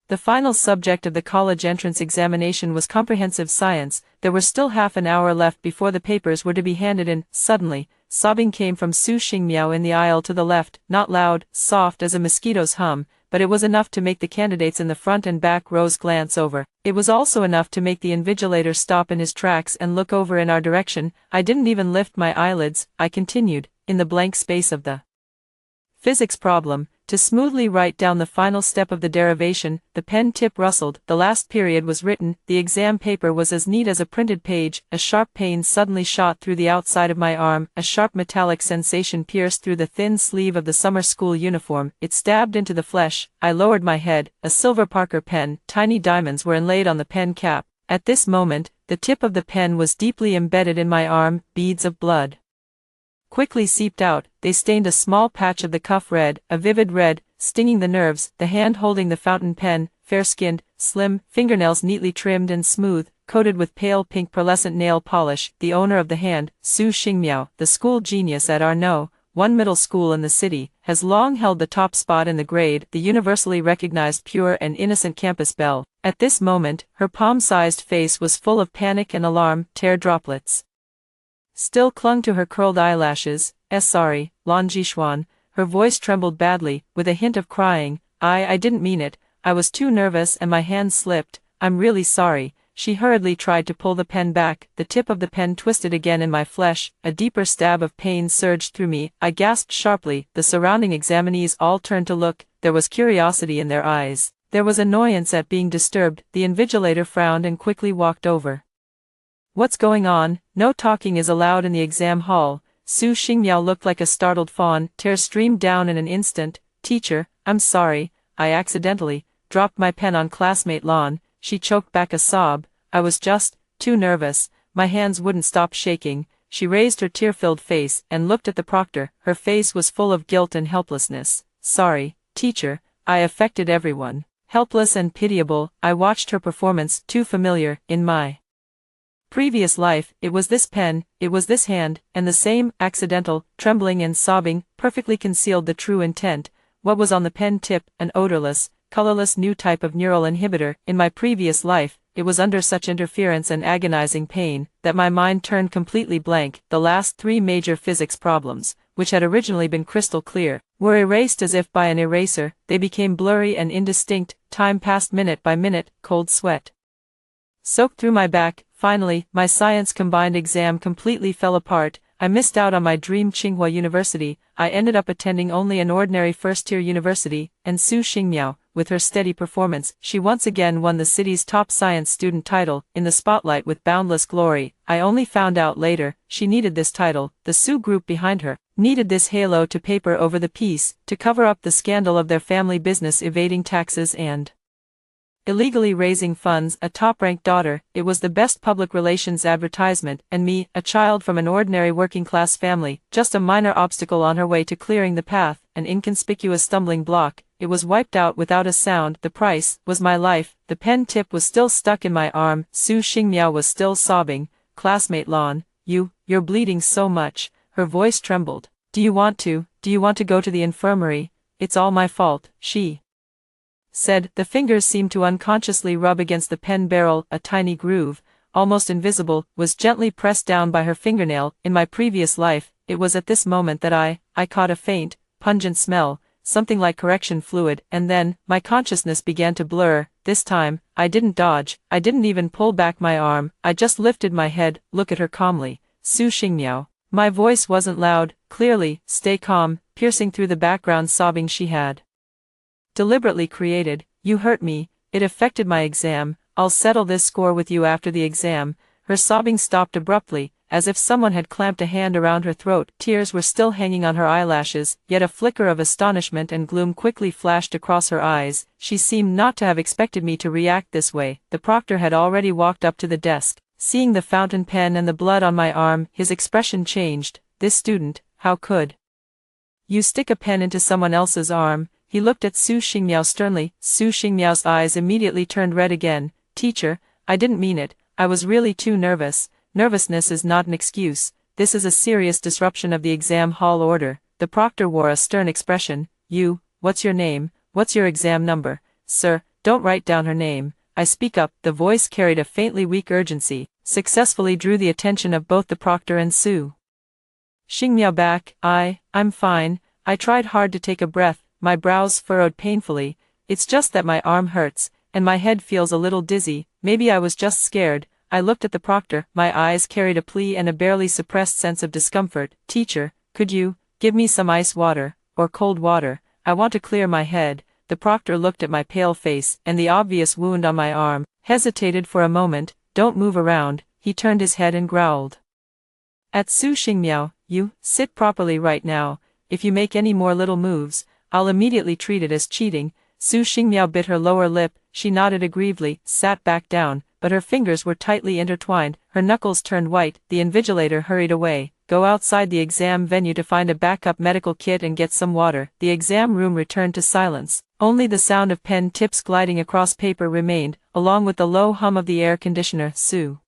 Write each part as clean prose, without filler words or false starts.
The final subject of the college entrance examination was comprehensive science. There were still half an hour left before the papers were to be handed in. Suddenly, sobbing came from Su Xingmiao in the aisle to the left, not loud, soft as a mosquito's hum, but it was enough to make the candidates in the front and back rows glance over. It was also enough to make the invigilator stop in his tracks and look over in our direction. I didn't even lift my eyelids, I continued, in the blank space of the physics problem, to smoothly write down the final step of the derivation. The pen tip rustled, the last period was written, the exam paper was as neat as a printed page. A sharp pain suddenly shot through the outside of my arm, a sharp metallic sensation pierced through the thin sleeve of the summer school uniform, it stabbed into the flesh. I lowered my head, a silver Parker pen, tiny diamonds were inlaid on the pen cap. At this moment, the tip of the pen was deeply embedded in my arm, beads of blood quickly seeped out, they stained a small patch of the cuff red, a vivid red, stinging the nerves. The hand holding the fountain pen, fair-skinned, slim, fingernails neatly trimmed and smooth, coated with pale pink pearlescent nail polish. The owner of the hand, Su Xingmiao, the school genius at our one middle school in the city, has long held the top spot in the grade, the universally recognized pure and innocent campus Belle. At this moment, her palm-sized face was full of panic and alarm. Tear droplets still clung to her curled eyelashes. Sorry, Lan Jishuan. Her voice trembled badly, with a hint of crying. I didn't mean it. I was too nervous and my hand slipped. I'm really sorry. She hurriedly tried to pull the pen back. The tip of the pen twisted again in my flesh. A deeper stab of pain surged through me. I gasped sharply. The surrounding examinees all turned to look. There was curiosity in their eyes. There was annoyance at being disturbed. The invigilator frowned and quickly walked over. What's going on? No talking is allowed in the exam hall. Su Xingmiao looked like a startled fawn. Tears streamed down in an instant. Teacher, I'm sorry, I accidentally dropped my pen on classmate Lan. She choked back a sob. I was just too nervous. My hands wouldn't stop shaking. She raised her tear-filled face and looked at the proctor. Her face was full of guilt and helplessness. Sorry, teacher, I affected everyone. Helpless and pitiable, I watched her performance, too familiar. In my previous life, it was this pen, it was this hand, and the same, accidental, trembling and sobbing, perfectly concealed the true intent. What was on the pen tip, an odorless, colorless new type of neural inhibitor. In my previous life, it was under such interference and agonizing pain, that my mind turned completely blank. The last 3 major physics problems, which had originally been crystal clear, were erased as if by an eraser. They became blurry and indistinct. Time passed minute by minute. Cold sweat soaked through my back. Finally, my science combined exam completely fell apart. I missed out on my dream Tsinghua University. I ended up attending only an ordinary first-tier university, and Su Xingmiao, with her steady performance, she once again won the city's top science student title, in the spotlight with boundless glory. I only found out later, she needed this title, the Su group behind her, needed this halo to paper over the piece, to cover up the scandal of their family business evading taxes and illegally raising funds. A top-ranked daughter, it was the best public relations advertisement, and me, a child from an ordinary working-class family, just a minor obstacle on her way to clearing the path, an inconspicuous stumbling block. It was wiped out without a sound. The price was my life. The pen tip was still stuck in my arm. Su Xingmiao was still sobbing. Classmate Lan, you're bleeding so much. Her voice trembled. Do you want to go to the infirmary? It's all my fault, she said. The fingers seemed to unconsciously rub against the pen barrel. A tiny groove, almost invisible, was gently pressed down by her fingernail. In my previous life, it was at this moment that I caught a faint, pungent smell, something like correction fluid, and then, my consciousness began to blur. This time, I didn't dodge, I didn't even pull back my arm, I just lifted my head. Look at her calmly, Su Xingmiao. My voice wasn't loud, clearly, stay calm, piercing through the background sobbing she had deliberately created. You hurt me, it affected my exam, I'll settle this score with you after the exam. Her sobbing stopped abruptly, as if someone had clamped a hand around her throat. Tears were still hanging on her eyelashes, yet a flicker of astonishment and gloom quickly flashed across her eyes. She seemed not to have expected me to react this way. The proctor had already walked up to the desk. Seeing the fountain pen and the blood on my arm, his expression changed. This student, how could you stick a pen into someone else's arm? He looked at Su Xingmiao sternly. Su Xingmiao's eyes immediately turned red again. Teacher, I didn't mean it, I was really too nervous. Nervousness is not an excuse. This is a serious disruption of the exam hall order. The proctor wore a stern expression. What's your name? What's your exam number? Sir, don't write down her name. I speak up, the voice carried a faintly weak urgency, successfully drew the attention of both the proctor and Sue. Xingmiao back, I'm fine. I tried hard to take a breath, my brows furrowed painfully. It's just that my arm hurts, and my head feels a little dizzy. Maybe I was just scared. I looked at the proctor, my eyes carried a plea and a barely suppressed sense of discomfort. Teacher, could you give me some ice water, or cold water? I want to clear my head. The proctor looked at my pale face and the obvious wound on my arm, hesitated for a moment. Don't move around. He turned his head and growled at Su Xingmiao, you, sit properly right now. If you make any more little moves, I'll immediately treat it as cheating. Su Xingmiao bit her lower lip. She nodded aggrievedly, sat back down, but her fingers were tightly intertwined, her knuckles turned white. The invigilator hurried away. Go outside the exam venue to find a backup medical kit and get some water. The exam room returned to silence. Only the sound of pen tips gliding across paper remained, along with the low hum of the air conditioner. Su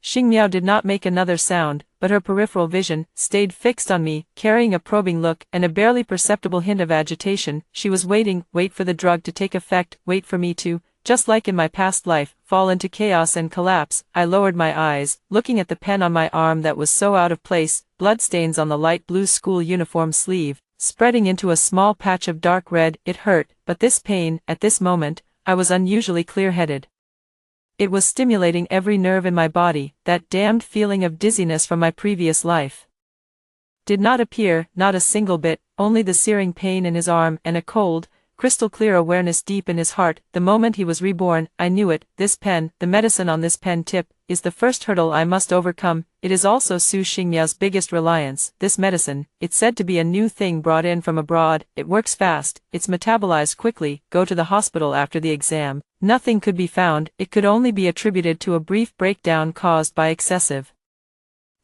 Xingmiao did not make another sound, but her peripheral vision stayed fixed on me, carrying a probing look and a barely perceptible hint of agitation. She was waiting, wait for the drug to take effect, wait for me to, just like in my past life, fall into chaos and collapse. I lowered my eyes, looking at the pen on my arm that was so out of place, bloodstains on the light blue school uniform sleeve, spreading into a small patch of dark red. It hurt, but this pain, at this moment, I was unusually clear-headed. It was stimulating every nerve in my body. That damned feeling of dizziness from my previous life did not appear, not a single bit, only the searing pain in his arm and a cold, crystal clear awareness deep in his heart. The moment he was reborn, I knew it. This pen, the medicine on this pen tip, is the first hurdle I must overcome. It is also Su Xingmiao's biggest reliance. This medicine, it's said to be a new thing brought in from abroad. It works fast, it's metabolized quickly. Go to the hospital after the exam. Nothing could be found. It could only be attributed to a brief breakdown caused by excessive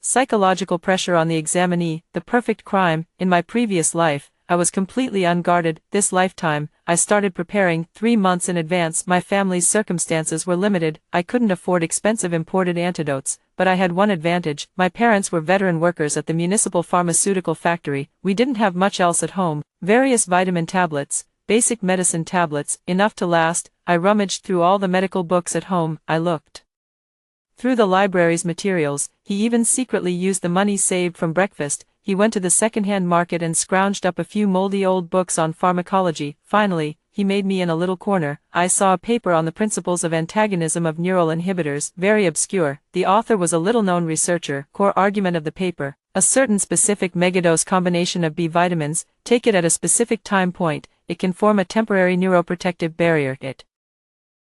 psychological pressure on the examinee. The perfect crime. In my previous life, I was completely unguarded. This lifetime, I started preparing 3 months in advance. My family's circumstances were limited. I couldn't afford expensive imported antidotes, but I had one advantage. My parents were veteran workers at the municipal pharmaceutical factory. We didn't have much else at home. Various vitamin tablets, basic medicine tablets, enough to last. I rummaged through all the medical books at home. I looked through the library's materials. He even secretly used the money saved from breakfast. He went to the second-hand market and scrounged up a few moldy old books on pharmacology. Finally, he made me in a little corner. I saw a paper on the principles of antagonism of neural inhibitors, very obscure. The author was a little-known researcher. Core argument of the paper: a certain specific megadose combination of B vitamins, take it at a specific time point, it can form a temporary neuroprotective barrier. It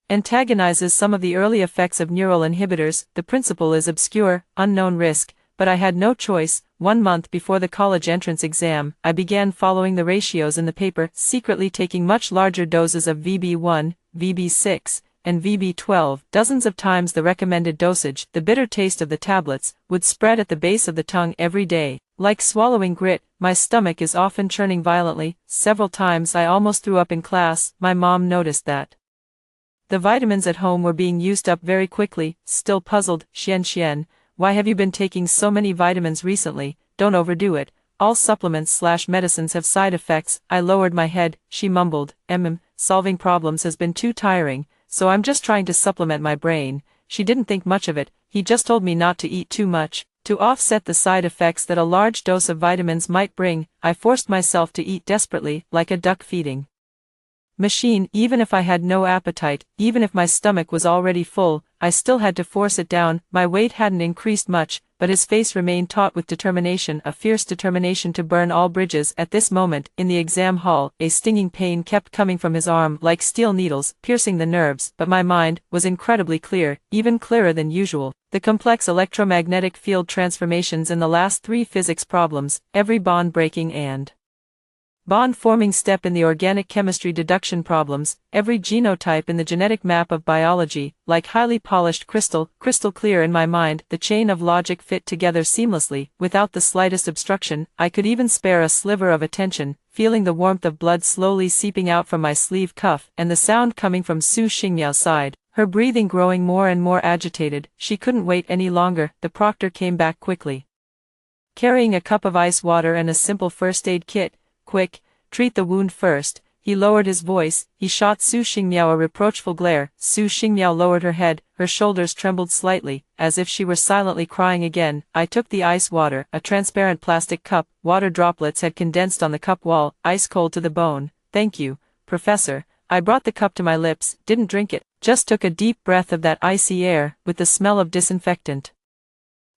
antagonizes some of the early effects of neural inhibitors. The principle is obscure, unknown risk, but I had no choice. 1 month before the college entrance exam, I began following the ratios in the paper, secretly taking much larger doses of VB1, VB6, and VB12, dozens of times the recommended dosage. The bitter taste of the tablets would spread at the base of the tongue every day. Like swallowing grit, my stomach is often churning violently. Several times I almost threw up in class. My mom noticed that the vitamins at home were being used up very quickly. Still puzzled, Xian, why have you been taking so many vitamins recently? Don't overdo it. All supplements/medicines have side effects. I lowered my head. She mumbled, solving problems has been too tiring, so I'm just trying to supplement my brain. She didn't think much of it. He just told me not to eat too much. To offset the side effects that a large dose of vitamins might bring, I forced myself to eat desperately, like a duck feeding machine. Even if I had no appetite, even if my stomach was already full, I still had to force it down. My weight hadn't increased much, but his face remained taut with determination, a fierce determination to burn all bridges. At this moment, in the exam hall, a stinging pain kept coming from his arm like steel needles, piercing the nerves, but my mind was incredibly clear, even clearer than usual. The complex electromagnetic field transformations in the last 3 physics problems, every bond-breaking and bond-forming step in the organic chemistry deduction problems, every genotype in the genetic map of biology, like highly polished crystal clear in my mind. The chain of logic fit together seamlessly, without the slightest obstruction. I could even spare a sliver of attention, feeling the warmth of blood slowly seeping out from my sleeve cuff, and the sound coming from Su Xingmiao's side, her breathing growing more and more agitated. She couldn't wait any longer. The proctor came back quickly, carrying a cup of ice water and a simple first aid kit. Quick, treat the wound first. He lowered his voice, he shot Su Xingmiao a reproachful glare. Su Xingmiao lowered her head, her shoulders trembled slightly, as if she were silently crying again. I took the ice water, a transparent plastic cup, water droplets had condensed on the cup wall, ice cold to the bone. Thank you, Professor. I brought the cup to my lips, didn't drink it, just took a deep breath of that icy air, with the smell of disinfectant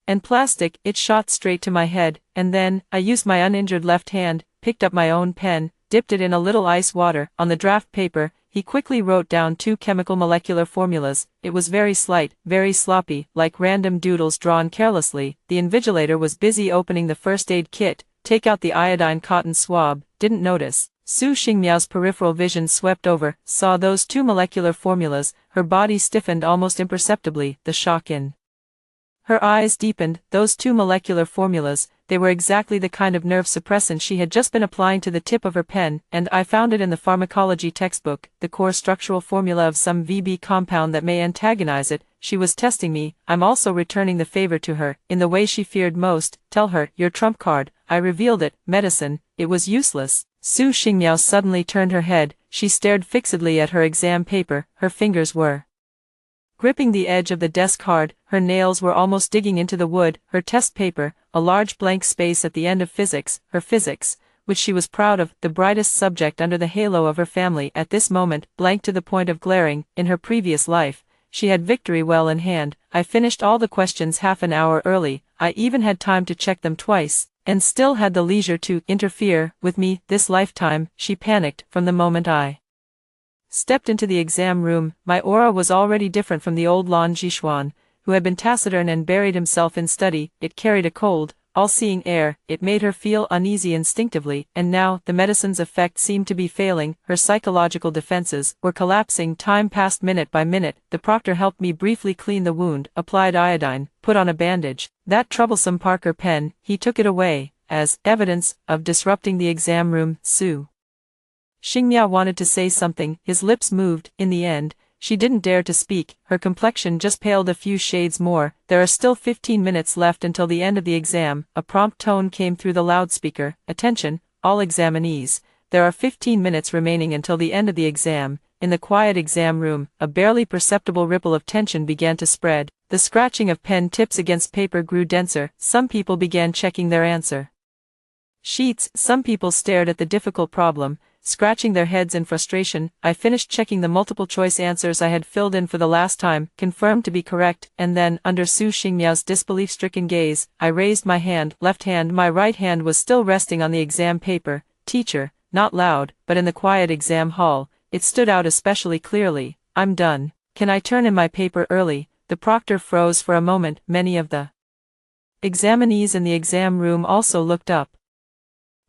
and plastic. It shot straight to my head, and then, I used my uninjured left hand, picked up my own pen, dipped it in a little ice water. On the draft paper, he quickly wrote down 2 chemical molecular formulas. It was very slight, very sloppy, like random doodles drawn carelessly. The invigilator was busy opening the first aid kit. Take out the iodine cotton swab, didn't notice. Su Xingmiao's peripheral vision swept over, saw those 2 molecular formulas, her body stiffened almost imperceptibly, the shock in her eyes deepened. Those 2 molecular formulas, they were exactly the kind of nerve suppressant she had just been applying to the tip of her pen, and I found it in the pharmacology textbook, the core structural formula of some VB compound that may antagonize it. She was testing me. I'm also returning the favor to her, in the way she feared most. Tell her, your trump card. I revealed it, medicine. It was useless. Su Xingmiao suddenly turned her head, she stared fixedly at her exam paper, her fingers were gripping the edge of the desk hard, her nails were almost digging into the wood. Her test paper, a large blank space at the end of physics, her physics, which she was proud of, the brightest subject under the halo of her family at this moment, blank to the point of glaring. In her previous life, she had victory well in hand. I finished all the questions half an hour early, I even had time to check them twice, and still had the leisure to interfere with me this lifetime. She panicked from the moment I stepped into the exam room. My aura was already different from the old Lan Zhishuan, who had been taciturn and buried himself in study. It carried a cold, all-seeing air. It made her feel uneasy instinctively, and now, the medicine's effect seemed to be failing. Her psychological defenses were collapsing. Time passed minute by minute. The proctor helped me briefly clean the wound, applied iodine, put on a bandage. That troublesome Parker pen, he took it away, as evidence of disrupting the exam room. Su Xingmiao wanted to say something, his lips moved. In the end, she didn't dare to speak, her complexion just paled a few shades more. There are still 15 minutes left until the end of the exam. A prompt tone came through the loudspeaker. Attention, all examinees. There are 15 minutes remaining until the end of the exam. In the quiet exam room, a barely perceptible ripple of tension began to spread. The scratching of pen tips against paper grew denser. Some people began checking their answer sheets. Some people stared at the difficult problem, scratching their heads in frustration. I finished checking the multiple-choice answers I had filled in for the last time, confirmed to be correct, and then, under Su Xingmiao's disbelief-stricken gaze, I raised my hand, left hand. My right hand was still resting on the exam paper. Teacher, not loud, but in the quiet exam hall, it stood out especially clearly. I'm done. Can I turn in my paper early? The proctor froze for a moment. Many of the examinees in the exam room also looked up.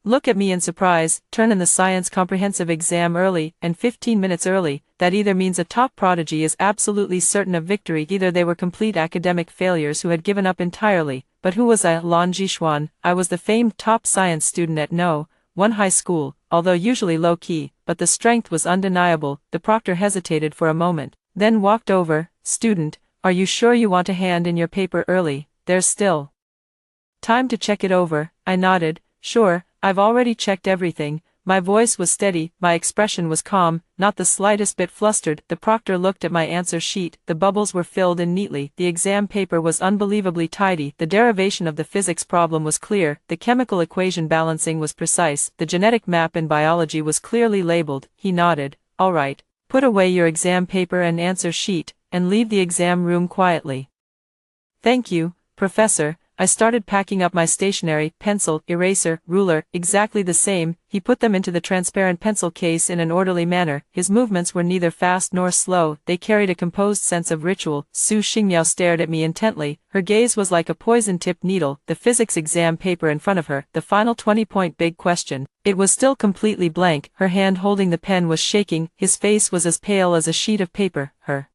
Look at me in surprise. Turn in the science comprehensive exam early, and 15 minutes early. That either means a top prodigy is absolutely certain of victory, either they were complete academic failures who had given up entirely. But who was I? Lan Zhishuan. I was the famed top science student at No. 1 high school, although usually low-key, but the strength was undeniable. The proctor hesitated for a moment, then walked over. Student, are you sure you want to hand in your paper early? There's still time to check it over. I nodded. Sure, I've already checked everything. My voice was steady, my expression was calm, not the slightest bit flustered. The proctor looked at my answer sheet. The bubbles were filled in neatly. The exam paper was unbelievably tidy. The derivation of the physics problem was clear. The chemical equation balancing was precise. The genetic map in biology was clearly labeled. He nodded. All right, put away your exam paper and answer sheet, and leave the exam room quietly. Thank you, Professor. I started packing up my stationery, pencil, eraser, ruler, exactly the same. He put them into the transparent pencil case in an orderly manner. His movements were neither fast nor slow, they carried a composed sense of ritual. Su Xingmiao stared at me intently. Her gaze was like a poison-tipped needle. The physics exam paper in front of her, the final 20-point big question. It was still completely blank. Her hand holding the pen was shaking. His face was as pale as a sheet of paper. Her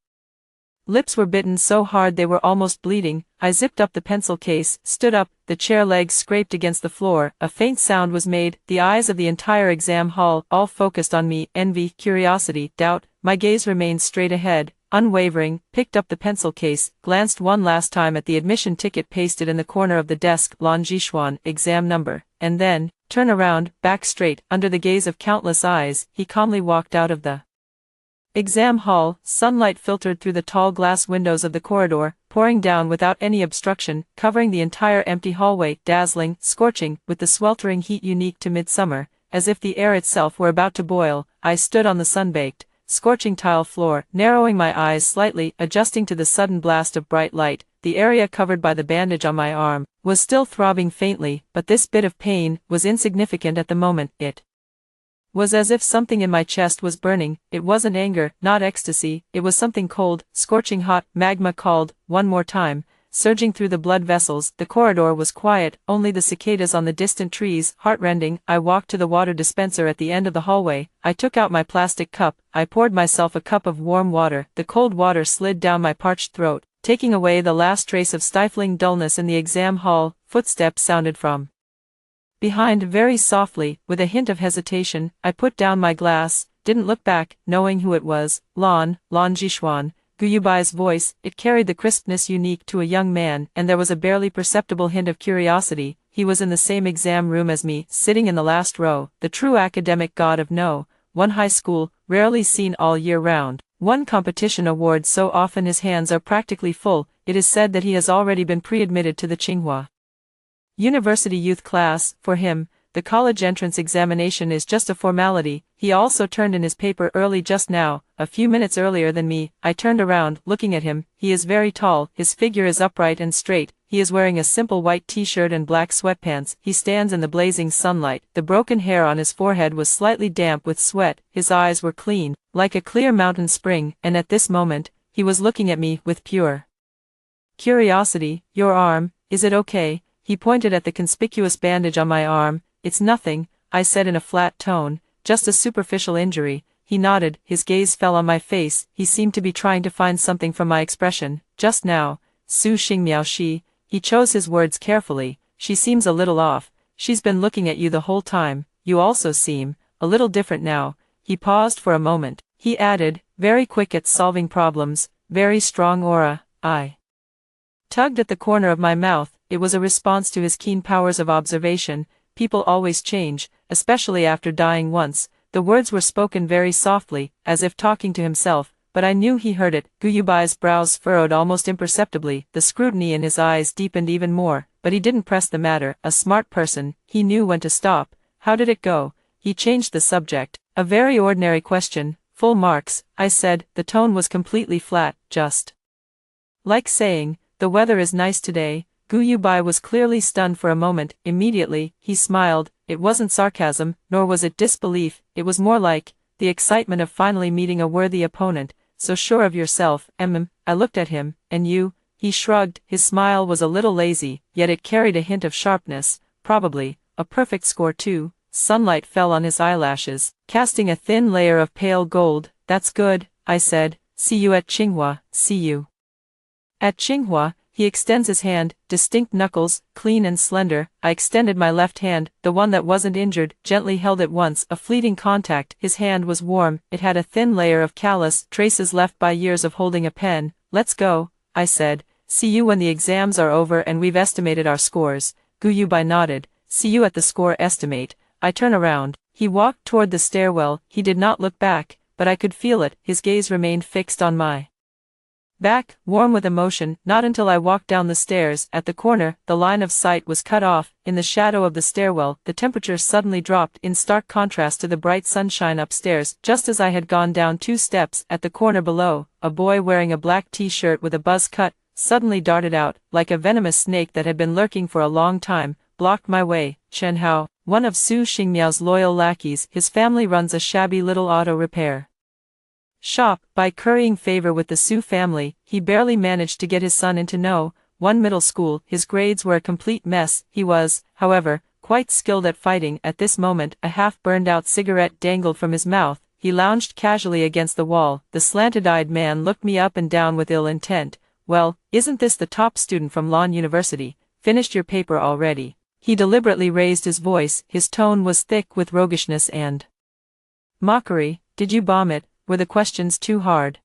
lips were bitten so hard they were almost bleeding. I zipped up the pencil case, stood up, the chair legs scraped against the floor. A faint sound was made. The eyes of the entire exam hall all focused on me. Envy, curiosity, doubt. My gaze remained straight ahead, unwavering. Picked up the pencil case, glanced one last time at the admission ticket pasted in the corner of the desk. Lan Zhishuan, exam number. And then, Turn around, back straight, under the gaze of countless eyes, he calmly walked out of the exam hall. Sunlight filtered through the tall glass windows of the corridor, pouring down without any obstruction, covering the entire empty hallway, dazzling, scorching, with the sweltering heat unique to midsummer, as if the air itself were about to boil. I stood on the sun-baked, scorching tile floor, narrowing my eyes slightly, adjusting to the sudden blast of bright light. The area covered by the bandage on my arm was still throbbing faintly, but this bit of pain was insignificant at the moment. It was as if something in my chest was burning. It wasn't anger, not ecstasy, it was something cold, scorching hot. Magma called, one more time, surging through the blood vessels. The corridor was quiet, only the cicadas on the distant trees. Heartrending. I walked to the water dispenser at the end of the hallway. I took out my plastic cup. I poured myself a cup of warm water. The cold water slid down my parched throat, taking away the last trace of stifling dullness in the exam hall. Footsteps sounded from behind, very softly, with a hint of hesitation. I put down my glass, didn't look back, knowing who it was. Lan Jishuan, Guyubai's voice. It carried the crispness unique to a young man, and there was a barely perceptible hint of curiosity. He was in the same exam room as me, sitting in the last row, the true academic god of no. One high school, rarely seen all year round. One competition award so often his hands are practically full. It is said that he has already been pre-admitted to the Tsinghua University youth class. For him, the college entrance examination is just a formality. He also turned in his paper early just now, a few minutes earlier than me. I turned around, looking at him. He is very tall, his figure is upright and straight. He is wearing a simple white t-shirt and black sweatpants. He stands in the blazing sunlight. The broken hair on his forehead was slightly damp with sweat. His eyes were clean, like a clear mountain spring, and at this moment, he was looking at me with pure curiosity. Your arm, is it okay? He pointed at the conspicuous bandage on my arm. It's nothing, I said in a flat tone, just a superficial injury. He nodded, his gaze fell on my face. He seemed to be trying to find something from my expression. Just now, Su Xingmiao she, he chose his words carefully, she seems a little off. She's been looking at you the whole time. You also seem a little different now. He paused for a moment. He added, very quick at solving problems, very strong aura. I tugged at the corner of my mouth. It was a response to his keen powers of observation. People always change, especially after dying once. The words were spoken very softly, as if talking to himself, but I knew he heard it. Guyubai's brows furrowed almost imperceptibly. The scrutiny in his eyes deepened even more, but he didn't press the matter. A smart person, he knew when to stop. How did it go? He changed the subject. A very ordinary question, full marks, I said. The tone was completely flat, just like saying, the weather is nice today. Guyubai was clearly stunned for a moment. Immediately, he smiled. It wasn't sarcasm, nor was it disbelief. It was more like the excitement of finally meeting a worthy opponent. So sure of yourself, I looked at him. And you? He shrugged. His smile was a little lazy, yet it carried a hint of sharpness. Probably a perfect score too. Sunlight fell on his eyelashes, casting a thin layer of pale gold. That's good, I said. See you at Tsinghua. See you at Tsinghua. He extends his hand, distinct knuckles, clean and slender. I extended my left hand, the one that wasn't injured, gently held it once. A fleeting contact. His hand was warm. It had a thin layer of callus, traces left by years of holding a pen. Let's go, I said. See you when the exams are over and we've estimated our scores. Guyubai nodded. See you at the score estimate. I turn around. He walked toward the stairwell. He did not look back, but I could feel it. His gaze remained fixed on my back, warm with emotion. Not until I walked down the stairs. At the corner, the line of sight was cut off. In the shadow of the stairwell, the temperature suddenly dropped, in stark contrast to the bright sunshine upstairs. Just as I had gone down 2 steps, at the corner below, a boy wearing a black t-shirt with a buzz cut suddenly darted out, like a venomous snake that had been lurking for a long time, blocked my way. Chen Hao, one of Su Xingmiao's loyal lackeys, his family runs a shabby little auto repair shop. By currying favor with the Su family, he barely managed to get his son into No. 1 middle school. His grades were a complete mess. He was, however, quite skilled at fighting. At this moment, a half-burned-out cigarette dangled from his mouth. He lounged casually against the wall. The slanted-eyed man looked me up and down with ill intent. Well, isn't this the top student from Lan University? Finished your paper already? He deliberately raised his voice. His tone was thick with roguishness and mockery. Did you bomb it? Were the questions too hard?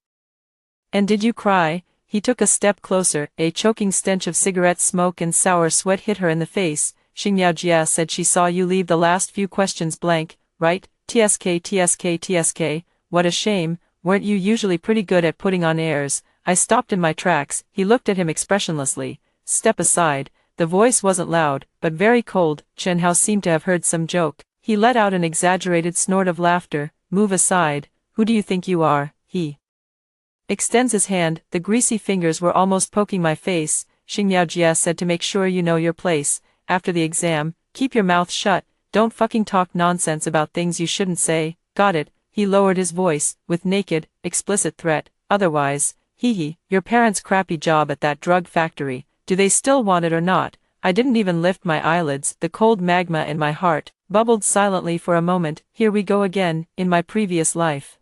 And did you cry? He took a step closer. A choking stench of cigarette smoke and sour sweat hit her in the face. Xingmiao Jia said she saw you leave the last few questions blank, right? TSK, what a shame, weren't you usually pretty good at putting on airs? I stopped in my tracks, he looked at him expressionlessly. Step aside. The voice wasn't loud, but very cold. Chen Hao seemed to have heard some joke. He let out an exaggerated snort of laughter. Move aside. Who do you think you are? He extends his hand, the greasy fingers were almost poking my face. Xingmiao Jia said to make sure you know your place. After the exam, keep your mouth shut, don't fucking talk nonsense about things you shouldn't say. Got it? He lowered his voice, with naked, explicit threat. Otherwise, your parents' crappy job at that drug factory, do they still want it or not? I didn't even lift my eyelids, the cold magma in my heart bubbled silently for a moment. Here we go again, in my previous life.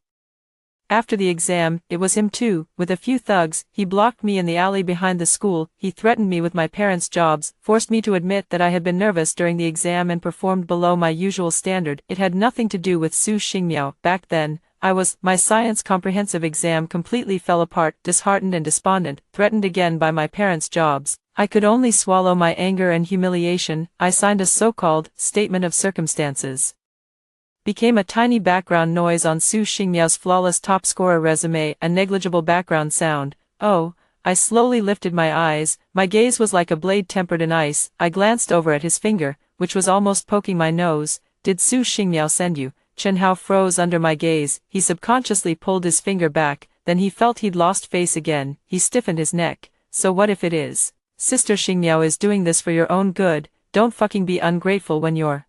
After the exam, it was him too, with a few thugs. He blocked me in the alley behind the school, he threatened me with my parents' jobs, forced me to admit that I had been nervous during the exam and performed below my usual standard. It had nothing to do with Su Xingmiao. Back then, my science comprehensive exam completely fell apart, disheartened and despondent, threatened again by my parents' jobs. I could only swallow my anger and humiliation. I signed a so-called statement of circumstances. Became a tiny background noise on Su Xingmiao's flawless top scorer resume, a negligible background sound. Oh, I slowly lifted my eyes, my gaze was like a blade tempered in ice. I glanced over at his finger, which was almost poking my nose. Did Su Xingmiao send you? Chen Hao froze under my gaze, he subconsciously pulled his finger back, then he felt he'd lost face again, he stiffened his neck. So what if it is? Sister Xingmiao is doing this for your own good, don't fucking be ungrateful when you're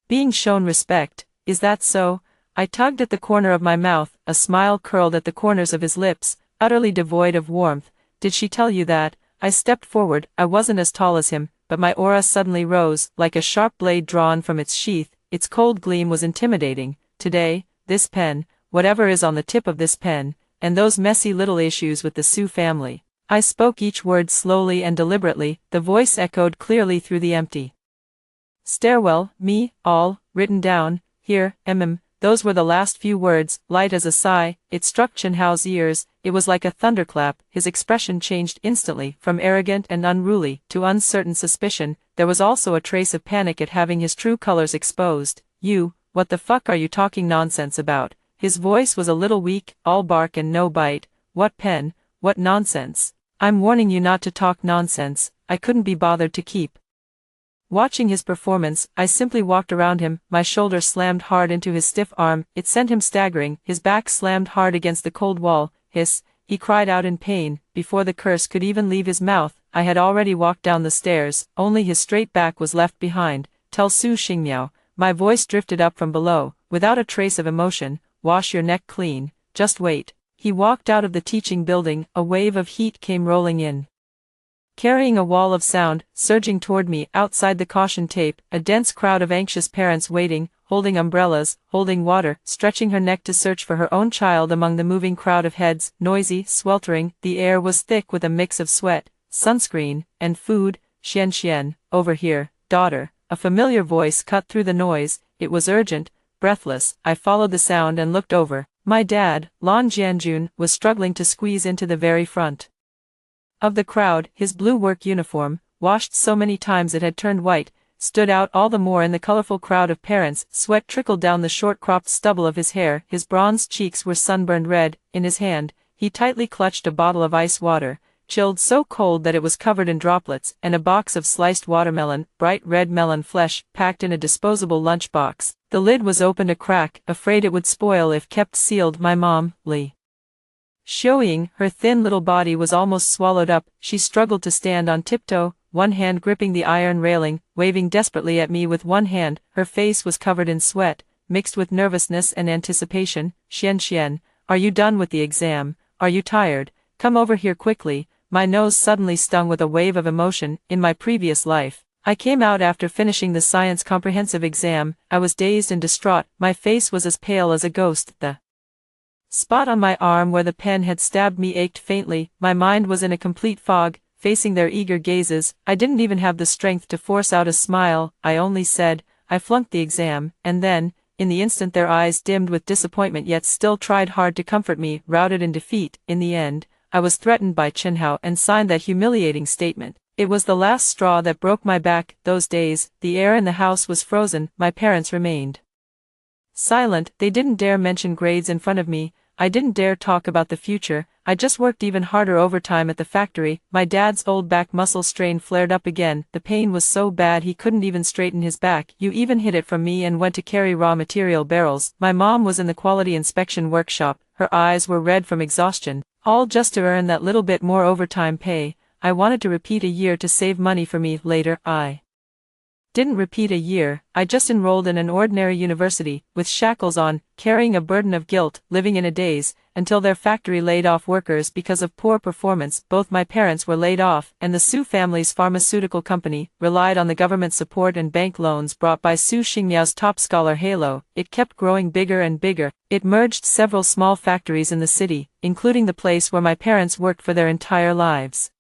being shown respect. Is that so? I tugged at the corner of my mouth, a smile curled at the corners of his lips, utterly devoid of warmth. Did she tell you that? I stepped forward, I wasn't as tall as him, but my aura suddenly rose, like a sharp blade drawn from its sheath. Its cold gleam was intimidating. Today, this pen, whatever is on the tip of this pen, and those messy little issues with the Su family. I spoke each word slowly and deliberately, the voice echoed clearly through the empty stairwell. Me, all, written down, here, those were the last few words, light as a sigh. It struck Chen Hao's ears, it was like a thunderclap. His expression changed instantly, from arrogant and unruly, to uncertain suspicion. There was also a trace of panic at having his true colors exposed. You, what the fuck are you talking nonsense about? His voice was a little weak, all bark and no bite. What pen? What nonsense? I'm warning you not to talk nonsense. I couldn't be bothered to keep watching his performance. I simply walked around him, my shoulder slammed hard into his stiff arm, it sent him staggering, his back slammed hard against the cold wall. Hiss, he cried out in pain. Before the curse could even leave his mouth, I had already walked down the stairs, only his straight back was left behind. Tell Su Xingmiao, my voice drifted up from below, without a trace of emotion, wash your neck clean, just wait. He walked out of the teaching building, a wave of heat came rolling in, carrying a wall of sound, surging toward me. Outside the caution tape, a dense crowd of anxious parents waiting, holding umbrellas, holding water, stretching her neck to search for her own child among the moving crowd of heads, noisy, sweltering. The air was thick with a mix of sweat, sunscreen, and food. Xian, over here, daughter. A familiar voice cut through the noise, it was urgent, breathless. I followed the sound and looked over. My dad, Lan Jianjun, was struggling to squeeze into the very front of the crowd. His blue work uniform, washed so many times it had turned white, stood out all the more in the colorful crowd of parents. Sweat trickled down the short-cropped stubble of his hair, his bronzed cheeks were sunburned red. In his hand, he tightly clutched a bottle of ice water, chilled so cold that it was covered in droplets, and a box of sliced watermelon, bright red melon flesh, packed in a disposable lunchbox. The lid was opened a crack, afraid it would spoil if kept sealed. My mom, Li Xiuying, her thin little body was almost swallowed up. She struggled to stand on tiptoe, one hand gripping the iron railing, waving desperately at me with one hand. Her face was covered in sweat, mixed with nervousness and anticipation. Xian, are you done with the exam? Are you tired? Come over here quickly. My nose suddenly stung with a wave of emotion. In my previous life, I came out after finishing the science comprehensive exam. I was dazed and distraught. My face was as pale as a ghost. The spot on my arm where the pen had stabbed me ached faintly. My mind was in a complete fog, facing their eager gazes. I didn't even have the strength to force out a smile. I only said, I flunked the exam, and then, in the instant their eyes dimmed with disappointment yet still tried hard to comfort me. Routed in defeat, in the end, I was threatened by Chen Hao and signed that humiliating statement. It was the last straw that broke my back. Those days, the air in the house was frozen. My parents remained silent. They didn't dare mention grades in front of me. I didn't dare talk about the future. I just worked even harder overtime at the factory. My dad's old back muscle strain flared up again. The pain was so bad he couldn't even straighten his back. You even hid it from me and went to carry raw material barrels. My mom was in the quality inspection workshop. Her eyes were red from exhaustion. All just to earn that little bit more overtime pay. I wanted to repeat a year to save money for me later. I didn't repeat a year. I just enrolled in an ordinary university, with shackles on, carrying a burden of guilt, living in a daze, until their factory laid off workers because of poor performance. Both my parents were laid off, and the Su family's pharmaceutical company relied on the government support and bank loans brought by Su Xingmiao's top scholar Halo. It kept growing bigger and bigger. It merged several small factories in the city, including the place where my parents worked for their entire lives.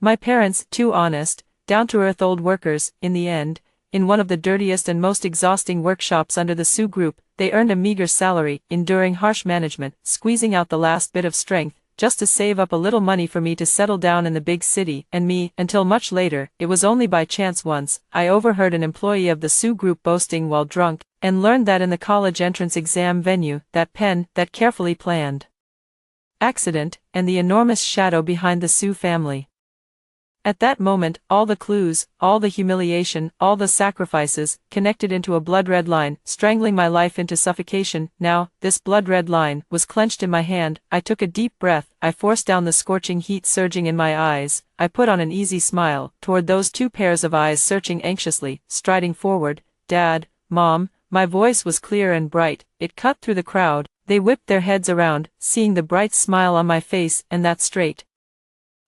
My parents, too honest, down-to-earth old workers, in the end, in one of the dirtiest and most exhausting workshops under the Su group, they earned a meager salary, enduring harsh management, squeezing out the last bit of strength, just to save up a little money for me to settle down in the big city, and me, until much later. It was only by chance once, I overheard an employee of the Su group boasting while drunk, and learned that in the college entrance exam venue, that pen, that carefully planned accident, and the enormous shadow behind the Su family. At that moment, all the clues, all the humiliation, all the sacrifices, connected into a blood-red line, strangling my life into suffocation. Now, this blood-red line was clenched in my hand. I took a deep breath. I forced down the scorching heat surging in my eyes. I put on an easy smile, toward those two pairs of eyes searching anxiously, striding forward. Dad, Mom, my voice was clear and bright. It cut through the crowd. They whipped their heads around, seeing the bright smile on my face, and that straight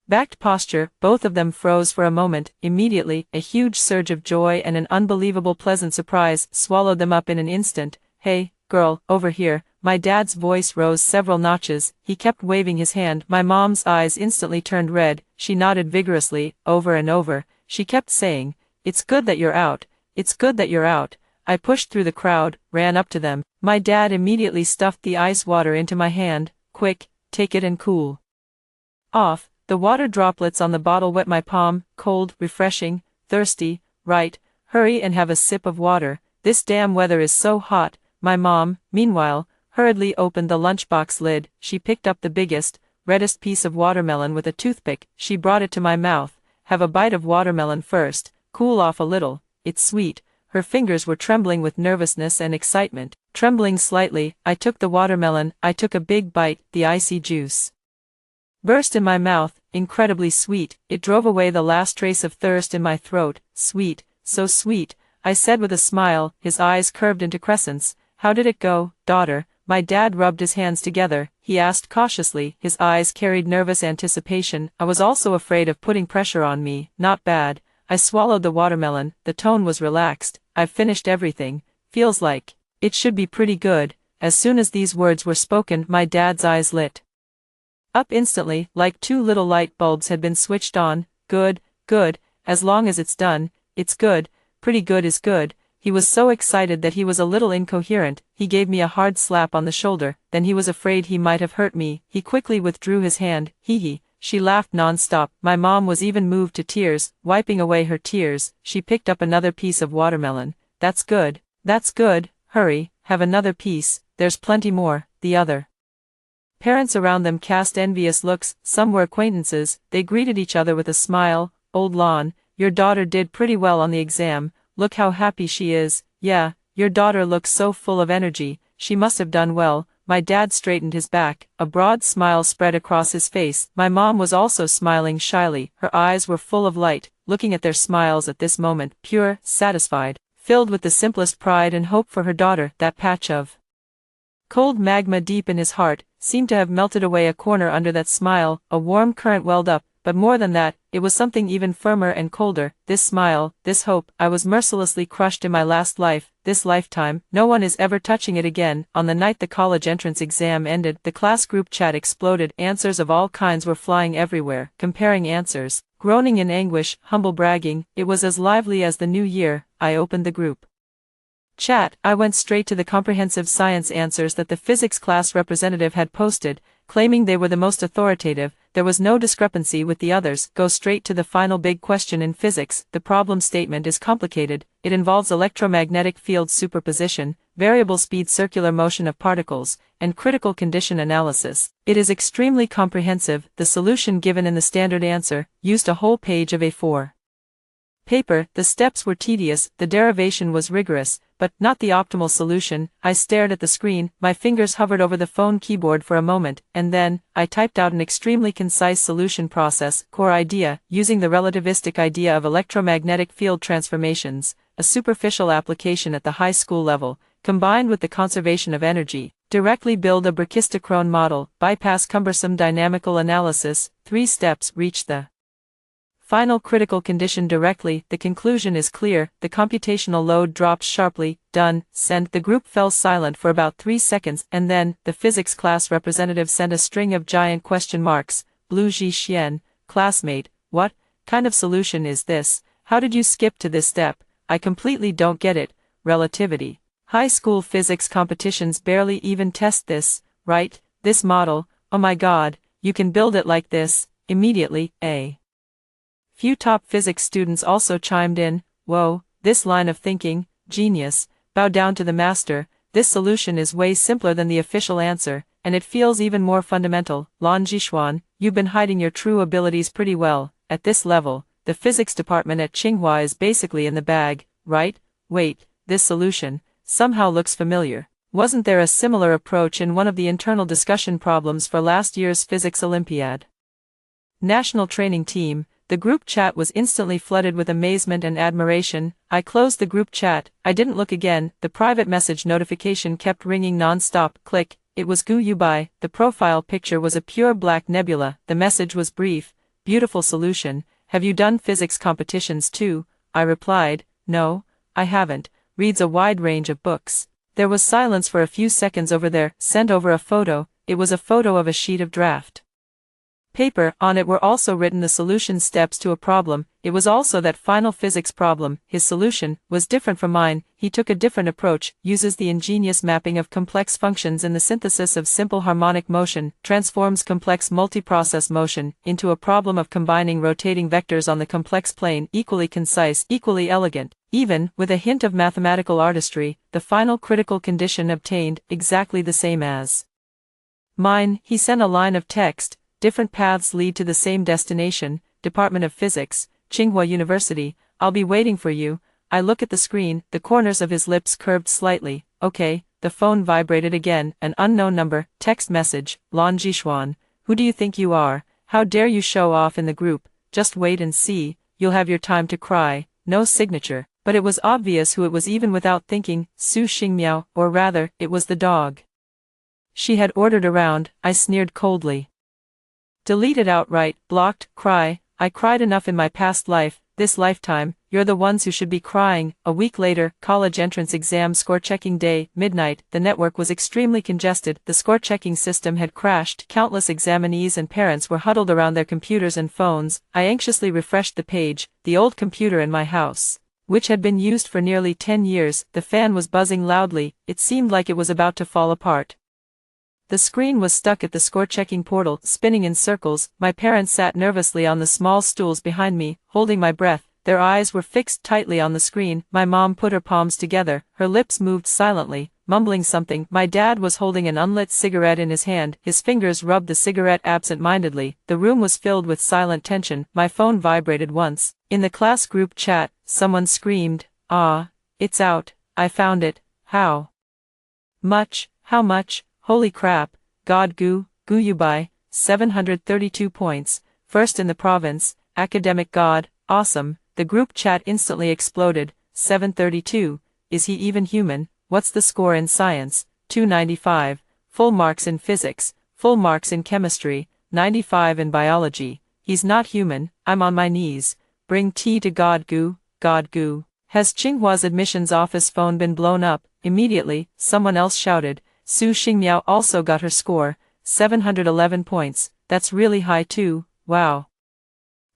backed posture. Both of them froze for a moment. Immediately, a huge surge of joy and an unbelievable pleasant surprise swallowed them up in an instant. Hey, girl, over here. My dad's voice rose several notches. He kept waving his hand. My mom's eyes instantly turned red. She nodded vigorously, over and over. She kept saying, "It's good that you're out. It's good that you're out." I pushed through the crowd, ran up to them. My dad immediately stuffed the ice water into my hand. "Quick, take it and cool off." The water droplets on the bottle wet my palm. Cold, refreshing, thirsty. Right, hurry and have a sip of water. This damn weather is so hot. My mom, meanwhile, hurriedly opened the lunchbox lid. She picked up the biggest, reddest piece of watermelon with a toothpick. She brought it to my mouth. "Have a bite of watermelon first. Cool off a little. It's sweet." Her fingers were trembling with nervousness and excitement. Trembling slightly, I took the watermelon. I took a big bite. The icy juice burst in my mouth, incredibly sweet. It drove away the last trace of thirst in my throat. "Sweet, so sweet," I said with a smile. His eyes curved into crescents. "How did it go, daughter?" My dad rubbed his hands together. He asked cautiously. His eyes carried nervous anticipation. I was also afraid of putting pressure on me. "Not bad." I swallowed the watermelon. The tone was relaxed. "I've finished everything. Feels like it should be pretty good." As soon as these words were spoken, my dad's eyes lit up instantly, like two little light bulbs had been switched on. "Good, good, as long as it's done, it's good. Pretty good is good." He was so excited that he was a little incoherent. He gave me a hard slap on the shoulder, then he was afraid he might have hurt me. He quickly withdrew his hand. Hee. She laughed non-stop. My mom was even moved to tears. Wiping away her tears, she picked up another piece of watermelon. "That's good. That's good. Hurry, have another piece. There's plenty more." The other parents around them cast envious looks. Some were acquaintances. They greeted each other with a smile. "Old Lon, your daughter did pretty well on the exam. Look how happy she is." "Yeah, your daughter looks so full of energy. She must have done well." My dad straightened his back. A broad smile spread across his face. My mom was also smiling shyly. Her eyes were full of light, looking at their smiles at this moment, pure, satisfied, filled with the simplest pride and hope for her daughter. That patch of cold magma deep in his heart seemed to have melted away. A corner under that smile, a warm current welled up, but more than that, it was something even firmer and colder. This smile, this hope. I was mercilessly crushed in my last life, this lifetime. No one is ever touching it again. On the night the college entrance exam ended, the class group chat exploded. Answers of all kinds were flying everywhere, comparing answers, groaning in anguish, humble bragging. It was as lively as the new year. I opened the group chat. I went straight to the comprehensive science answers that the physics class representative had posted, claiming they were the most authoritative. there was no discrepancy with the others. Go straight to the final big question in physics. The problem statement is complicated. It involves electromagnetic field superposition, variable speed circular motion of particles, and critical condition analysis. It is extremely comprehensive. The solution given in the standard answer used a whole page of A4 paper. The steps were tedious, the derivation was rigorous, but not the optimal solution. I stared at the screen, my fingers hovered over the phone keyboard for a moment, and then, I typed out an extremely concise solution process, core idea, using the relativistic idea of electromagnetic field transformations, a superficial application at the high school level, combined with the conservation of energy, directly build a brachistochrone model, bypass cumbersome dynamical analysis, 3 steps, reach the final critical condition directly. The conclusion is clear, the computational load dropped sharply, done, send. The group fell silent for about 3 seconds, and then, the physics class representative sent a string of giant question marks. Blue Ji Xian, classmate, what kind of solution is this? How did you skip to this step? I completely don't get it. Relativity. High school physics competitions barely even test this, right? This model, oh my god, you can build it like this, immediately. A few top physics students also chimed in. Whoa, this line of thinking, genius, bow down to the master. This solution is way simpler than the official answer, and it feels even more fundamental. Lan Jishuan, you've been hiding your true abilities pretty well. At this level, the physics department at Tsinghua is basically in the bag, right? Wait, this solution somehow looks familiar. Wasn't there a similar approach in one of the internal discussion problems for last year's physics Olympiad? National training team. The group chat was instantly flooded with amazement and admiration. I closed the group chat. I didn't look again. The private message notification kept ringing non-stop. Click. It was Gu Yubai. The profile picture was a pure black nebula. The message was brief. Beautiful solution. Have you done physics competitions too? I replied, no, I haven't. Reads a wide range of books. There was silence for a few seconds over there. Sent over a photo. It was a photo of a sheet of draft paper. On it were also written the solution steps to a problem. It was also that final physics problem. His solution was different from mine. He took a different approach, uses the ingenious mapping of complex functions in the synthesis of simple harmonic motion, transforms complex multiprocess motion into a problem of combining rotating vectors on the complex plane. Equally concise, equally elegant, even with a hint of mathematical artistry. The final critical condition obtained, exactly the same as mine. He sent a line of text. Different paths lead to the same destination. Department of Physics, Tsinghua University. I'll be waiting for you. I look at the screen, the corners of his lips curved slightly. Okay. The phone vibrated again. An unknown number. Text message. Lan Jishuan. Who do you think you are? How dare you show off in the group? Just wait and see. You'll have your time to cry. No signature. But it was obvious who it was even without thinking. Su Xingmiao, or rather, it was the dog she had ordered around. I sneered coldly. Deleted outright, blocked, cry. I cried enough in my past life, this lifetime. You're the ones who should be crying. A week later, college entrance exam score-checking day, midnight. The network was extremely congested. The score-checking system had crashed. Countless examinees and parents were huddled around their computers and phones. I anxiously refreshed the page. The old computer in my house, which had been used for nearly 10 years, the fan was buzzing loudly. It seemed like it was about to fall apart. The screen was stuck at the score-checking portal, spinning in circles. My parents sat nervously on the small stools behind me, holding my breath. Their eyes were fixed tightly on the screen. My mom put her palms together. Her lips moved silently, mumbling something. My dad was holding an unlit cigarette in his hand. His fingers rubbed the cigarette absent-mindedly. The room was filled with silent tension. My phone vibrated once. In the class group chat, someone screamed, "Ah, it's out. I found it." How much? How much? Holy crap. God Gu Yubai, 732 points, first in the province. Academic God, awesome. The group chat instantly exploded. 732, is he even human? What's the score in science? 295, full marks in physics, full marks in chemistry, 95 in biology. He's not human. I'm on my knees. Bring tea to God Gu. God Gu. Has Tsinghua's admissions office phone been blown up? Immediately, someone else shouted. Su Xingmiao also got her score, 711 points. That's really high too. Wow.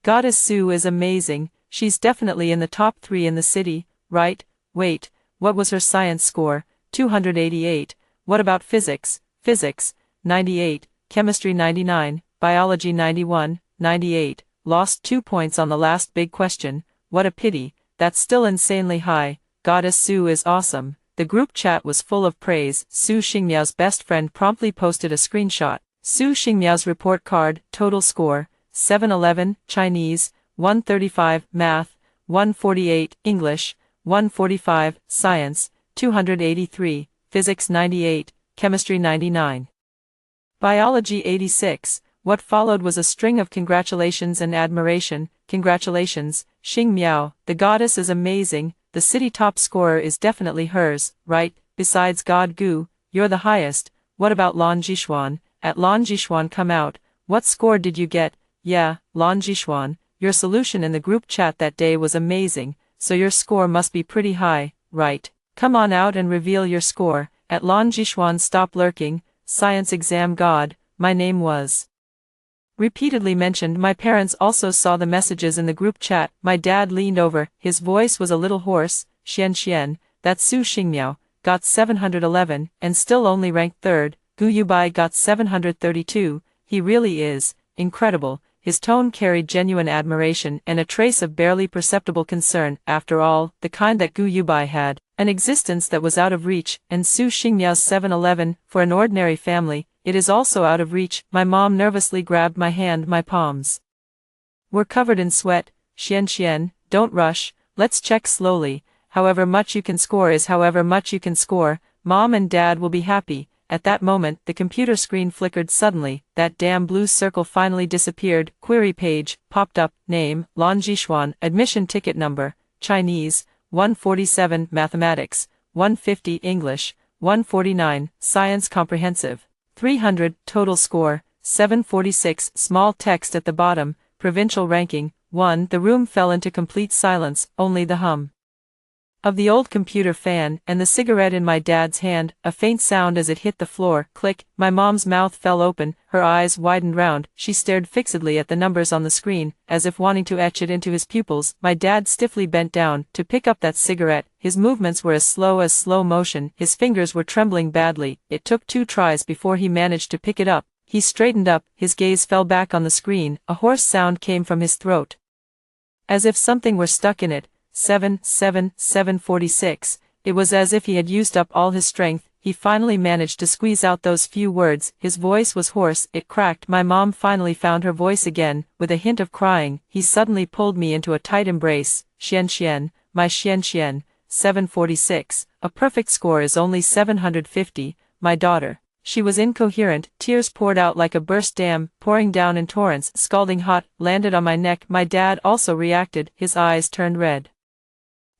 Goddess Su is amazing. She's definitely in the top 3 in the city, right? Wait, what was her science score? 288. What about physics? Physics, 98. Chemistry 99. Biology 91, 98, lost 2 points on the last big question, what a pity, that's still insanely high, Goddess Su is awesome. The group chat was full of praise. Su Xingmiao's best friend promptly posted a screenshot. Su Xingmiao's report card, total score, 711, Chinese, 135, Math, 148, English, 145, Science, 283, Physics 98, Chemistry 99. Biology 86. What followed was a string of congratulations and admiration. Congratulations, Xing Miao, the goddess is amazing, the city top scorer is definitely hers, right? Besides God Gu, you're the highest. What about Lan Jishuan? At Lan Jishuan come out, what score did you get? Yeah, Lan Jishuan, your solution in the group chat that day was amazing, so your score must be pretty high, right? Come on out and reveal your score. At Lan Jishuan, stop lurking, science exam god, my name was repeatedly mentioned. My parents also saw the messages in the group chat. My dad leaned over, his voice was a little hoarse. Xian, that Su Xingmiao, got 711, and still only ranked third. Gu Yubai got 732, he really is incredible. His tone carried genuine admiration and a trace of barely perceptible concern. After all, the kind that Gu Yubai had, an existence that was out of reach, and Su Xingmiao's 711, for an ordinary family, it is also out of reach. My mom nervously grabbed my hand. My palms were covered in sweat. Xian, don't rush, let's check slowly. However much you can score is however much you can score. Mom and Dad will be happy. At that moment, the computer screen flickered suddenly. That damn blue circle finally disappeared. Query page popped up. Name, Lan Jishuan. Admission ticket number, Chinese, 147, Mathematics, 150, English, 149, Science Comprehensive, 300, total score, 746, small text at the bottom, provincial ranking, 1. The room fell into complete silence, only the hum of the old computer fan, and the cigarette in my dad's hand, a faint sound as it hit the floor. Click. My mom's mouth fell open, her eyes widened round, she stared fixedly at the numbers on the screen, as if wanting to etch it into his pupils. My dad stiffly bent down, to pick up that cigarette. His movements were as slow motion, his fingers were trembling badly. It took 2 tries before he managed to pick it up. He straightened up, his gaze fell back on the screen, a hoarse sound came from his throat, as if something were stuck in it. 746, it was as if he had used up all his strength. He finally managed to squeeze out those few words. His voice was hoarse, it cracked. My mom finally found her voice again, with a hint of crying. He suddenly pulled me into a tight embrace. Xian, my Xian, 746, a perfect score is only 750, my daughter. She was incoherent, tears poured out like a burst dam, pouring down in torrents, scalding hot, landed on my neck. My dad also reacted, his eyes turned red.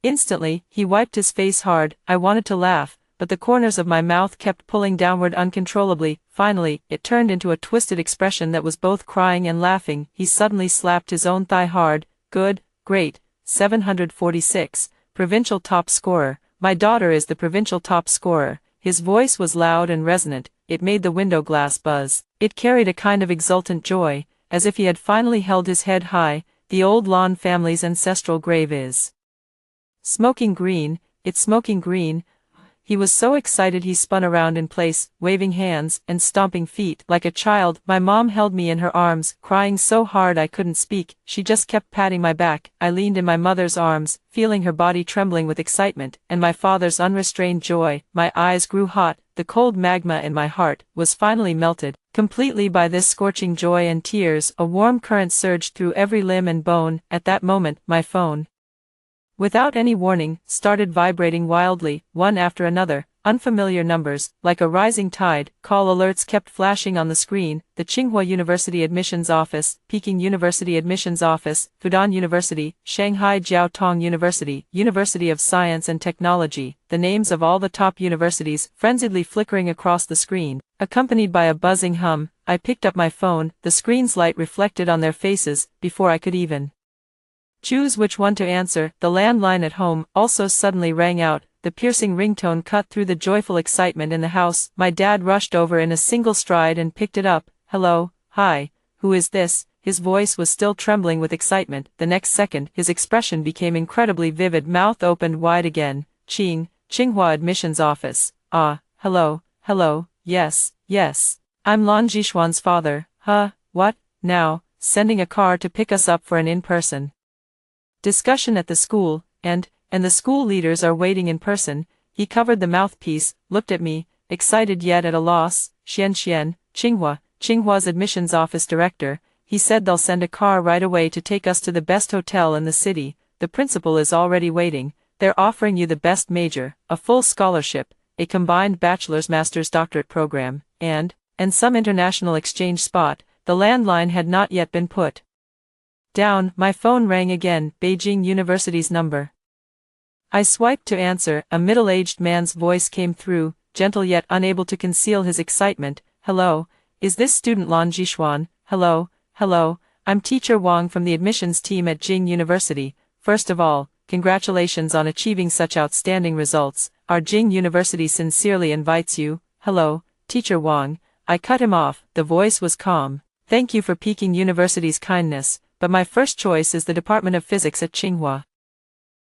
Instantly, he wiped his face hard. I wanted to laugh, but the corners of my mouth kept pulling downward uncontrollably. Finally, it turned into a twisted expression that was both crying and laughing. He suddenly slapped his own thigh hard. Good, great, 746, provincial top scorer. My daughter is the provincial top scorer. His voice was loud and resonant, it made the window glass buzz. It carried a kind of exultant joy, as if he had finally held his head high. The old Lan family's ancestral grave is smoking green, it's smoking green. He was so excited he spun around in place, waving hands and stomping feet like a child. My mom held me in her arms, crying so hard I couldn't speak. She just kept patting my back. I leaned in my mother's arms, feeling her body trembling with excitement, and my father's unrestrained joy. My eyes grew hot, the cold magma in my heart was finally melted completely by this scorching joy and tears. A warm current surged through every limb and bone. At that moment, my phone, without any warning, started vibrating wildly, one after another, unfamiliar numbers, like a rising tide. Call alerts kept flashing on the screen. The Tsinghua University Admissions Office, Peking University Admissions Office, Fudan University, Shanghai Jiaotong University, University of Science and Technology, the names of all the top universities, frenziedly flickering across the screen, accompanied by a buzzing hum. I picked up my phone, the screen's light reflected on their faces, before I could even choose which one to answer. The landline at home also suddenly rang out. The piercing ringtone cut through the joyful excitement in the house. My dad rushed over in a single stride and picked it up. Hello, hi, who is this? His voice was still trembling with excitement. The next second, his expression became incredibly vivid. Mouth opened wide again. Tsinghua Admissions Office. Ah, hello, yes, I'm Lan Jishuan's father. What, now, sending a car to pick us up for an in-person discussion at the school, and the school leaders are waiting in person. He covered the mouthpiece, looked at me, excited yet at a loss. Xian, Qinghua's admissions office director. He said they'll send a car right away to take us to the best hotel in the city. The principal is already waiting. They're offering you the best major, a full scholarship, a combined bachelor's master's doctorate program, and some international exchange spot. The landline had not yet been put down. My phone rang again, Beijing University's number. I swiped to answer. A middle-aged man's voice came through, gentle yet unable to conceal his excitement. Hello, is this student Lan Jixuan? Hello, I'm teacher Wang from the admissions team at Jing University. First of all, congratulations on achieving such outstanding results. Our Jing University sincerely invites you. Hello, teacher Wang. I cut him off. The voice was calm. Thank you for Peking University's kindness, but my first choice is the Department of Physics at Tsinghua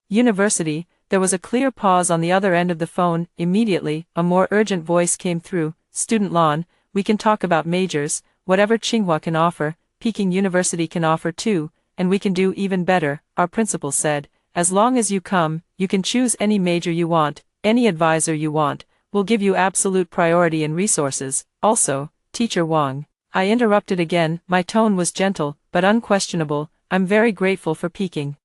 University. There was a clear pause on the other end of the phone. Immediately, a more urgent voice came through. Student Lan, we can talk about majors. Whatever Tsinghua can offer, Peking University can offer too, and we can do even better, our principal said. As long as you come, you can choose any major you want, any advisor you want. We'll give you absolute priority and resources. Also, teacher Wang. I interrupted again. My tone was gentle, but unquestionable. I'm very grateful for Peking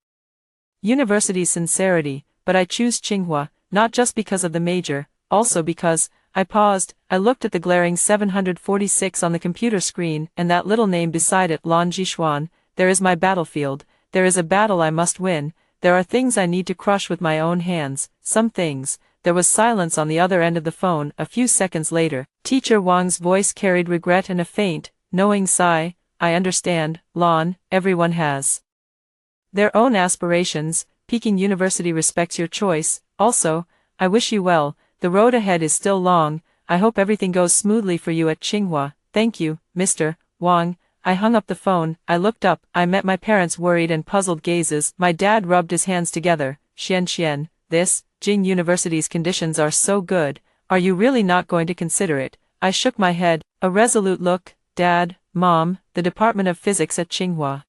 University's sincerity, but I choose Tsinghua, not just because of the major, also because. I paused. I looked at the glaring 746 on the computer screen, and that little name beside it, Lan Jixuan. There is my battlefield. There is a battle I must win. There are things I need to crush with my own hands. Some things. There was silence on the other end of the phone. A few seconds later, teacher Wang's voice carried regret and a faint, knowing sigh. I understand, Lan. Everyone has their own aspirations. Peking University respects your choice. Also, I wish you well. The road ahead is still long. I hope everything goes smoothly for you at Tsinghua. Thank you, Mr. Wang. I hung up the phone. I looked up. I met my parents' worried and puzzled gazes. My dad rubbed his hands together. Xian, this, Jing University's conditions are so good. Are you really not going to consider it? I shook my head. A resolute look. Dad, Mom, the Department of Physics at Tsinghua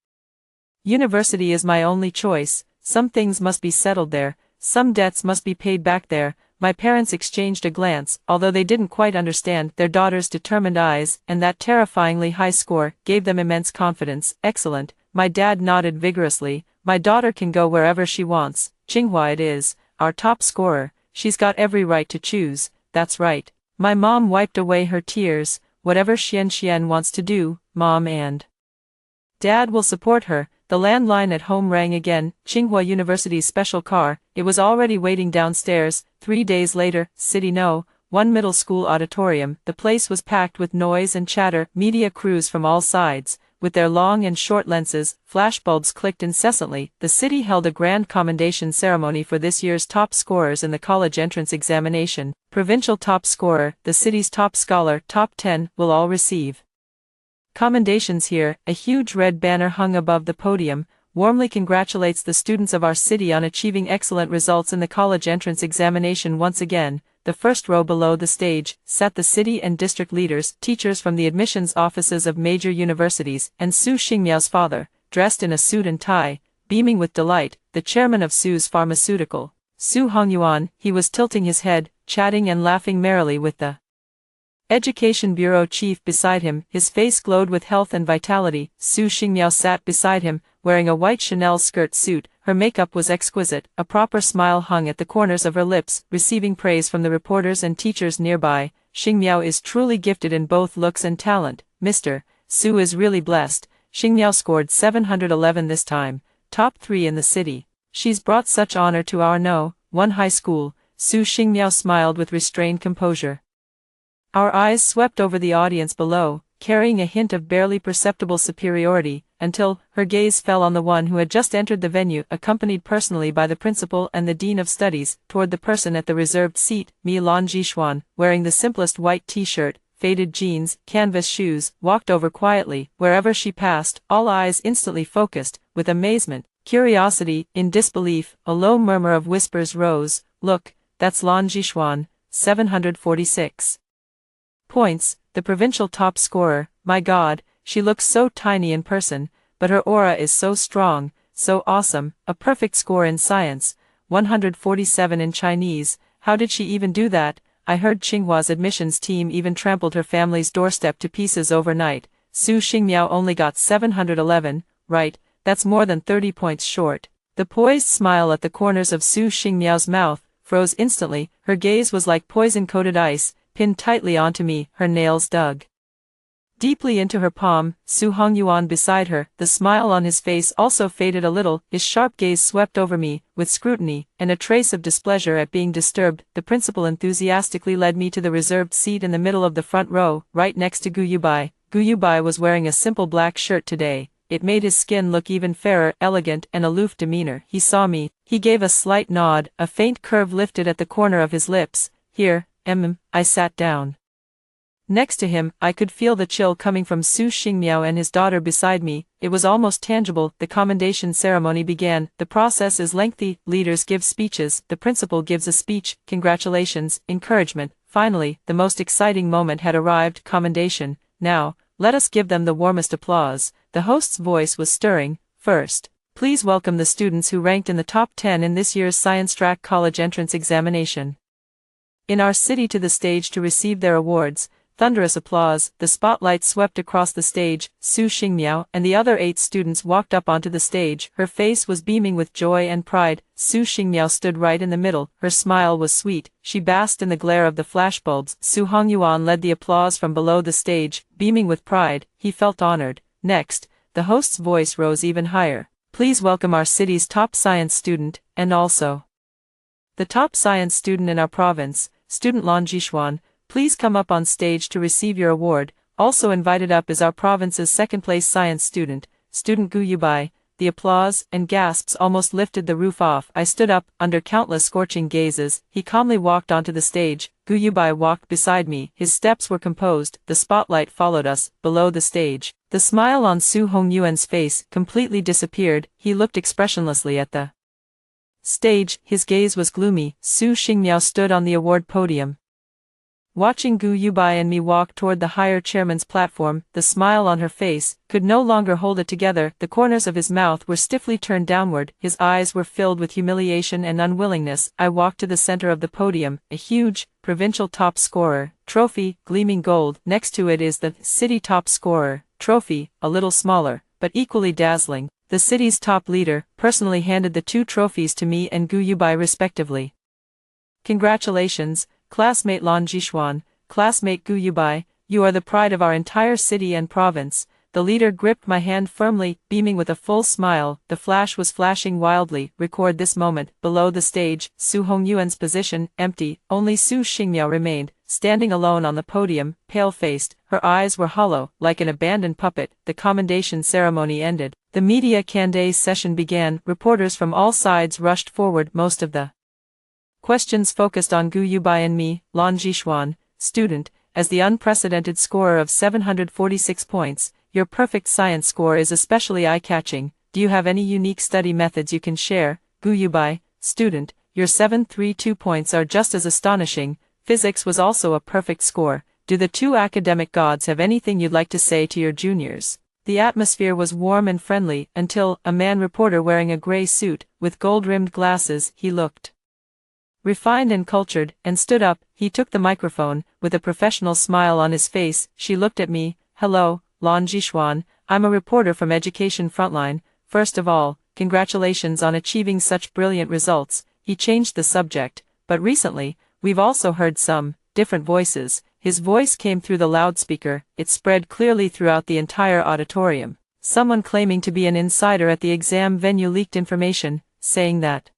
University is my only choice. Some things must be settled there. Some debts must be paid back there. My parents exchanged a glance. Although they didn't quite understand their daughter's determined eyes, and that terrifyingly high score gave them immense confidence. Excellent. My dad nodded vigorously. My daughter can go wherever she wants. Tsinghua it is. Our top scorer. She's got every right to choose. That's right. My mom wiped away her tears. Whatever Xian wants to do, Mom and Dad will support her. The landline at home rang again. Tsinghua University's special car. It was already waiting downstairs. 3 days later, City No. 1 middle school auditorium. The place was packed with noise and chatter. Media crews from all sides, with their long and short lenses, flashbulbs clicked incessantly. The city held a grand commendation ceremony for this year's top scorers in the college entrance examination. Provincial top scorer, the city's top scholar, top 10, will all receive commendations here. A huge red banner hung above the podium, warmly congratulates the students of our city on achieving excellent results in the college entrance examination. Once again, the first row below the stage, sat the city and district leaders, teachers from the admissions offices of major universities, and Su Xingmiao's father, dressed in a suit and tie, beaming with delight, the chairman of Su's pharmaceutical, Su Hongyuan. He was tilting his head, chatting and laughing merrily with the Education Bureau chief beside him. His face glowed with health and vitality. Su Xingmiao sat beside him, wearing a white Chanel skirt suit. Her makeup was exquisite. A proper smile hung at the corners of her lips, receiving praise from the reporters and teachers nearby. Xingmiao is truly gifted in both looks and talent. Mr. Su is really blessed. Xingmiao scored 711 this time, top 3 in the city. She's brought such honor to our No. 1 high school. Su Xingmiao smiled with restrained composure. Our eyes swept over the audience below, carrying a hint of barely perceptible superiority, until her gaze fell on the one who had just entered the venue, accompanied personally by the principal and the dean of studies. Toward the person at the reserved seat, Lan Jixuan, wearing the simplest white t-shirt, faded jeans, canvas shoes, walked over quietly. Wherever she passed, all eyes instantly focused, with amazement, curiosity, in disbelief. A low murmur of whispers rose. Look, that's Lan Jixuan, 746 points, the provincial top scorer. My God, she looks so tiny in person, but her aura is so strong, so awesome, a perfect score in science, 147 in Chinese. How did she even do that? I heard Tsinghua's admissions team even trampled her family's doorstep to pieces overnight. Su Xingmiao only got 711, right, that's more than 30 points short. The poised smile at the corners of Su Xingmiao's mouth froze instantly, her gaze was like poison-coated ice, pinned tightly onto me, her nails dug deeply into her palm. Su Hongyuan beside her, the smile on his face also faded a little, his sharp gaze swept over me, with scrutiny, and a trace of displeasure at being disturbed. The principal enthusiastically led me to the reserved seat in the middle of the front row, right next to Gu Yubai. Gu Yubai was wearing a simple black shirt today. It made his skin look even fairer, elegant and aloof demeanor. He saw me, he gave a slight nod, a faint curve lifted at the corner of his lips. Here, I sat down. Next to him, I could feel the chill coming from Su Xingmiao and his daughter beside me. It was almost tangible. The commendation ceremony began. The process is lengthy. Leaders give speeches. The principal gives a speech, congratulations, encouragement. Finally, the most exciting moment had arrived, commendation. Now, let us give them the warmest applause. The host's voice was stirring. First, please welcome the students who ranked in the top 10 in this year's Science Track College Entrance Examination. In our city to the stage to receive their awards. Thunderous applause, the spotlight swept across the stage. Su Xingmiao and the other 8 students walked up onto the stage. Her face was beaming with joy and pride. Su Xingmiao stood right in the middle. Her smile was sweet. She basked in the glare of the flashbulbs. Su Hongyuan led the applause from below the stage, beaming with pride. He felt honored. Next, the host's voice rose even higher. Please welcome our city's top science student, and also the top science student in our province, student Lan Jishuan. Please come up on stage to receive your award. Also invited up is our province's second-place science student, student Gu Yubai. The applause and gasps almost lifted the roof off. I stood up, under countless scorching gazes. He calmly walked onto the stage. Gu Yubai walked beside me. His steps were composed. The spotlight followed us, below the stage. The smile on Su Hongyuan's face completely disappeared. He looked expressionlessly at the stage. His gaze was gloomy. Su Xingmiao stood on the award podium, watching Gu Yubai and me walk toward the higher chairman's platform. The smile on her face could no longer hold it together. The corners of his mouth were stiffly turned downward. His eyes were filled with humiliation and unwillingness. I walked to the center of the podium. A huge, provincial top scorer trophy, gleaming gold. Next to it is the city top scorer trophy, a little smaller, but equally dazzling. The city's top leader personally handed the 2 trophies to me and Gu Yubai respectively. Congratulations, classmate Lan Jishuan, classmate Gu Yubai, you are the pride of our entire city and province. The leader gripped my hand firmly, beaming with a full smile. The flash was flashing wildly. Record this moment. Below the stage, Su Hongyuan's position, empty. Only Su Xingmiao remained, standing alone on the podium, pale-faced. Her eyes were hollow, like an abandoned puppet. The commendation ceremony ended. The media candidate session began. Reporters from all sides rushed forward. Most of the questions focused on Gu Yubai and me, Lan Jishuan, student, as the unprecedented scorer of 746 points. Your perfect science score is especially eye-catching. Do you have any unique study methods you can share? Gu Yubai, student, your 732 points are just as astonishing. Physics was also a perfect score. Do the 2 academic gods have anything you'd like to say to your juniors? The atmosphere was warm and friendly, until a man reporter wearing a gray suit, with gold-rimmed glasses. He looked refined and cultured, and stood up. He took the microphone, with a professional smile on his face. She looked at me. Hello, Lan Jishuan, I'm a reporter from Education Frontline. First of all, congratulations on achieving such brilliant results. He changed the subject, but recently, we've also heard some different voices. His voice came through the loudspeaker. It spread clearly throughout the entire auditorium. Someone claiming to be an insider at the exam venue leaked information, saying that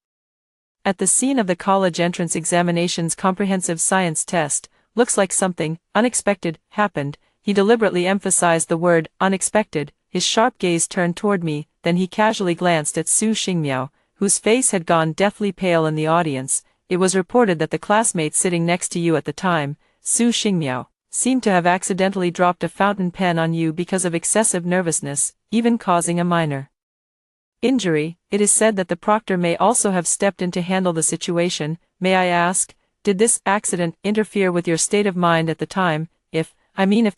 at the scene of the college entrance examination's comprehensive science test, looks like something unexpected happened. He deliberately emphasized the word unexpected. His sharp gaze turned toward me, then he casually glanced at Su Xingmiao, whose face had gone deathly pale in the audience. It was reported that the classmate sitting next to you at the time, Su Xingmiao, seemed to have accidentally dropped a fountain pen on you because of excessive nervousness, even causing a minor injury. It is said that the proctor may also have stepped in to handle the situation. May I ask, did this accident interfere with your state of mind at the time? If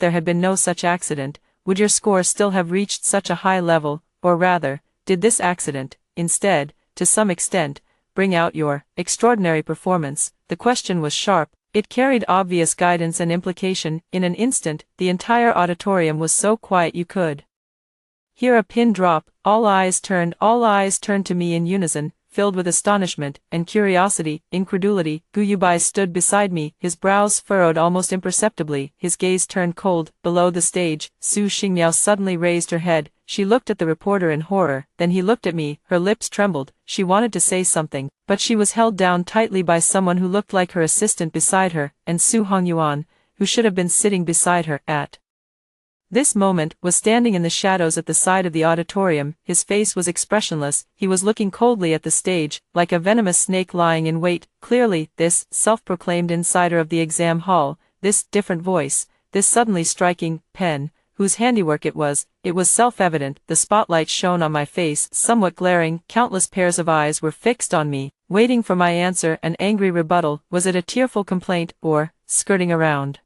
there had been no such accident, would your score still have reached such a high level, or rather, did this accident, instead, to some extent, bring out your extraordinary performance? The question was sharp. It carried obvious guidance and implication. In an instant, the entire auditorium was so quiet you could hear a pin drop. All eyes turned to me in unison, filled with astonishment and curiosity, incredulity. Gu Yubai stood beside me, his brows furrowed almost imperceptibly, his gaze turned cold. Below the stage, Su Xingmiao suddenly raised her head. She looked at the reporter in horror, then he looked at me, her lips trembled. She wanted to say something, but she was held down tightly by someone who looked like her assistant beside her, and Su Hongyuan, who should have been sitting beside her, at this moment, was standing in the shadows at the side of the auditorium. His face was expressionless, he was looking coldly at the stage, like a venomous snake lying in wait. Clearly, this self-proclaimed insider of the exam hall, this different voice, this suddenly striking pen, whose handiwork it was self-evident. The spotlight shone on my face, somewhat glaring. Countless pairs of eyes were fixed on me, waiting for my answer, an angry rebuttal. Was it a tearful complaint, or skirting around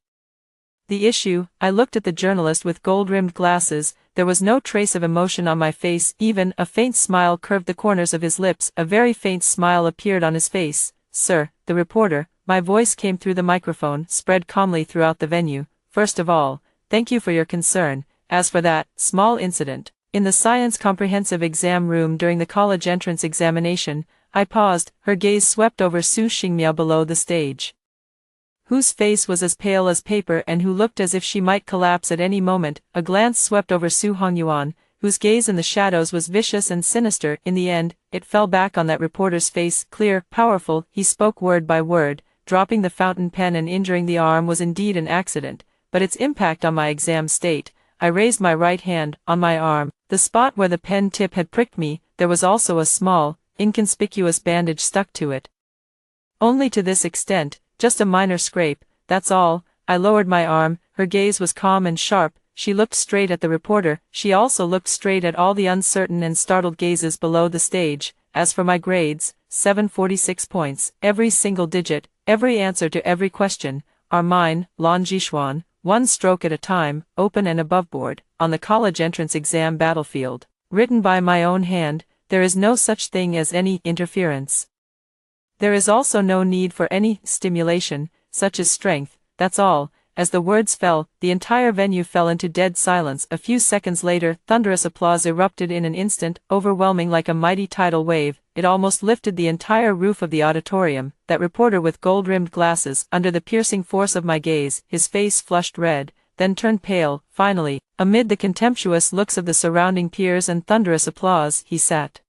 the issue? I looked at the journalist with gold-rimmed glasses. There was no trace of emotion on my face, even a faint smile curved the corners of his lips. A very faint smile appeared on his face. Sir, the reporter, my voice came through the microphone, spread calmly throughout the venue. First of all, thank you for your concern. As for that small incident in the science comprehensive exam room during the college entrance examination, I paused. Her gaze swept over Su Xingmiao below the stage, whose face was as pale as paper and who looked as if she might collapse at any moment. A glance swept over Su Hongyuan, whose gaze in the shadows was vicious and sinister. In the end, it fell back on that reporter's face, clear, powerful. He spoke word by word. Dropping the fountain pen and injuring the arm was indeed an accident, but its impact on my exam state. I raised my right hand. On my arm, the spot where the pen tip had pricked me, there was also a small, inconspicuous bandage stuck to it. Only to this extent, just a minor scrape, that's all. I lowered my arm. Her gaze was calm and sharp. She looked straight at the reporter. She also looked straight at all the uncertain and startled gazes below the stage. As for my grades, 746 points, every single digit, every answer to every question, are mine. Lan Jishuan, one stroke at a time, open and aboveboard, on the college entrance exam battlefield. Written by my own hand, there is no such thing as any interference. There is also no need for any stimulation, such as strength, that's all. As the words fell, the entire venue fell into dead silence. A few seconds later, thunderous applause erupted in an instant, overwhelming like a mighty tidal wave. It almost lifted the entire roof of the auditorium. That reporter with gold-rimmed glasses, under the piercing force of my gaze, his face flushed red, then turned pale. Finally, amid the contemptuous looks of the surrounding peers and thunderous applause, he sat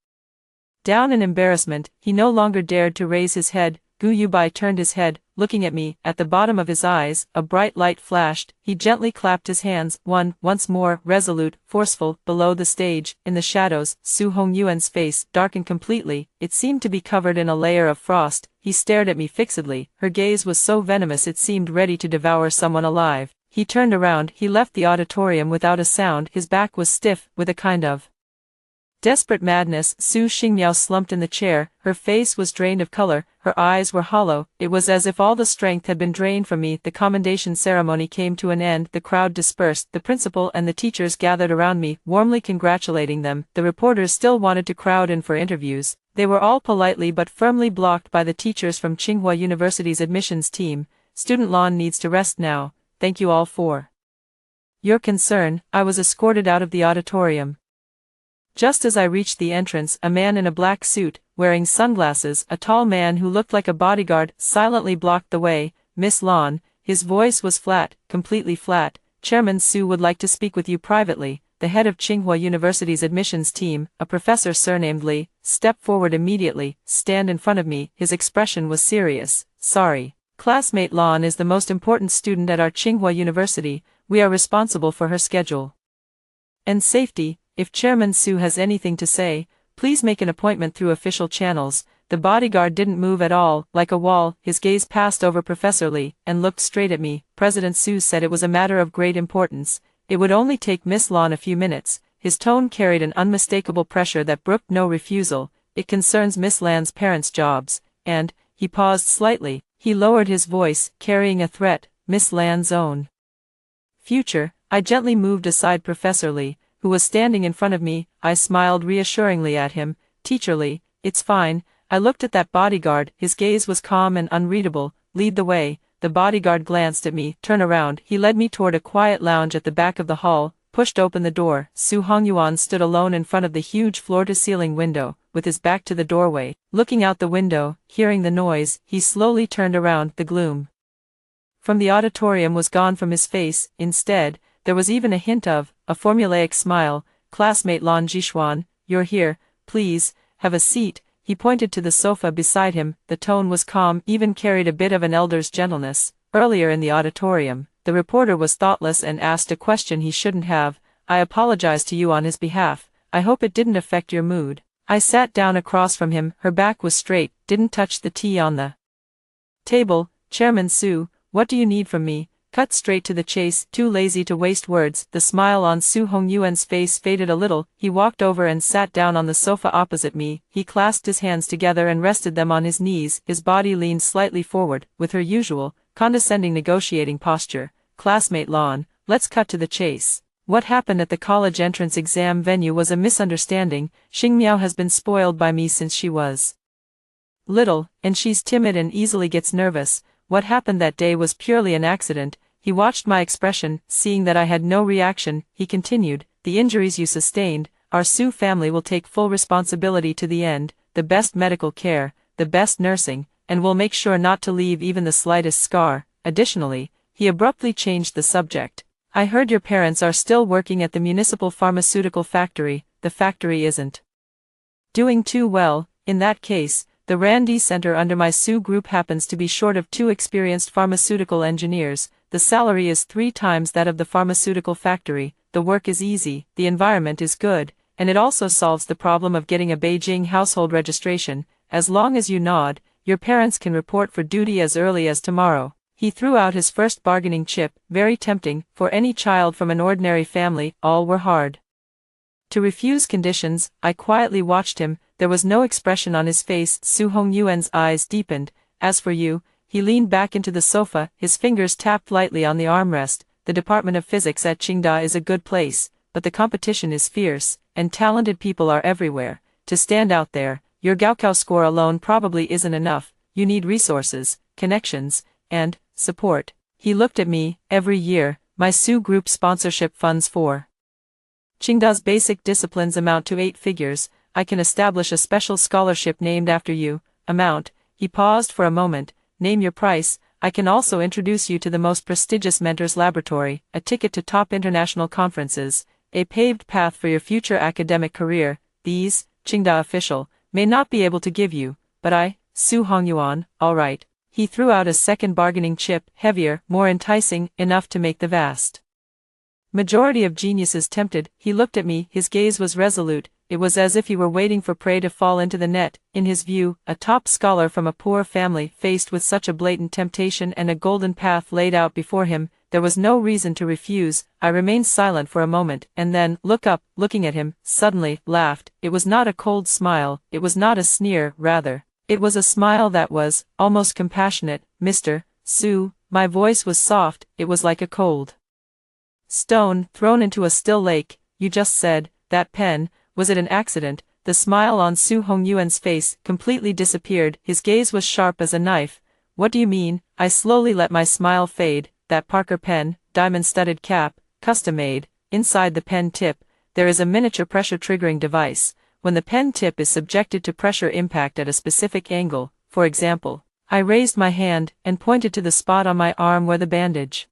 down in embarrassment. He no longer dared to raise his head. Gu Yubai turned his head, looking at me. At the bottom of his eyes, a bright light flashed. He gently clapped his hands, once more, resolute, forceful. Below the stage, in the shadows, Su Hongyuan's face darkened completely. It seemed to be covered in a layer of frost. He stared at me fixedly. Her gaze was so venomous it seemed ready to devour someone alive. He turned around. He left the auditorium without a sound. His back was stiff, with a kind of desperate madness. Su Xingmiao slumped in the chair. Her face was drained of color, her eyes were hollow. It was as if all the strength had been drained from me. The commendation ceremony came to an end. The crowd dispersed. The principal and the teachers gathered around me, warmly congratulating them. The reporters still wanted to crowd in for interviews. They were all politely but firmly blocked by the teachers from Tsinghua University's admissions team. Student Lan needs to rest now. Thank you all for your concern. I was escorted out of the auditorium. Just as I reached the entrance, a man in a black suit, wearing sunglasses, a tall man who looked like a bodyguard, silently blocked the way. Miss Lan, his voice was flat, completely flat. Chairman Su would like to speak with you privately. The head of Tsinghua University's admissions team, a professor surnamed Li, stepped forward immediately. Stand in front of me. His expression was serious. Sorry. Classmate Lan is the most important student at our Tsinghua University. We are responsible for her schedule and safety. If Chairman Su has anything to say, please make an appointment through official channels. The bodyguard didn't move at all, like a wall. His gaze passed over Professor Li, and looked straight at me. President Su said it was a matter of great importance. It would only take Miss Lan a few minutes. His tone carried an unmistakable pressure that brooked no refusal. It concerns Miss Lan's parents' jobs, and, he paused slightly, he lowered his voice, carrying a threat, Miss Lan's own future. I gently moved aside Professor Lee, who was standing in front of me. I smiled reassuringly at him. Teacher Lee, it's fine. I looked at that bodyguard, his gaze was calm and unreadable. Lead the way. The bodyguard glanced at me. Turn around. He led me toward a quiet lounge at the back of the hall, pushed open the door. Su Hongyuan stood alone in front of the huge floor-to-ceiling window, with his back to the doorway. Looking out the window, hearing the noise, he slowly turned around. The gloom from the auditorium was gone from his face. Instead, there was even a hint of a formulaic smile. Classmate Lan Jishuan, you're here, please, have a seat. He pointed to the sofa beside him. The tone was calm, even carried a bit of an elder's gentleness. Earlier in the auditorium, the reporter was thoughtless and asked a question he shouldn't have. I apologize to you on his behalf. I hope it didn't affect your mood. I sat down across from him. Her back was straight, didn't touch the tea on the table. Chairman Su, what do you need from me? Cut straight to the chase, too lazy to waste words. The smile on Su Hongyuan's face faded a little. He walked over and sat down on the sofa opposite me. He clasped his hands together and rested them on his knees. His body leaned slightly forward, with her usual, condescending negotiating posture. Classmate Lan, let's cut to the chase. What happened at the college entrance exam venue was a misunderstanding. Xingmiao has been spoiled by me since she was little, and she's timid and easily gets nervous. What happened that day was purely an accident. He watched my expression, seeing that I had no reaction. He continued, the injuries you sustained, our Su family will take full responsibility to the end, the best medical care, the best nursing, and will make sure not to leave even the slightest scar. Additionally, he abruptly changed the subject. I heard your parents are still working at the municipal pharmaceutical factory. The factory isn't doing too well. In that case, the Randy Center under my Su group happens to be short of 2 experienced pharmaceutical engineers. The salary is 3 times that of the pharmaceutical factory. The work is easy, the environment is good, and it also solves the problem of getting a Beijing household registration. As long as you nod, your parents can report for duty as early as tomorrow. He threw out his first bargaining chip, very tempting, for any child from an ordinary family. All were hard to refuse conditions. I quietly watched him. There was no expression on his face. Su Hongyuan's eyes deepened. As for you, he leaned back into the sofa, his fingers tapped lightly on the armrest. The Department of Physics at Qingda is a good place, but the competition is fierce, and talented people are everywhere. To stand out there, your Gaokao score alone probably isn't enough. You need resources, connections, and support. He looked at me. Every year, my Su group sponsorship funds for Qingda's basic disciplines amount to 8 figures. I can establish a special scholarship named after you. Amount. He paused for a moment. Name your price. I can also introduce you to the most prestigious mentors laboratory, a ticket to top international conferences, a paved path for your future academic career. These, Qingda official, may not be able to give you, but I, Su Hongyuan, all right. He threw out a second bargaining chip, heavier, more enticing, enough to make the vast majority of geniuses tempted. He looked at me. His gaze was resolute. It was as if he were waiting for prey to fall into the net. In his view, a top scholar from a poor family, faced with such a blatant temptation and a golden path laid out before him, there was no reason to refuse. I remained silent for a moment, and then, looking at him, suddenly, laughed. It was not a cold smile, it was not a sneer, rather, it was a smile that was, almost compassionate. Mr. Su, my voice was soft, it was like a cold stone thrown into a still lake. You just said, that pen, was it an accident? The smile on Su Hongyuan's face completely disappeared. His gaze was sharp as a knife. What do you mean? I slowly let my smile fade. That Parker pen, diamond-studded cap, custom-made. Inside the pen tip, there is a miniature pressure triggering device. When the pen tip is subjected to pressure impact at a specific angle, for example, I raised my hand and pointed to the spot on my arm where the bandage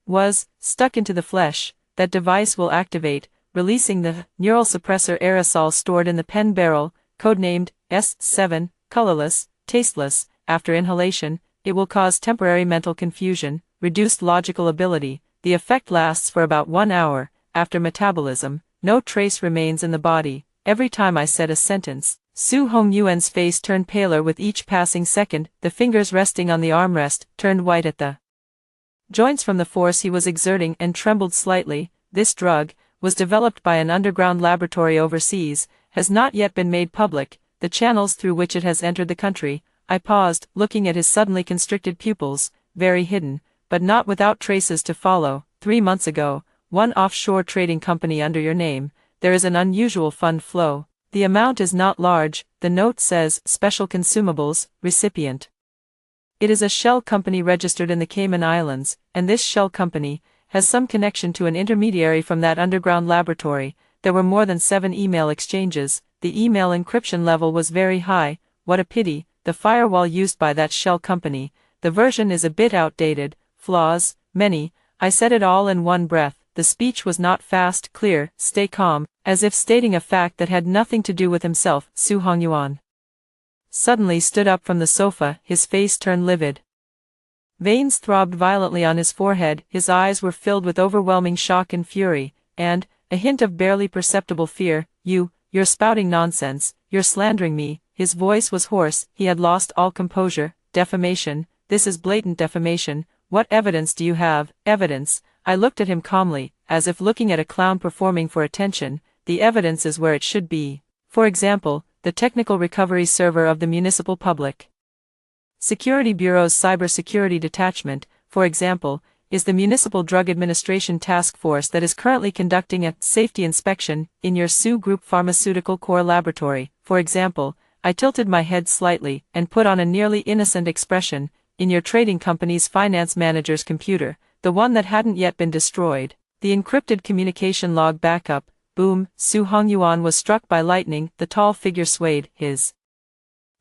was stuck into the flesh. That device will activate, releasing the neural suppressor aerosol stored in the pen barrel, codenamed S7, colorless, tasteless. After inhalation, it will cause temporary mental confusion, reduced logical ability. The effect lasts for about 1 hour. After metabolism, no trace remains in the body. Every time I said a sentence, Su Hongyuan's face turned paler with each passing second. The fingers resting on the armrest turned white at the joints from the force he was exerting and trembled slightly. This drug was developed by an underground laboratory overseas, has not yet been made public, the channels through which it has entered the country. I paused, looking at his suddenly constricted pupils, very hidden, but not without traces to follow. 3 months ago, one offshore trading company under your name. There is an unusual fund flow. The amount is not large, the note says, special consumables, recipient. It is a shell company registered in the Cayman Islands, and this shell company has some connection to an intermediary from that underground laboratory. There were more than 7 email exchanges. The email encryption level was very high. What a pity, the firewall used by that shell company. The version is a bit outdated, flaws, many. I said it all in one breath. The speech was not fast, clear, stay calm, as if stating a fact that had nothing to do with himself. Su Hongyuan suddenly stood up from the sofa, his face turned livid. Veins throbbed violently on his forehead, his eyes were filled with overwhelming shock and fury, and a hint of barely perceptible fear. You're spouting nonsense, you're slandering me. His voice was hoarse, he had lost all composure. Defamation, this is blatant defamation. What evidence do you have? Evidence? I looked at him calmly, as if looking at a clown performing for attention. The evidence is where it should be. For example, the technical recovery server of the Municipal Public Security Bureau's Cybersecurity Detachment, for example, is the Municipal Drug Administration Task Force that is currently conducting a safety inspection in your Su Group Pharmaceutical Core Laboratory. For example, I tilted my head slightly and put on a nearly innocent expression, in your trading company's finance manager's computer, the one that hadn't yet been destroyed. The encrypted communication log backup. Boom, Su Hongyuan was struck by lightning. The tall figure swayed, his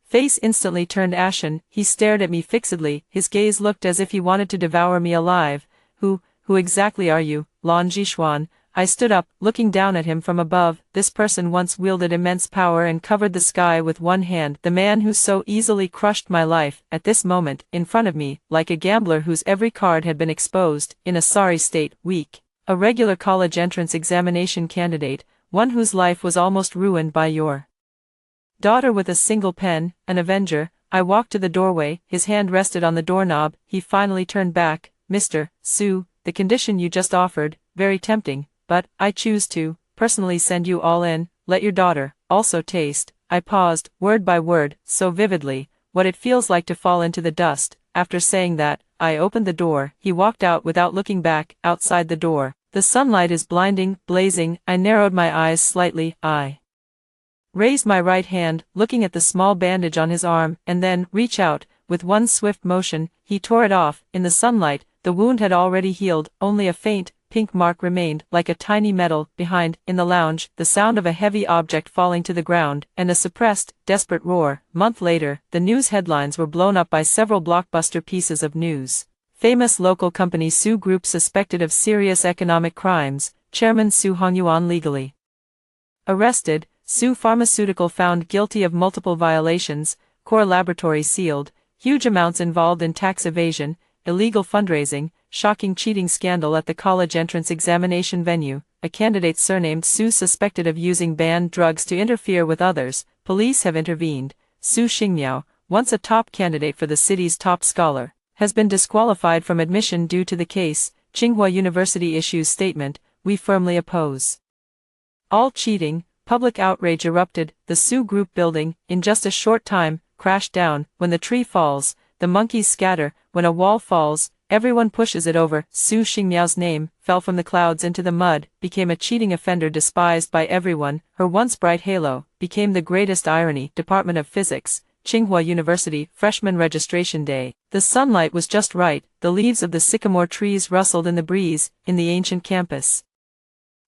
face instantly turned ashen. He stared at me fixedly, his gaze looked as if he wanted to devour me alive. Who exactly are you, Lan Jishuan? I stood up, looking down at him from above. This person once wielded immense power and covered the sky with one hand. The man who so easily crushed my life, at this moment, in front of me, like a gambler whose every card had been exposed, in a sorry state, weak. A regular college entrance examination candidate, one whose life was almost ruined by your daughter with a single pen, an avenger. I walked to the doorway, his hand rested on the doorknob. He finally turned back. Mr. Su, the condition you just offered, very tempting, but I choose to personally send you all in. Let your daughter also taste. I paused, word by word, so vividly, what it feels like to fall into the dust. After saying that, I opened the door. He walked out without looking back. Outside the door, the sunlight is blinding, blazing. I narrowed my eyes slightly. I raised my right hand, looking at the small bandage on his arm, and then, reach out. With one swift motion, he tore it off. In the sunlight, the wound had already healed, only a faint, pink mark remained, like a tiny metal. Behind, in the lounge, the sound of a heavy object falling to the ground, and a suppressed, desperate roar. Month later, the news headlines were blown up by several blockbuster pieces of news. Famous local company Su Group suspected of serious economic crimes, Chairman Su Hongyuan legally arrested, Su Pharmaceutical found guilty of multiple violations, core laboratory sealed, huge amounts involved in tax evasion, illegal fundraising, shocking cheating scandal at the college entrance examination venue, a candidate surnamed Su suspected of using banned drugs to interfere with others. Police have intervened. Su Xingmiao, once a top candidate for the city's top scholar, has been disqualified from admission due to the case. Tsinghua University issues statement, we firmly oppose all cheating. Public outrage erupted. The Su Group building, in just a short time, crashed down. When the tree falls, the monkeys scatter. When a wall falls, everyone pushes it over. Su Xingmiao's name fell from the clouds into the mud, became a cheating offender despised by everyone. Her once bright halo became the greatest irony. Department of Physics, Tsinghua University, freshman registration day. The sunlight was just right. The leaves of the sycamore trees rustled in the breeze, in the ancient campus.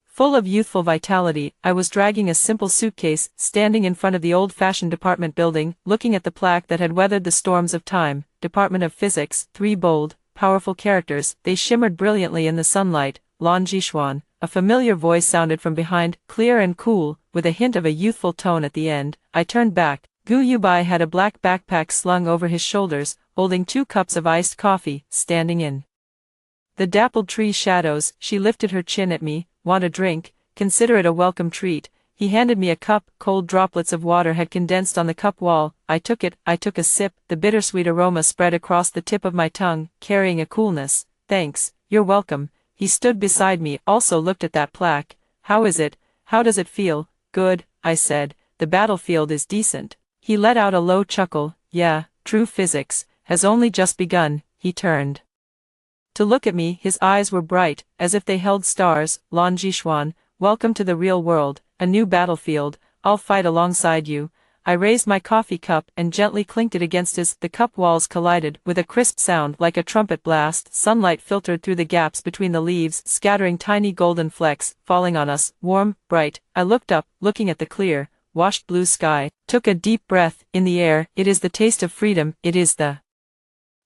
Full of youthful vitality, I was dragging a simple suitcase, standing in front of the old-fashioned department building, looking at the plaque that had weathered the storms of time. Department of Physics, 3 bold, powerful characters. They shimmered brilliantly in the sunlight. Lan Jishuan. A familiar voice sounded from behind, clear and cool, with a hint of a youthful tone at the end. I turned back. Gu Yubai had a black backpack slung over his shoulders, holding 2 cups of iced coffee, standing in the dappled tree shadows. She lifted her chin at me. Want a drink? Consider it a welcome treat. He handed me a cup. Cold droplets of water had condensed on the cup wall. I took it. I took a sip. The bittersweet aroma spread across the tip of my tongue, carrying a coolness. Thanks, you're welcome. He stood beside me, also looked at that plaque. How is it? How does it feel? Good, I said. The battlefield is decent. He let out a low chuckle. Yeah, true physics has only just begun. He turned To look at me, his eyes were bright, as if they held stars. Lan Jishuan, welcome to the real world, a new battlefield, I'll fight alongside you. I raised my coffee cup and gently clinked it against his. The cup walls collided, with a crisp sound like a trumpet blast. Sunlight filtered through the gaps between the leaves, scattering tiny golden flecks, falling on us, warm, bright. I looked up, looking at the clear, washed blue sky, took a deep breath. In the air, it is the taste of freedom, it is the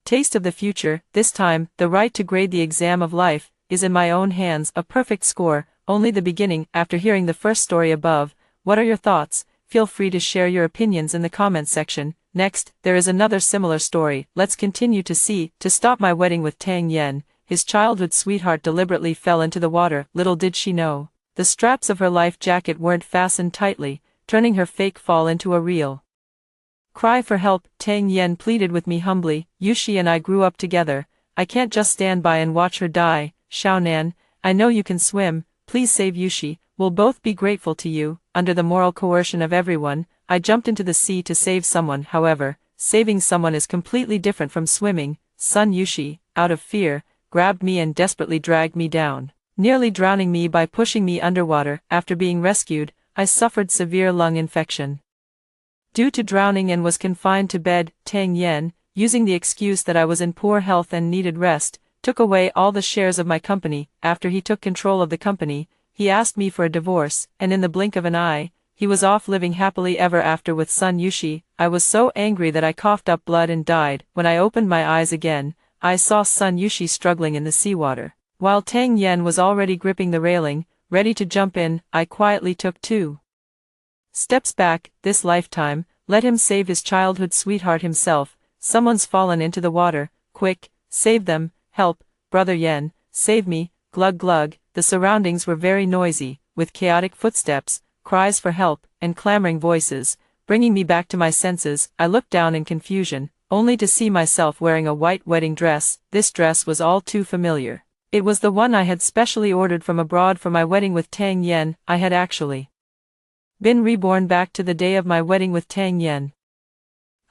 taste of the future. This time, the right to grade the exam of life is in my own hands. A perfect score, only the beginning. After hearing the first story above, what are your thoughts? Feel free to share your opinions in the comments section. Next, there is another similar story. Let's continue to see. To stop my wedding with Tang Yen, his childhood sweetheart deliberately fell into the water. Little did she know, the straps of her life jacket weren't fastened tightly, turning her fake fall into a real cry for help. Tang Yen pleaded with me humbly. Yushi and I grew up together. I can't just stand by and watch her die. Xiaonan, I know you can swim. Please save Yushi. We'll both be grateful to you. Under the moral coercion of everyone, I jumped into the sea to save someone. However, saving someone is completely different from swimming. Sun Yushi, out of fear, grabbed me and desperately dragged me down, nearly drowning me by pushing me underwater. After being rescued, I suffered severe lung infection due to drowning and was confined to bed. Tang Yen, using the excuse that I was in poor health and needed rest, took away all the shares of my company. After he took control of the company, he asked me for a divorce, and in the blink of an eye, he was off living happily ever after with Sun Yushi. I was so angry that I coughed up blood and died. When I opened my eyes again, I saw Sun Yushi struggling in the seawater, while Tang Yen was already gripping the railing, ready to jump in. I quietly took 2 steps back. This lifetime, let him save his childhood sweetheart himself. Someone's fallen into the water. Quick, save them. Help, brother Yen, save me. Glug glug. The surroundings were very noisy, with chaotic footsteps, cries for help, and clamoring voices, bringing me back to my senses. I looked down in confusion, only to see myself wearing a white wedding dress. This dress was all too familiar. It was the one I had specially ordered from abroad for my wedding with Tang Yen. I had actually been reborn back to the day of my wedding with Tang Yen.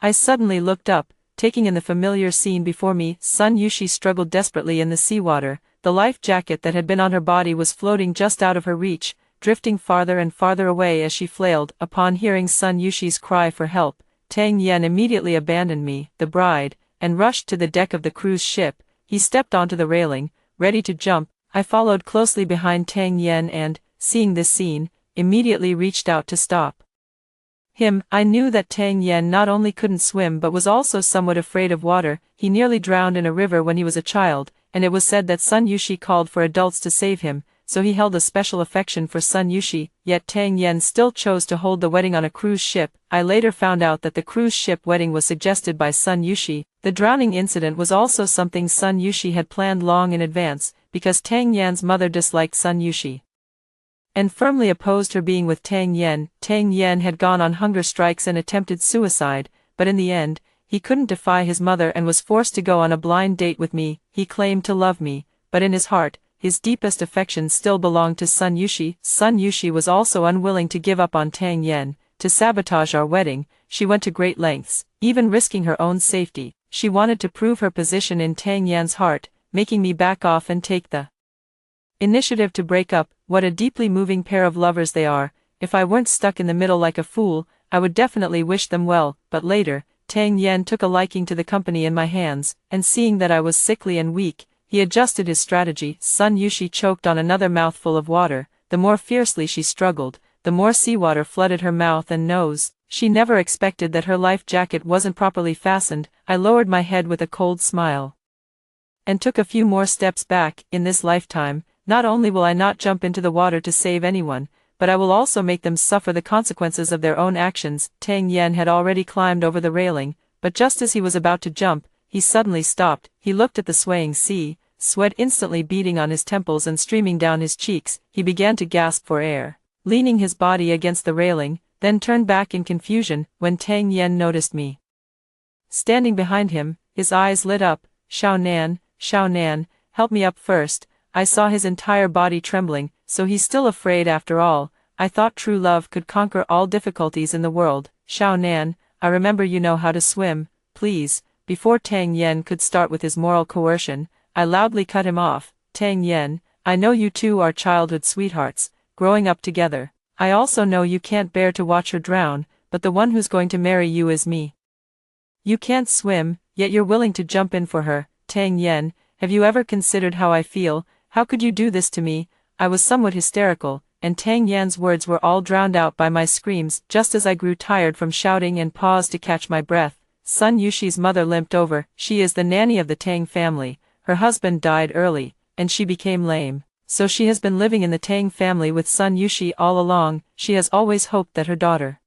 I suddenly looked up, taking in the familiar scene before me. Sun Yushi struggled desperately in the seawater. The life jacket that had been on her body was floating just out of her reach, drifting farther and farther away as she flailed. Upon hearing Sun Yushi's cry for help, Tang Yen immediately abandoned me, the bride, and rushed to the deck of the cruise ship. He stepped onto the railing, ready to jump. I followed closely behind Tang Yen and, seeing this scene, immediately reached out to stop him. I knew that Tang Yen not only couldn't swim but was also somewhat afraid of water. He nearly drowned in a river when he was a child, and it was said that Sun Yushi called for adults to save him, so he held a special affection for Sun Yushi. Yet Tang Yen still chose to hold the wedding on a cruise ship. I later found out that the cruise ship wedding was suggested by Sun Yushi. The drowning incident was also something Sun Yushi had planned long in advance, because Tang Yan's mother disliked Sun Yushi and firmly opposed her being with Tang Yen. Tang Yen had gone on hunger strikes and attempted suicide, but in the end, he couldn't defy his mother and was forced to go on a blind date with me. He claimed to love me, but in his heart, his deepest affection still belonged to Sun Yushi. Sun Yushi was also unwilling to give up on Tang Yen. To sabotage our wedding, she went to great lengths, even risking her own safety. She wanted to prove her position in Tang Yan's heart, making me back off and take the initiative to break up. What a deeply moving pair of lovers they are. If I weren't stuck in the middle like a fool, I would definitely wish them well. But later, Tang Yen took a liking to the company in my hands, and seeing that I was sickly and weak, he adjusted his strategy. Sun Yushi choked on another mouthful of water. The more fiercely she struggled, the more seawater flooded her mouth and nose. She never expected that her life jacket wasn't properly fastened. I lowered my head with a cold smile and took a few more steps back. In this lifetime, not only will I not jump into the water to save anyone, but I will also make them suffer the consequences of their own actions. Tang Yen had already climbed over the railing, but just as he was about to jump, he suddenly stopped. He looked at the swaying sea, sweat instantly beading on his temples and streaming down his cheeks. He began to gasp for air, leaning his body against the railing, then turned back in confusion. When Tang Yen noticed me standing behind him, his eyes lit up. Xiaonan, Xiaonan, help me up first. I saw his entire body trembling. So he's still afraid after all. I thought true love could conquer all difficulties in the world. Xiaonan, I remember you know how to swim. Please. Before Tang Yen could start with his moral coercion, I loudly cut him off. Tang Yen, I know you two are childhood sweethearts, growing up together. I also know you can't bear to watch her drown, but the one who's going to marry you is me. You can't swim, yet you're willing to jump in for her. Tang Yen, have you ever considered how I feel? How could you do this to me? I was somewhat hysterical, and Tang Yan's words were all drowned out by my screams. Just as I grew tired from shouting and paused to catch my breath, Sun Yushi's mother limped over. She is the nanny of the Tang family. Her husband died early, and she became lame. So she has been living in the Tang family with Sun Yushi all along. She has always hoped that her daughter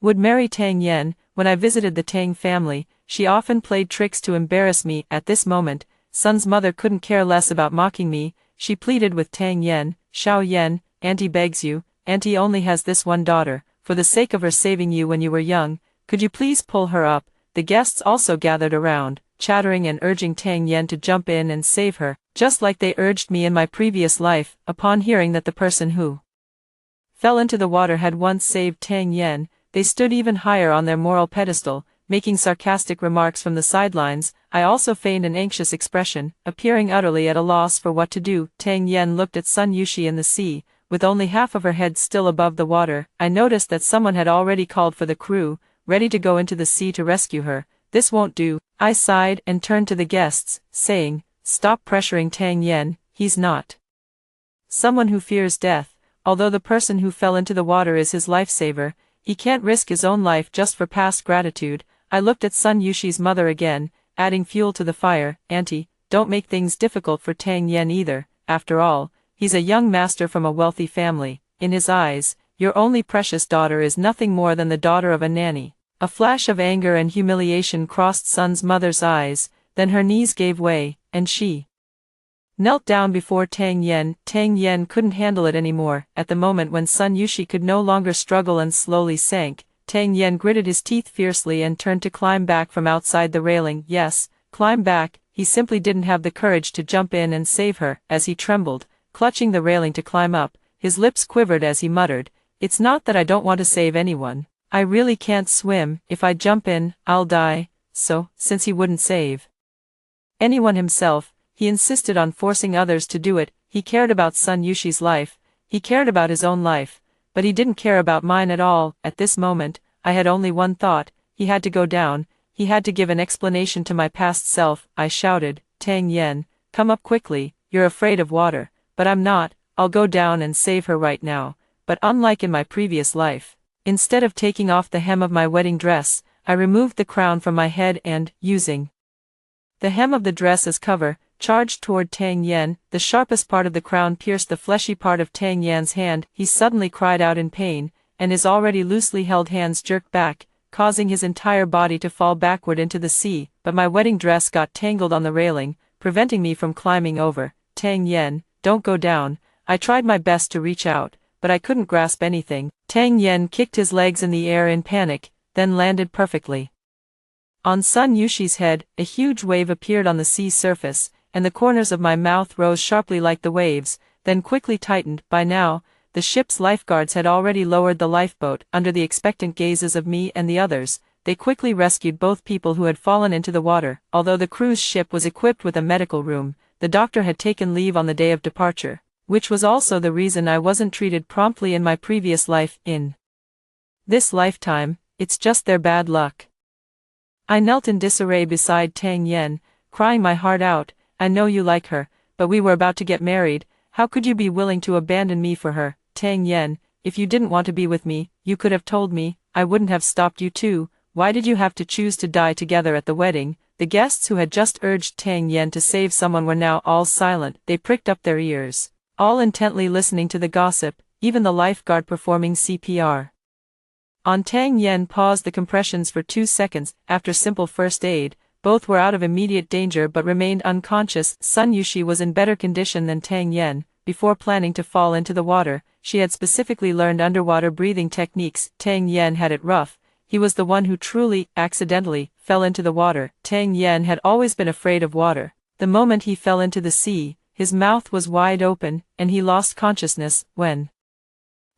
would marry Tang Yen. When I visited the Tang family, she often played tricks to embarrass me. At this moment, Sun's mother couldn't care less about mocking me. She pleaded with Tang Yen, Xiao Yen, Auntie begs you, Auntie only has this one daughter, for the sake of her saving you when you were young, could you please pull her up? The guests also gathered around, chattering and urging Tang Yen to jump in and save her, just like they urged me in my previous life. Upon hearing that the person who fell into the water had once saved Tang Yen, they stood even higher on their moral pedestal, making sarcastic remarks from the sidelines. I also feigned an anxious expression, appearing utterly at a loss for what to do. Tang Yen looked at Sun Yushi in the sea, with only half of her head still above the water. I noticed that someone had already called for the crew, ready to go into the sea to rescue her. This won't do. I sighed and turned to the guests, saying, stop pressuring Tang Yen, he's not someone who fears death. Although the person who fell into the water is his lifesaver, he can't risk his own life just for past gratitude. I looked at Sun Yushi's mother again, adding fuel to the fire. Auntie, don't make things difficult for Tang Yen either. After all, he's a young master from a wealthy family. In his eyes, your only precious daughter is nothing more than the daughter of a nanny. A flash of anger and humiliation crossed Sun's mother's eyes, then her knees gave way, and she knelt down before Tang Yen. Tang Yen couldn't handle it anymore. At the moment when Sun Yushi could no longer struggle and slowly sank, Tang Yen gritted his teeth fiercely and turned to climb back from outside the railing. Yes, climb back. He simply didn't have the courage to jump in and save her. As he trembled, clutching the railing to climb up, his lips quivered as he muttered, it's not that I don't want to save anyone. I really can't swim. If I jump in, I'll die. So, since he wouldn't save anyone himself, he insisted on forcing others to do it. He cared about Sun Yushi's life, he cared about his own life, but he didn't care about mine at all. At this moment, I had only one thought, he had to go down, he had to give an explanation to my past self. I shouted, Tang Yen, come up quickly, you're afraid of water, but I'm not. I'll go down and save her right now. But unlike in my previous life, instead of taking off the hem of my wedding dress, I removed the crown from my head and, using the hem of the dress as cover, charged toward Tang Yen. The sharpest part of the crown pierced the fleshy part of Tang Yan's hand. He suddenly cried out in pain, and his already loosely held hands jerked back, causing his entire body to fall backward into the sea. But my wedding dress got tangled on the railing, preventing me from climbing over. Tang Yen, don't go down. I tried my best to reach out, but I couldn't grasp anything. Tang Yen kicked his legs in the air in panic, then landed perfectly on Sun Yushi's head. A huge wave appeared on the sea surface, and the corners of my mouth rose sharply like the waves, then quickly tightened. By now, the ship's lifeguards had already lowered the lifeboat. Under the expectant gazes of me and the others, they quickly rescued both people who had fallen into the water. Although the cruise ship was equipped with a medical room, the doctor had taken leave on the day of departure, which was also the reason I wasn't treated promptly in my previous life. In this lifetime, it's just their bad luck. I knelt in disarray beside Tang Yen, crying my heart out. I know you like her, but we were about to get married. How could you be willing to abandon me for her? Tang Yen, if you didn't want to be with me, you could have told me. I wouldn't have stopped you too. Why did you have to choose to die together at the wedding? The guests who had just urged Tang Yen to save someone were now all silent. They pricked up their ears, all intently listening to the gossip, even the lifeguard performing CPR on Tang Yen paused the compressions for 2 seconds. After simple first aid, both were out of immediate danger but remained unconscious. Sun Yushi was in better condition than Tang Yen. Before planning to fall into the water, she had specifically learned underwater breathing techniques. Tang Yen had it rough. He was the one who truly, accidentally, fell into the water. Tang Yen had always been afraid of water. The moment he fell into the sea, his mouth was wide open, and he lost consciousness. When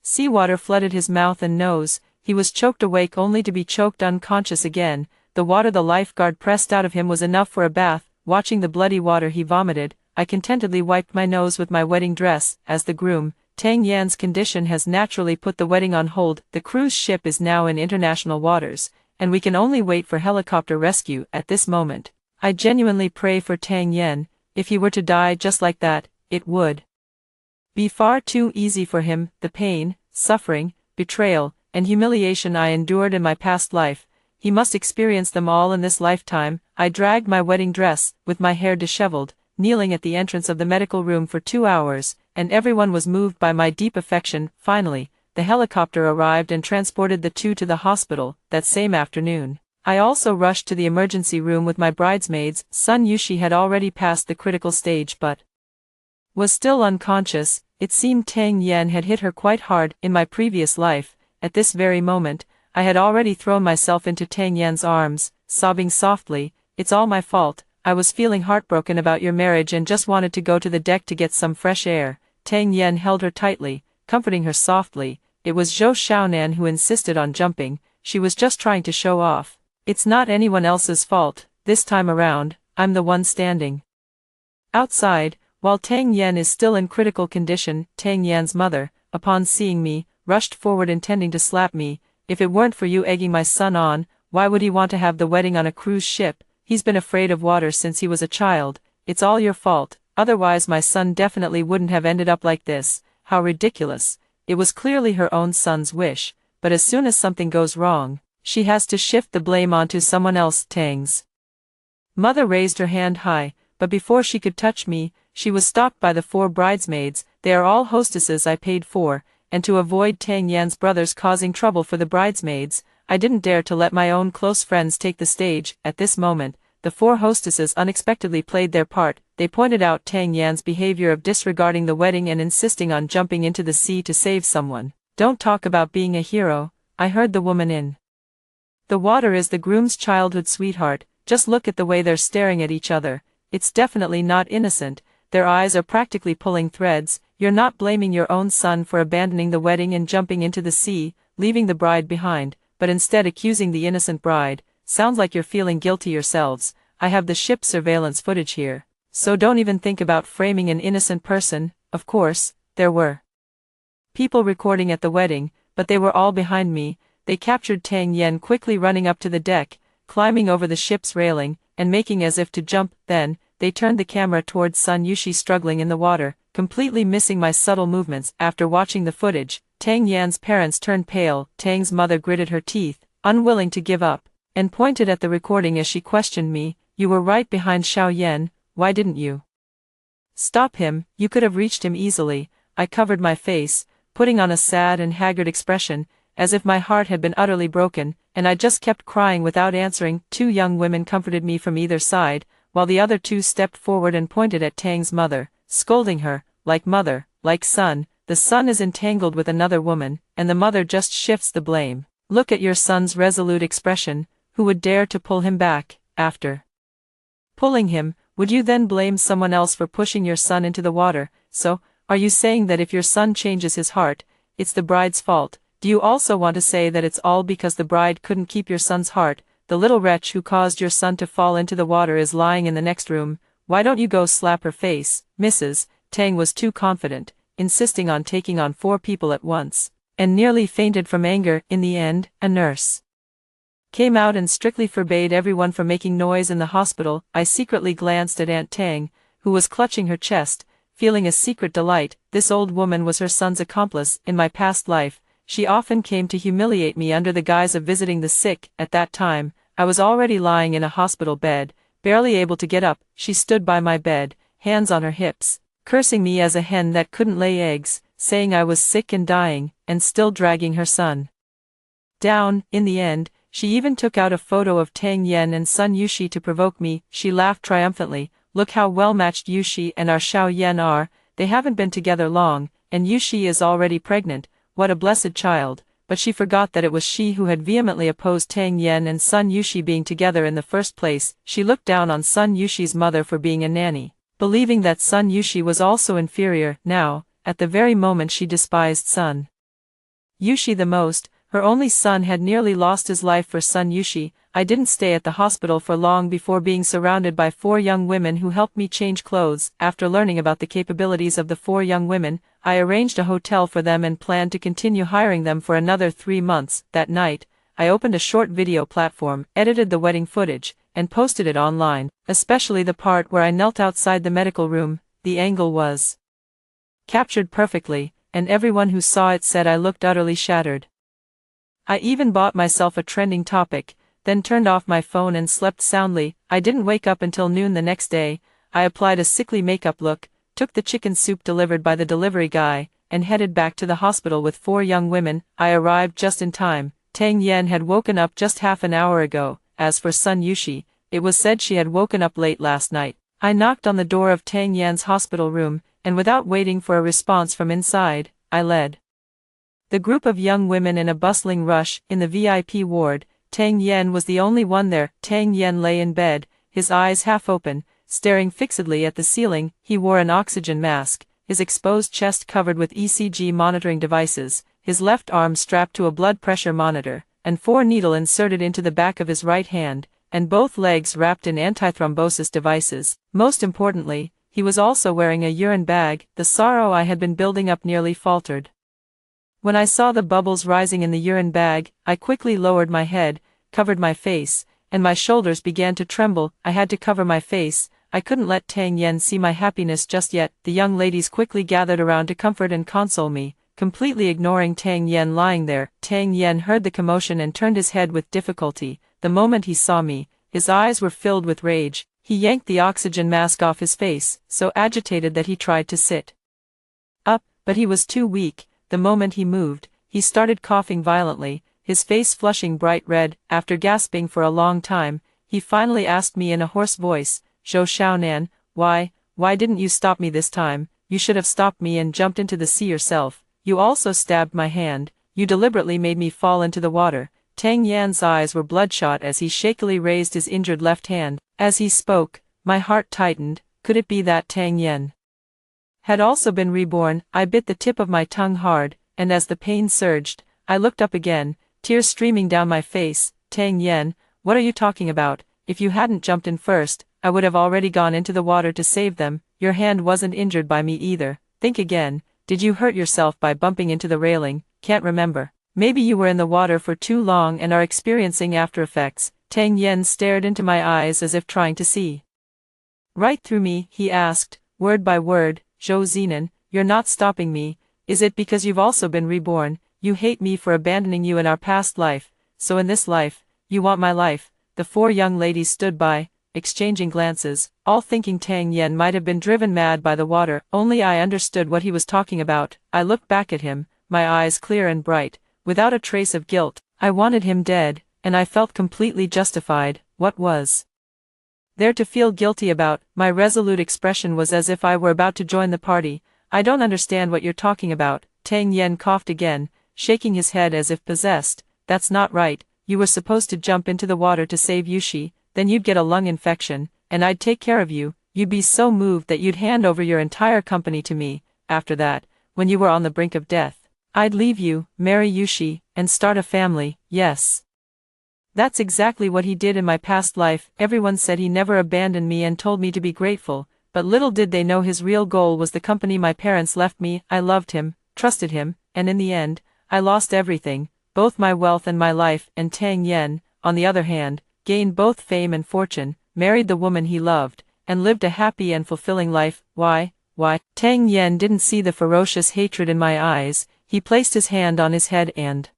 seawater flooded his mouth and nose, he was choked awake only to be choked unconscious again. The water the lifeguard pressed out of him was enough for a bath. watching the bloody water he vomited, I contentedly wiped my nose with my wedding dress. As the groom, Tang Yan's condition has naturally put the wedding on hold. The cruise ship is now in international waters, and we can only wait for helicopter rescue at this moment. I genuinely pray for Tang Yan. If he were to die just like that, it would be far too easy for him. The pain, suffering, betrayal, and humiliation I endured in my past life, he must experience them all in this lifetime. I dragged my wedding dress, with my hair disheveled, kneeling at the entrance of the medical room for 2 hours, and everyone was moved by my deep affection. Finally, the helicopter arrived and transported the two to the hospital that same afternoon. I also rushed to the emergency room with my bridesmaids. Sun Yushi had already passed the critical stage but was still unconscious. It seemed Tang Yan had hit her quite hard. In my previous life, at this very moment, I had already thrown myself into Tang Yan's arms, sobbing softly, "It's all my fault. I was feeling heartbroken about your marriage and just wanted to go to the deck to get some fresh air." Tang Yan held her tightly, comforting her softly. It was Zhou Xiaonan who insisted on jumping. She was just trying to show off. "It's not anyone else's fault. This time around, I'm the one standing." Outside, while Tang Yan is still in critical condition, Tang Yan's mother, upon seeing me, rushed forward intending to slap me. "If it weren't for you egging my son on, why would he want to have the wedding on a cruise ship? He's been afraid of water since he was a child. It's all your fault, otherwise my son definitely wouldn't have ended up like this." How ridiculous. It was clearly her own son's wish, but as soon as something goes wrong, she has to shift the blame onto someone else. Tang's mother raised her hand high, but before she could touch me, she was stopped by the 4 bridesmaids. "They are all hostesses I paid for," and to avoid Tang Yan's brothers causing trouble for the bridesmaids, I didn't dare to let my own close friends take the stage. At this moment, the 4 hostesses unexpectedly played their part. They pointed out Tang Yan's behavior of disregarding the wedding and insisting on jumping into the sea to save someone. "Don't talk about being a hero," I heard the woman in the water is the groom's childhood sweetheart. "Just look at the way they're staring at each other. It's definitely not innocent. Their eyes are practically pulling threads." "You're not blaming your own son for abandoning the wedding and jumping into the sea, leaving the bride behind, but instead accusing the innocent bride. Sounds like you're feeling guilty yourselves. I have the ship surveillance footage here, so don't even think about framing an innocent person." Of course, there were people recording at the wedding, but they were all behind me. They captured Tang Yan quickly running up to the deck, climbing over the ship's railing, and making as if to jump. Then, they turned the camera towards Sun Yushi struggling in the water, completely missing my subtle movements. After watching the footage, Tang Yan's parents turned pale. Tang's mother gritted her teeth, unwilling to give up, and pointed at the recording as she questioned me. "You were right behind Xiao Yan. Why didn't you stop him? You could have reached him easily." I covered my face, putting on a sad and haggard expression, as if my heart had been utterly broken, and I just kept crying without answering. 2 young women comforted me from either side, while the other 2 stepped forward and pointed at Tang's mother, scolding her, "Like mother, like son. The son is entangled with another woman, and the mother just shifts the blame. Look at your son's resolute expression. Who would dare to pull him back? After pulling him, would you then blame someone else for pushing your son into the water? So, are you saying that if your son changes his heart, it's the bride's fault? Do you also want to say that it's all because the bride couldn't keep your son's heart? The little wretch who caused your son to fall into the water is lying in the next room. Why don't you go slap her face?" Mrs. Tang was too confident, insisting on taking on 4 people at once, and nearly fainted from anger. In the end, a nurse came out and strictly forbade everyone from making noise in the hospital. I secretly glanced at Aunt Tang, who was clutching her chest, feeling a secret delight. This old woman was her son's accomplice. In my past life, she often came to humiliate me under the guise of visiting the sick. At that time, I was already lying in a hospital bed, barely able to get up. She stood by my bed, hands on her hips, cursing me as a hen that couldn't lay eggs, saying I was sick and dying, and still dragging her son down. In the end, she even took out a photo of Tang Yan and Sun Yushi to provoke me. She laughed triumphantly. "Look how well matched Yushi and our Xiao Yan are. They haven't been together long, and Yushi is already pregnant. What a blessed child." But she forgot that it was she who had vehemently opposed Tang Yan and Sun Yushi being together in the first place. She looked down on Sun Yushi's mother for being a nanny, believing that Sun Yushi was also inferior. Now, at the very moment she despised Sun Yushi the most, Her only son had nearly lost his life for Sun Yushi. I didn't stay at the hospital for long before being surrounded by 4 young women who helped me change clothes. After learning about the capabilities of the 4 young women, I arranged a hotel for them and planned to continue hiring them for another 3 months. That night, I opened a short video platform, edited the wedding footage, and posted it online, especially the part where I knelt outside the medical room. The angle was captured perfectly, and everyone who saw it said I looked utterly shattered. I even bought myself a trending topic, then turned off my phone and slept soundly. I didn't wake up until noon the next day. I applied a sickly makeup look, took the chicken soup delivered by the delivery guy, and headed back to the hospital with 4 young women. I arrived just in time. Tang Yen had woken up just half an hour ago. As for Sun Yushi, it was said she had woken up late last night. I knocked on the door of Tang Yan's hospital room, and without waiting for a response from inside, I led the group of young women in a bustling rush. In the VIP ward, Tang Yen was the only one there. Tang Yen lay in bed, his eyes half open, staring fixedly at the ceiling. He wore an oxygen mask, his exposed chest covered with ECG monitoring devices, his left arm strapped to a blood pressure monitor, and 4 needles inserted into the back of his right hand, and both legs wrapped in antithrombosis devices. Most importantly, he was also wearing a urine bag. The sorrow I had been building up nearly faltered. When I saw the bubbles rising in the urine bag, I quickly lowered my head, covered my face, and my shoulders began to tremble. I had to cover my face. I couldn't let Tang Yen see my happiness just yet. The young ladies quickly gathered around to comfort and console me, completely ignoring Tang Yen lying there. Tang Yen heard the commotion and turned his head with difficulty. The moment he saw me, his eyes were filled with rage. He yanked the oxygen mask off his face, so agitated that he tried to sit up, but he was too weak. The moment he moved, he started coughing violently, his face flushing bright red. After gasping for a long time, he finally asked me in a hoarse voice, "Zhou Xiaonan, why didn't you stop me this time? You should have stopped me and jumped into the sea yourself. You also stabbed my hand. You deliberately made me fall into the water." Tang Yan's eyes were bloodshot as he shakily raised his injured left hand. As he spoke, my heart tightened. Could it be that Tang Yan had also been reborn? I bit the tip of my tongue hard, and as the pain surged, I looked up again, tears streaming down my face. "Tang Yen, what are you talking about? If you hadn't jumped in first, I would have already gone into the water to save them. Your hand wasn't injured by me either. Think again. Did you hurt yourself by bumping into the railing? Can't remember. Maybe you were in the water for too long and are experiencing after effects." Tang Yen stared into my eyes as if trying to see right through me. He asked, word by word, "Zhou Zinan, you're not stopping me. Is it because you've also been reborn? You hate me for abandoning you in our past life, so in this life, you want my life?" The 4 young ladies stood by, exchanging glances, all thinking Tang Yen might have been driven mad by the water. Only I understood what he was talking about. I looked back at him, my eyes clear and bright, without a trace of guilt. I wanted him dead, and I felt completely justified. What was there to feel guilty about? My resolute expression was as if I were about to join the party. "I don't understand what you're talking about." Tang Yen coughed again, shaking his head as if possessed. "That's not right. You were supposed to jump into the water to save Yushi, then you'd get a lung infection, and I'd take care of you. You'd be so moved that you'd hand over your entire company to me. After that, when you were on the brink of death, I'd leave you, marry Yushi, and start a family." Yes. That's exactly what he did in my past life. Everyone said he never abandoned me and told me to be grateful, but little did they know his real goal was the company my parents left me. I loved him, trusted him, and in the end, I lost everything, both my wealth and my life. And Tang Yen, on the other hand, gained both fame and fortune, married the woman he loved, and lived a happy and fulfilling life. Why? Tang Yen didn't see the ferocious hatred in my eyes. He placed his hand on his head and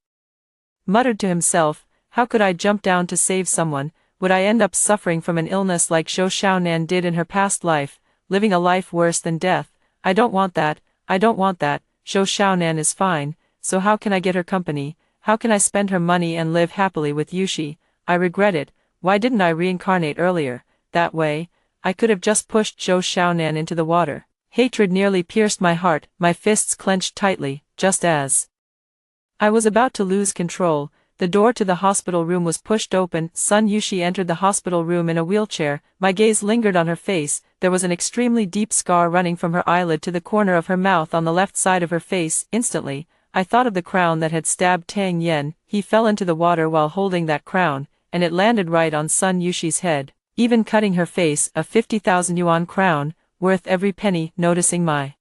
muttered to himself, "How could I jump down to save someone? Would I end up suffering from an illness like Zhou Xiaonan did in her past life, living a life worse than death? I don't want that. Zhou Xiaonan is fine, so how can I get her company? How can I spend her money and live happily with Yushi? I regret it. Why didn't I reincarnate earlier? That way, I could have just pushed Zhou Xiaonan into the water." Hatred nearly pierced my heart. My fists clenched tightly. Just as I was about to lose control, the door to the hospital room was pushed open. Sun Yushi entered the hospital room in a wheelchair. My gaze lingered on her face. There was an extremely deep scar running from her eyelid to the corner of her mouth on the left side of her face. Instantly, I thought of the crown that had stabbed Tang Yen. He fell into the water while holding that crown, and it landed right on Sun Yushi's head, even cutting her face. A 50,000 yuan crown, worth every penny. Noticing my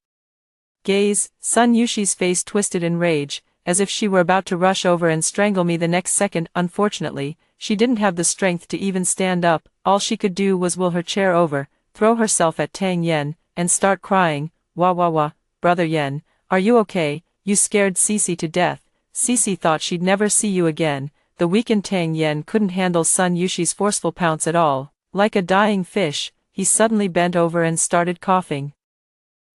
gaze, Sun Yushi's face twisted in rage, as if she were about to rush over and strangle me the next second. Unfortunately, she didn't have the strength to even stand up. All she could do was will her chair over, throw herself at Tang Yen, and start crying. Wah wah wah, brother Yen, are you okay? You scared Cece to death. Cece thought she'd never see you again. The weakened Tang Yen couldn't handle Sun Yushi's forceful pounce at all. Like a dying fish, he suddenly bent over and started coughing.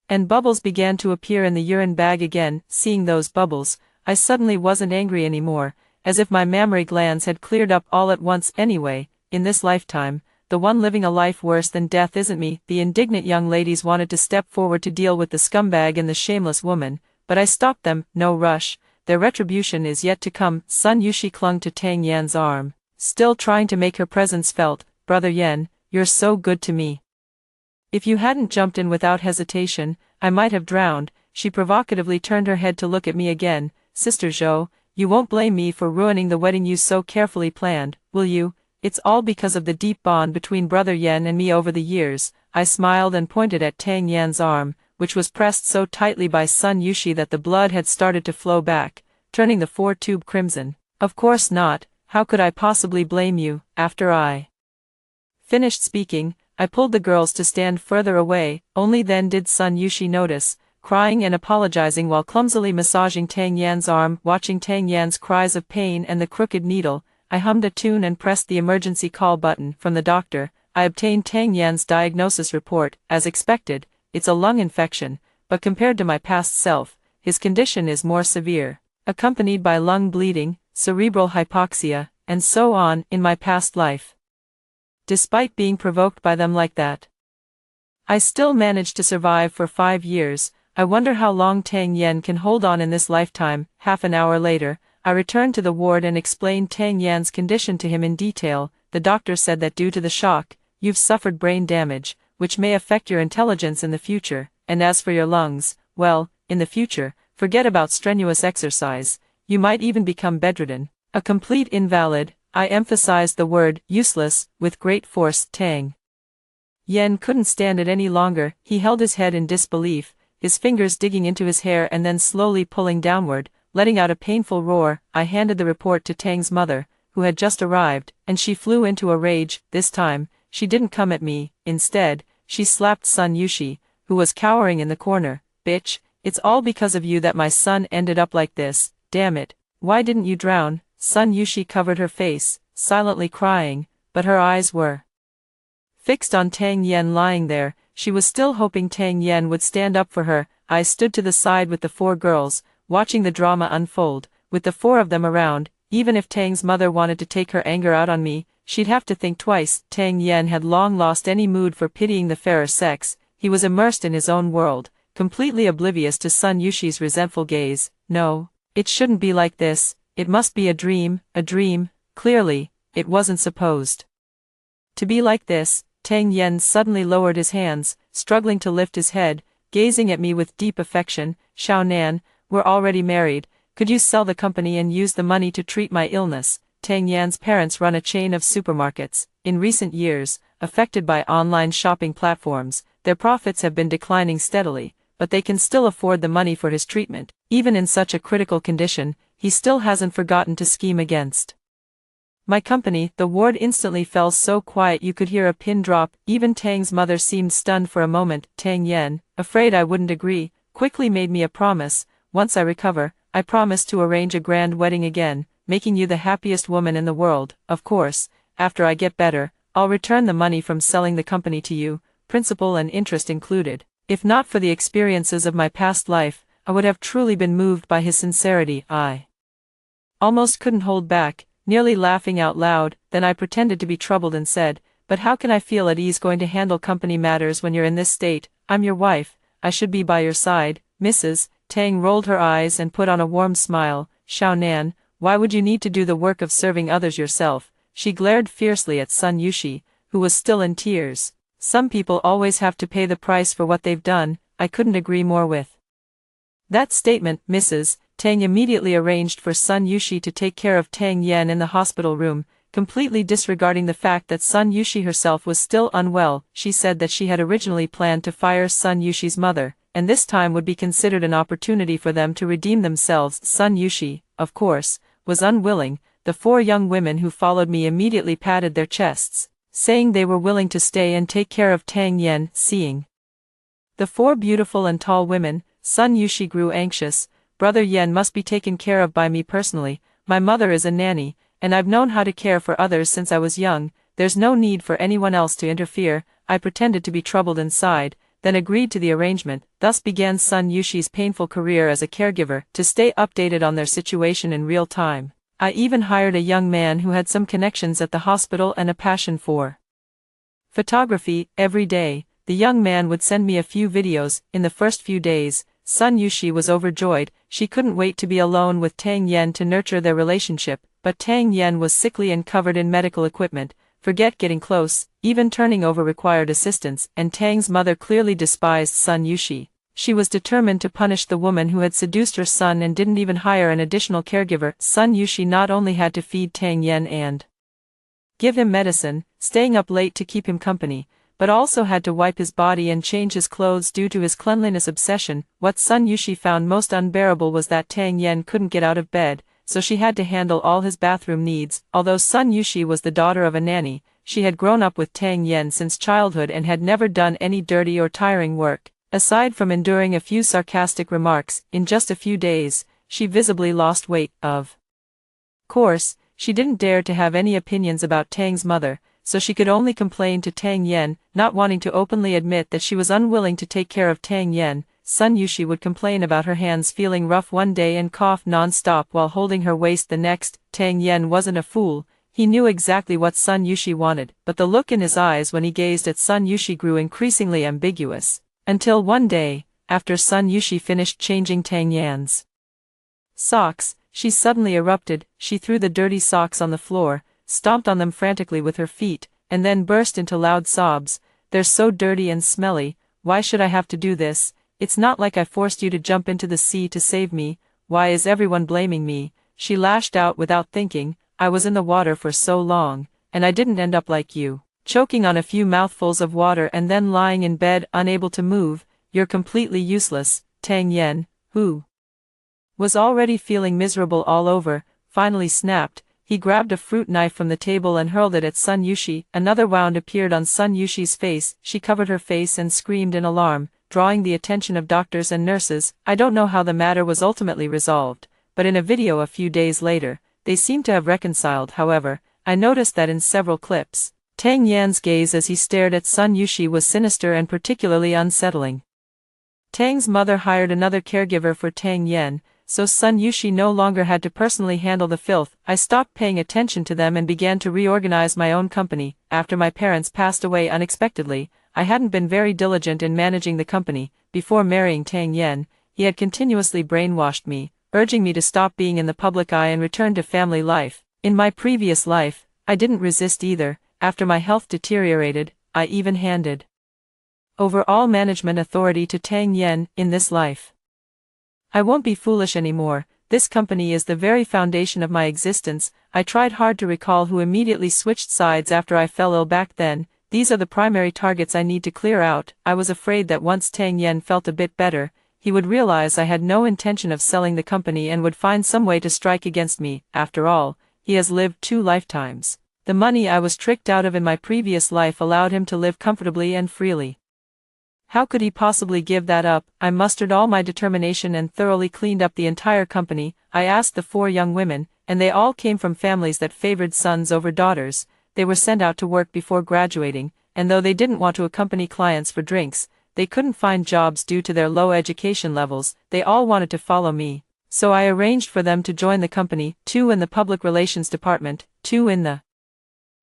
And bubbles began to appear in the urine bag again. Seeing those bubbles, I suddenly wasn't angry anymore, as if my mammary glands had cleared up all at once. Anyway, in this lifetime, the one living a life worse than death isn't me. The indignant young ladies wanted to step forward to deal with the scumbag and the shameless woman, but I stopped them. No rush, their retribution is yet to come. Sun Yushi clung to Tang Yan's arm, still trying to make her presence felt. Brother Yen, you're so good to me. If you hadn't jumped in without hesitation, I might have drowned. She provocatively turned her head to look at me again. Sister Zhou, you won't blame me for ruining the wedding you so carefully planned, will you? It's all because of the deep bond between Brother Yen and me over the years. I smiled and pointed at Tang Yan's arm, which was pressed so tightly by Sun Yushi that the blood had started to flow back, turning the four-tube crimson. Of course not, how could I possibly blame you? After I finished speaking, I pulled the girls to stand further away. Only then did Sun Yushi notice, crying and apologizing while clumsily massaging Tang Yan's arm. Watching Tang Yan's cries of pain and the crooked needle, I hummed a tune and pressed the emergency call button. From the doctor, I obtained Tang Yan's diagnosis report. As expected, it's a lung infection, but compared to my past self, his condition is more severe, accompanied by lung bleeding, cerebral hypoxia, and so on. In my past life, despite being provoked by them like that, I still managed to survive for 5 years. I wonder how long Tang Yen can hold on in this lifetime. Half an hour later, I returned to the ward and explained Tang Yan's condition to him in detail. The doctor said that due to the shock, you've suffered brain damage, which may affect your intelligence in the future, and as for your lungs, well, in the future, forget about strenuous exercise, you might even become bedridden, a complete invalid. I emphasized the word useless with great force. Tang Yen couldn't stand it any longer. He held his head in disbelief, his fingers digging into his hair and then slowly pulling downward, letting out a painful roar. I handed the report to Tang's mother, who had just arrived, and she flew into a rage. This time, she didn't come at me. Instead, she slapped Sun Yushi, who was cowering in the corner. Bitch, it's all because of you that my son ended up like this. Damn it, why didn't you drown? Sun Yushi covered her face, silently crying, but her eyes were fixed on Tang Yen lying there. She was still hoping Tang Yen would stand up for her. I stood to the side with the 4 girls, watching the drama unfold. With the 4 of them around, even if Tang's mother wanted to take her anger out on me, she'd have to think twice. Tang Yen had long lost any mood for pitying the fairer sex. He was immersed in his own world, completely oblivious to Sun Yushi's resentful gaze. No, it shouldn't be like this. It must be a dream, a dream. Clearly, it wasn't supposed to be like this. Tang Yen suddenly lowered his hands, struggling to lift his head, gazing at me with deep affection. Xiao Nan, we're already married. Could you sell the company and use the money to treat my illness? Tang Yan's parents run a chain of supermarkets. In recent years, affected by online shopping platforms, their profits have been declining steadily, but they can still afford the money for his treatment. Even in such a critical condition, he still hasn't forgotten to scheme against my company. The ward instantly fell so quiet you could hear a pin drop. Even Tang's mother seemed stunned for a moment. Tang Yen, afraid I wouldn't agree, quickly made me a promise. Once I recover, I promise to arrange a grand wedding again, making you the happiest woman in the world. Of course, after I get better, I'll return the money from selling the company to you, principal and interest included. If not for the experiences of my past life, I would have truly been moved by his sincerity. I almost couldn't hold back, nearly laughing out loud. Then I pretended to be troubled and said, but how can I feel at ease going to handle company matters when you're in this state? I'm your wife, I should be by your side. Mrs. Tang rolled her eyes and put on a warm smile. Xiao Nan, why would you need to do the work of serving others yourself? She glared fiercely at Sun Yushi, who was still in tears. Some people always have to pay the price for what they've done. I couldn't agree more with that statement. Mrs. Tang immediately arranged for Sun Yushi to take care of Tang Yan in the hospital room, completely disregarding the fact that Sun Yushi herself was still unwell. She said that she had originally planned to fire Sun Yushi's mother, and this time would be considered an opportunity for them to redeem themselves. Sun Yushi, of course, was unwilling. The 4 young women who followed me immediately patted their chests, saying they were willing to stay and take care of Tang Yan. Seeing the 4 beautiful and tall women, Sun Yushi grew anxious. Brother Yan must be taken care of by me personally. My mother is a nanny, and I've known how to care for others since I was young. There's no need for anyone else to interfere. I pretended to be troubled inside, then agreed to the arrangement. Thus began Sun Yushi's painful career as a caregiver. To stay updated on their situation in real time, I even hired a young man who had some connections at the hospital and a passion for photography. Every day, the young man would send me a few videos. In the first few days, Sun Yushi was overjoyed. She couldn't wait to be alone with Tang Yan to nurture their relationship, but Tang Yan was sickly and covered in medical equipment. Forget getting close, even turning over required assistance, and Tang's mother clearly despised Sun Yushi. She was determined to punish the woman who had seduced her son and didn't even hire an additional caregiver. Sun Yushi not only had to feed Tang Yan and give him medicine, staying up late to keep him company, but also had to wipe his body and change his clothes due to his cleanliness obsession. What Sun Yushi found most unbearable was that Tang Yan couldn't get out of bed, so she had to handle all his bathroom needs. Although Sun Yushi was the daughter of a nanny, she had grown up with Tang Yan since childhood and had never done any dirty or tiring work. Aside from enduring a few sarcastic remarks, in just a few days, she visibly lost weight. Of course, she didn't dare to have any opinions about Tang's mother, so she could only complain to Tang Yan, not wanting to openly admit that she was unwilling to take care of Tang Yan. Sun Yushi would complain about her hands feeling rough one day and cough non-stop while holding her waist the next. Tang Yan wasn't a fool. He knew exactly what Sun Yushi wanted, but the look in his eyes when he gazed at Sun Yushi grew increasingly ambiguous. Until one day, after Sun Yushi finished changing Tang Yan's socks, she suddenly erupted. She threw the dirty socks on the floor, stomped on them frantically with her feet, and then burst into loud sobs. "They're so dirty and smelly. Why should I have to do this? It's not like I forced you to jump into the sea to save me. Why is everyone blaming me?" She lashed out without thinking. "I was in the water for so long, and I didn't end up like you, choking on a few mouthfuls of water and then lying in bed unable to move. You're completely useless." Tang Yan, who was already feeling miserable all over, finally snapped. He grabbed a fruit knife from the table and hurled it at Sun Yushi. Another wound appeared on Sun Yushi's face. She covered her face and screamed in alarm, drawing the attention of doctors and nurses. I don't know how the matter was ultimately resolved, but in a video a few days later, they seemed to have reconciled. However, I noticed that in several clips, Tang Yan's gaze as he stared at Sun Yushi was sinister and particularly unsettling. Tang's mother hired another caregiver for Tang Yan, so Sun Yushi no longer had to personally handle the filth. I stopped paying attention to them and began to reorganize my own company. After my parents passed away unexpectedly, I hadn't been very diligent in managing the company. Before marrying Tang Yan, he had continuously brainwashed me, urging me to stop being in the public eye and return to family life. In my previous life, I didn't resist either. After my health deteriorated, I even handed over all management authority to Tang Yan. In this life, I won't be foolish anymore. This company is the very foundation of my existence. I tried hard to recall who immediately switched sides after I fell ill back then. These are the primary targets I need to clear out. I was afraid that once Tang Yan felt a bit better, he would realize I had no intention of selling the company and would find some way to strike against me. After all, he has lived 2 lifetimes. The money I was tricked out of in my previous life allowed him to live comfortably and freely. How could he possibly give that up? I mustered all my determination and thoroughly cleaned up the entire company. I asked the 4 young women, and they all came from families that favored sons over daughters. They were sent out to work before graduating, and though they didn't want to accompany clients for drinks, they couldn't find jobs due to their low education levels. They all wanted to follow me, so I arranged for them to join the company, 2 in the public relations department, 2 in the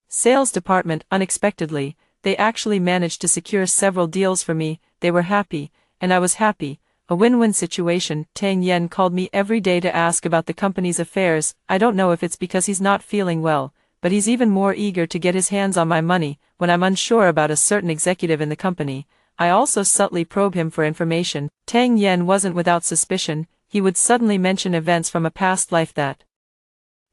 sales department. Unexpectedly, they actually managed to secure several deals for me. They were happy, and I was happy. A win-win situation. Tang Yan called me every day to ask about the company's affairs. I don't know if it's because he's not feeling well, but he's even more eager to get his hands on my money. When I'm unsure about a certain executive in the company, I also subtly probe him for information. Tang Yan wasn't without suspicion. he would suddenly mention events from a past life that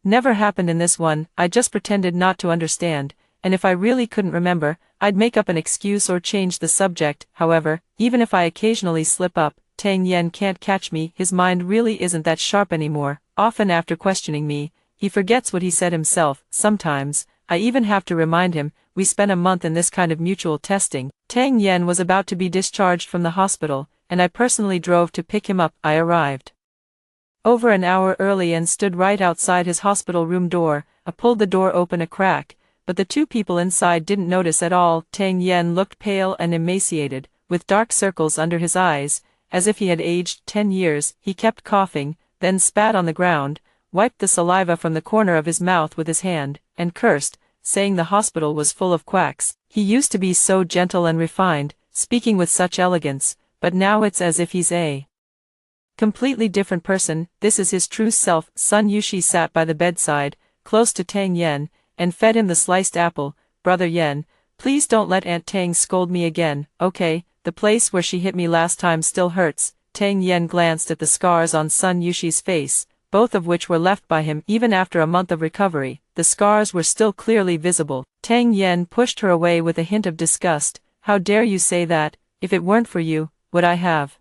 never happened in this one. I just pretended not to understand, and if I really couldn't remember, I'd make up an excuse or change the subject. However, even if I occasionally slip up, Tang Yen can't catch me. His mind really isn't that sharp anymore. Often after questioning me, he forgets what he said himself. Sometimes, I even have to remind him. We spent a month in this kind of mutual testing. Tang Yen was about to be discharged from the hospital, and I personally drove to pick him up. I arrived over an hour early and stood right outside his hospital room door. I pulled the door open a crack, but the two people inside didn't notice at all. Tang Yen looked pale and emaciated, with dark circles under his eyes, as if he had aged 10 years. He kept coughing, then spat on the ground, wiped the saliva from the corner of his mouth with his hand, and cursed, saying the hospital was full of quacks. He used to be so gentle and refined, speaking with such elegance, but now it's as if he's a completely different person. This is his true self. Sun Yushi sat by the bedside, close to Tang Yen, and fed him the sliced apple. Brother Yen, please don't let Aunt Tang scold me again, okay? The place where she hit me last time still hurts. Tang Yen glanced at the scars on Sun Yushi's face, both of which were left by him even after a month of recovery. The scars were still clearly visible. Tang Yen pushed her away with a hint of disgust. How dare you say that? If it weren't for you, would I have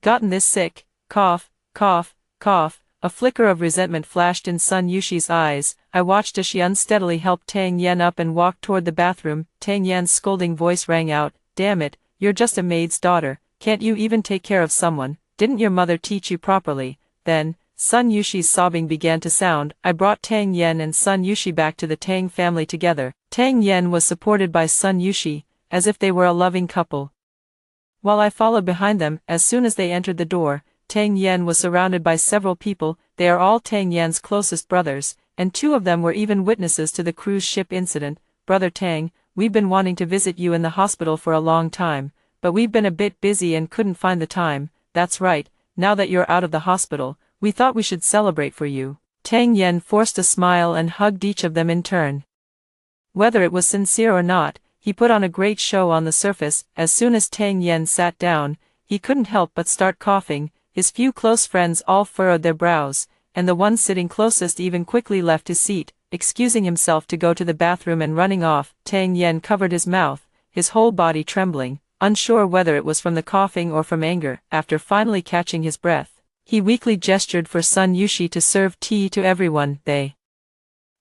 gotten this sick? Cough, cough, cough. A flicker of resentment flashed in Sun Yushi's eyes. I watched as she unsteadily helped Tang Yen up and walked toward the bathroom. Tang Yen's scolding voice rang out, "Damn it, you're just a maid's daughter. Can't you even take care of someone? Didn't your mother teach you properly?" Then, Sun Yushi's sobbing began to sound. I brought Tang Yen and Sun Yushi back to the Tang family together. Tang Yen was supported by Sun Yushi, as if they were a loving couple, while I followed behind them. As soon as they entered the door, Tang Yen was surrounded by several people. They are all Tang Yen's closest brothers, and two of them were even witnesses to the cruise ship incident. Brother Tang, we've been wanting to visit you in the hospital for a long time, but we've been a bit busy and couldn't find the time. That's right, now that you're out of the hospital, we thought we should celebrate for you. Tang Yen forced a smile and hugged each of them in turn. Whether it was sincere or not, he put on a great show on the surface. As soon as Tang Yen sat down, he couldn't help but start coughing. His few close friends all furrowed their brows, and the one sitting closest even quickly left his seat, excusing himself to go to the bathroom and running off. Tang Yen covered his mouth, his whole body trembling, unsure whether it was from the coughing or from anger. After finally catching his breath, he weakly gestured for Sun Yushi to serve tea to everyone. They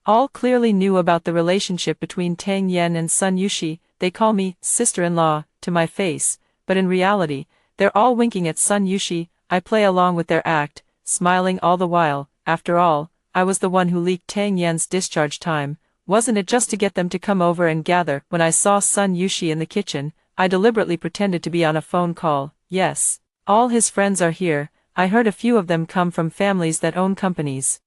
all clearly knew about the relationship between Tang Yen and Sun Yushi. They call me sister-in-law to my face, but in reality, they're all winking at Sun Yushi. I play along with their act, smiling all the while. After all, I was the one who leaked Tang Yen's discharge time. Wasn't it just to get them to come over and gather? When I saw Sun Yushi in the kitchen, I deliberately pretended to be on a phone call. Yes, all his friends are here. I heard a few of them come from families that own companies.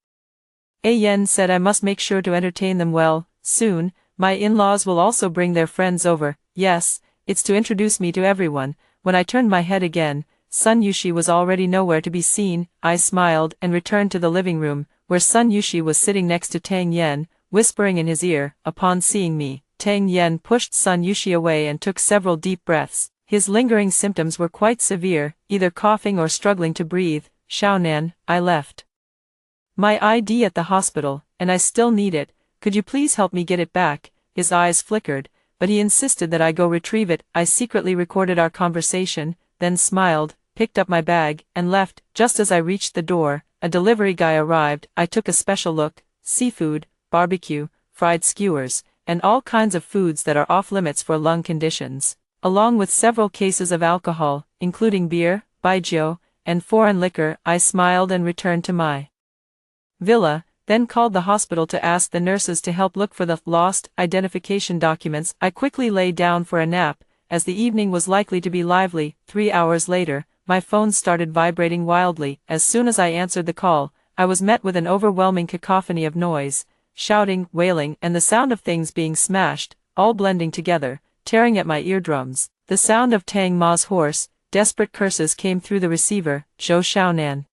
Yen said I must make sure to entertain them well. Soon, my in-laws will also bring their friends over. Yes, it's to introduce me to everyone. When I turned my head again, Sun Yushi was already nowhere to be seen. I smiled and returned to the living room, where Sun Yushi was sitting next to Tang Yen, whispering in his ear. Upon seeing me, Tang Yen pushed Sun Yushi away and took several deep breaths. His lingering symptoms were quite severe, either coughing or struggling to breathe. Xiaonan, I left my ID at the hospital, and I still need it. Could you please help me get it back? His eyes flickered, but he insisted that I go retrieve it. I secretly recorded our conversation, then smiled, picked up my bag, and left. Just as I reached the door, a delivery guy arrived. I took a special look. Seafood, barbecue, fried skewers, and all kinds of foods that are off-limits for lung conditions, along with several cases of alcohol, including beer, baijiu, and foreign liquor. I smiled and returned to my villa, then called the hospital to ask the nurses to help look for the lost identification documents. I quickly lay down for a nap, as the evening was likely to be lively. 3 hours later, my phone started vibrating wildly. As soon as I answered the call, I was met with an overwhelming cacophony of noise, shouting, wailing, and the sound of things being smashed, all blending together, tearing at my eardrums. The sound of Tang Ma's hoarse, desperate curses came through the receiver. Zhou Xiaonan,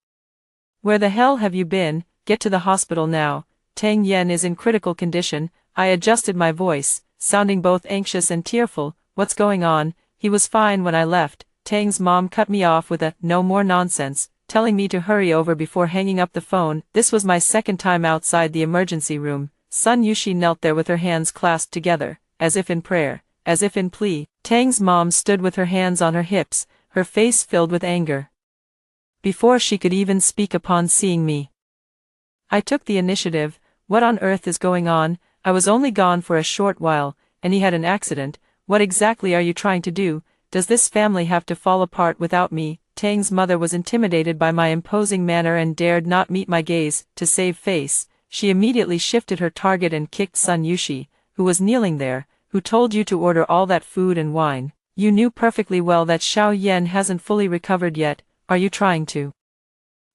where the hell have you been? Get to the hospital now. Tang Yen is in critical condition. I adjusted my voice, sounding both anxious and tearful. What's going on? He was fine when I left. Tang's mom cut me off with a, "No more nonsense. telling me to hurry over before hanging up the phone. This was my second time outside the emergency room. Sun Yushi knelt there with her hands clasped together, as if in prayer, as if in plea. Tang's mom stood with her hands on her hips, her face filled with anger. Before she could even speak upon seeing me, I took the initiative. What on earth is going on? I was only gone for a short while, and he had an accident. What exactly are you trying to do? Does this family have to fall apart without me? Tang's mother was intimidated by my imposing manner and dared not meet my gaze. To save face, she immediately shifted her target and kicked Sun Yushi, who was kneeling there. Who told you to order all that food and wine? You knew perfectly well that Xiao Yan hasn't fully recovered yet. Are you trying to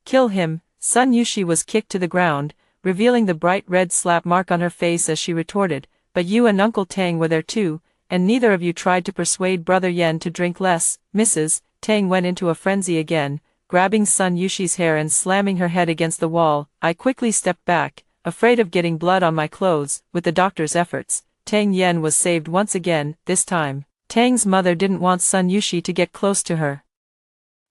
kill him? Sun Yushi was kicked to the ground, revealing the bright red slap mark on her face as she retorted, but you and Uncle Tang were there too, and neither of you tried to persuade Brother Yan to drink less. Mrs. Tang went into a frenzy again, grabbing Sun Yushi's hair and slamming her head against the wall. I quickly stepped back, afraid of getting blood on my clothes. With the doctor's efforts, Tang Yan was saved once again. This time, Tang's mother didn't want Sun Yushi to get close to her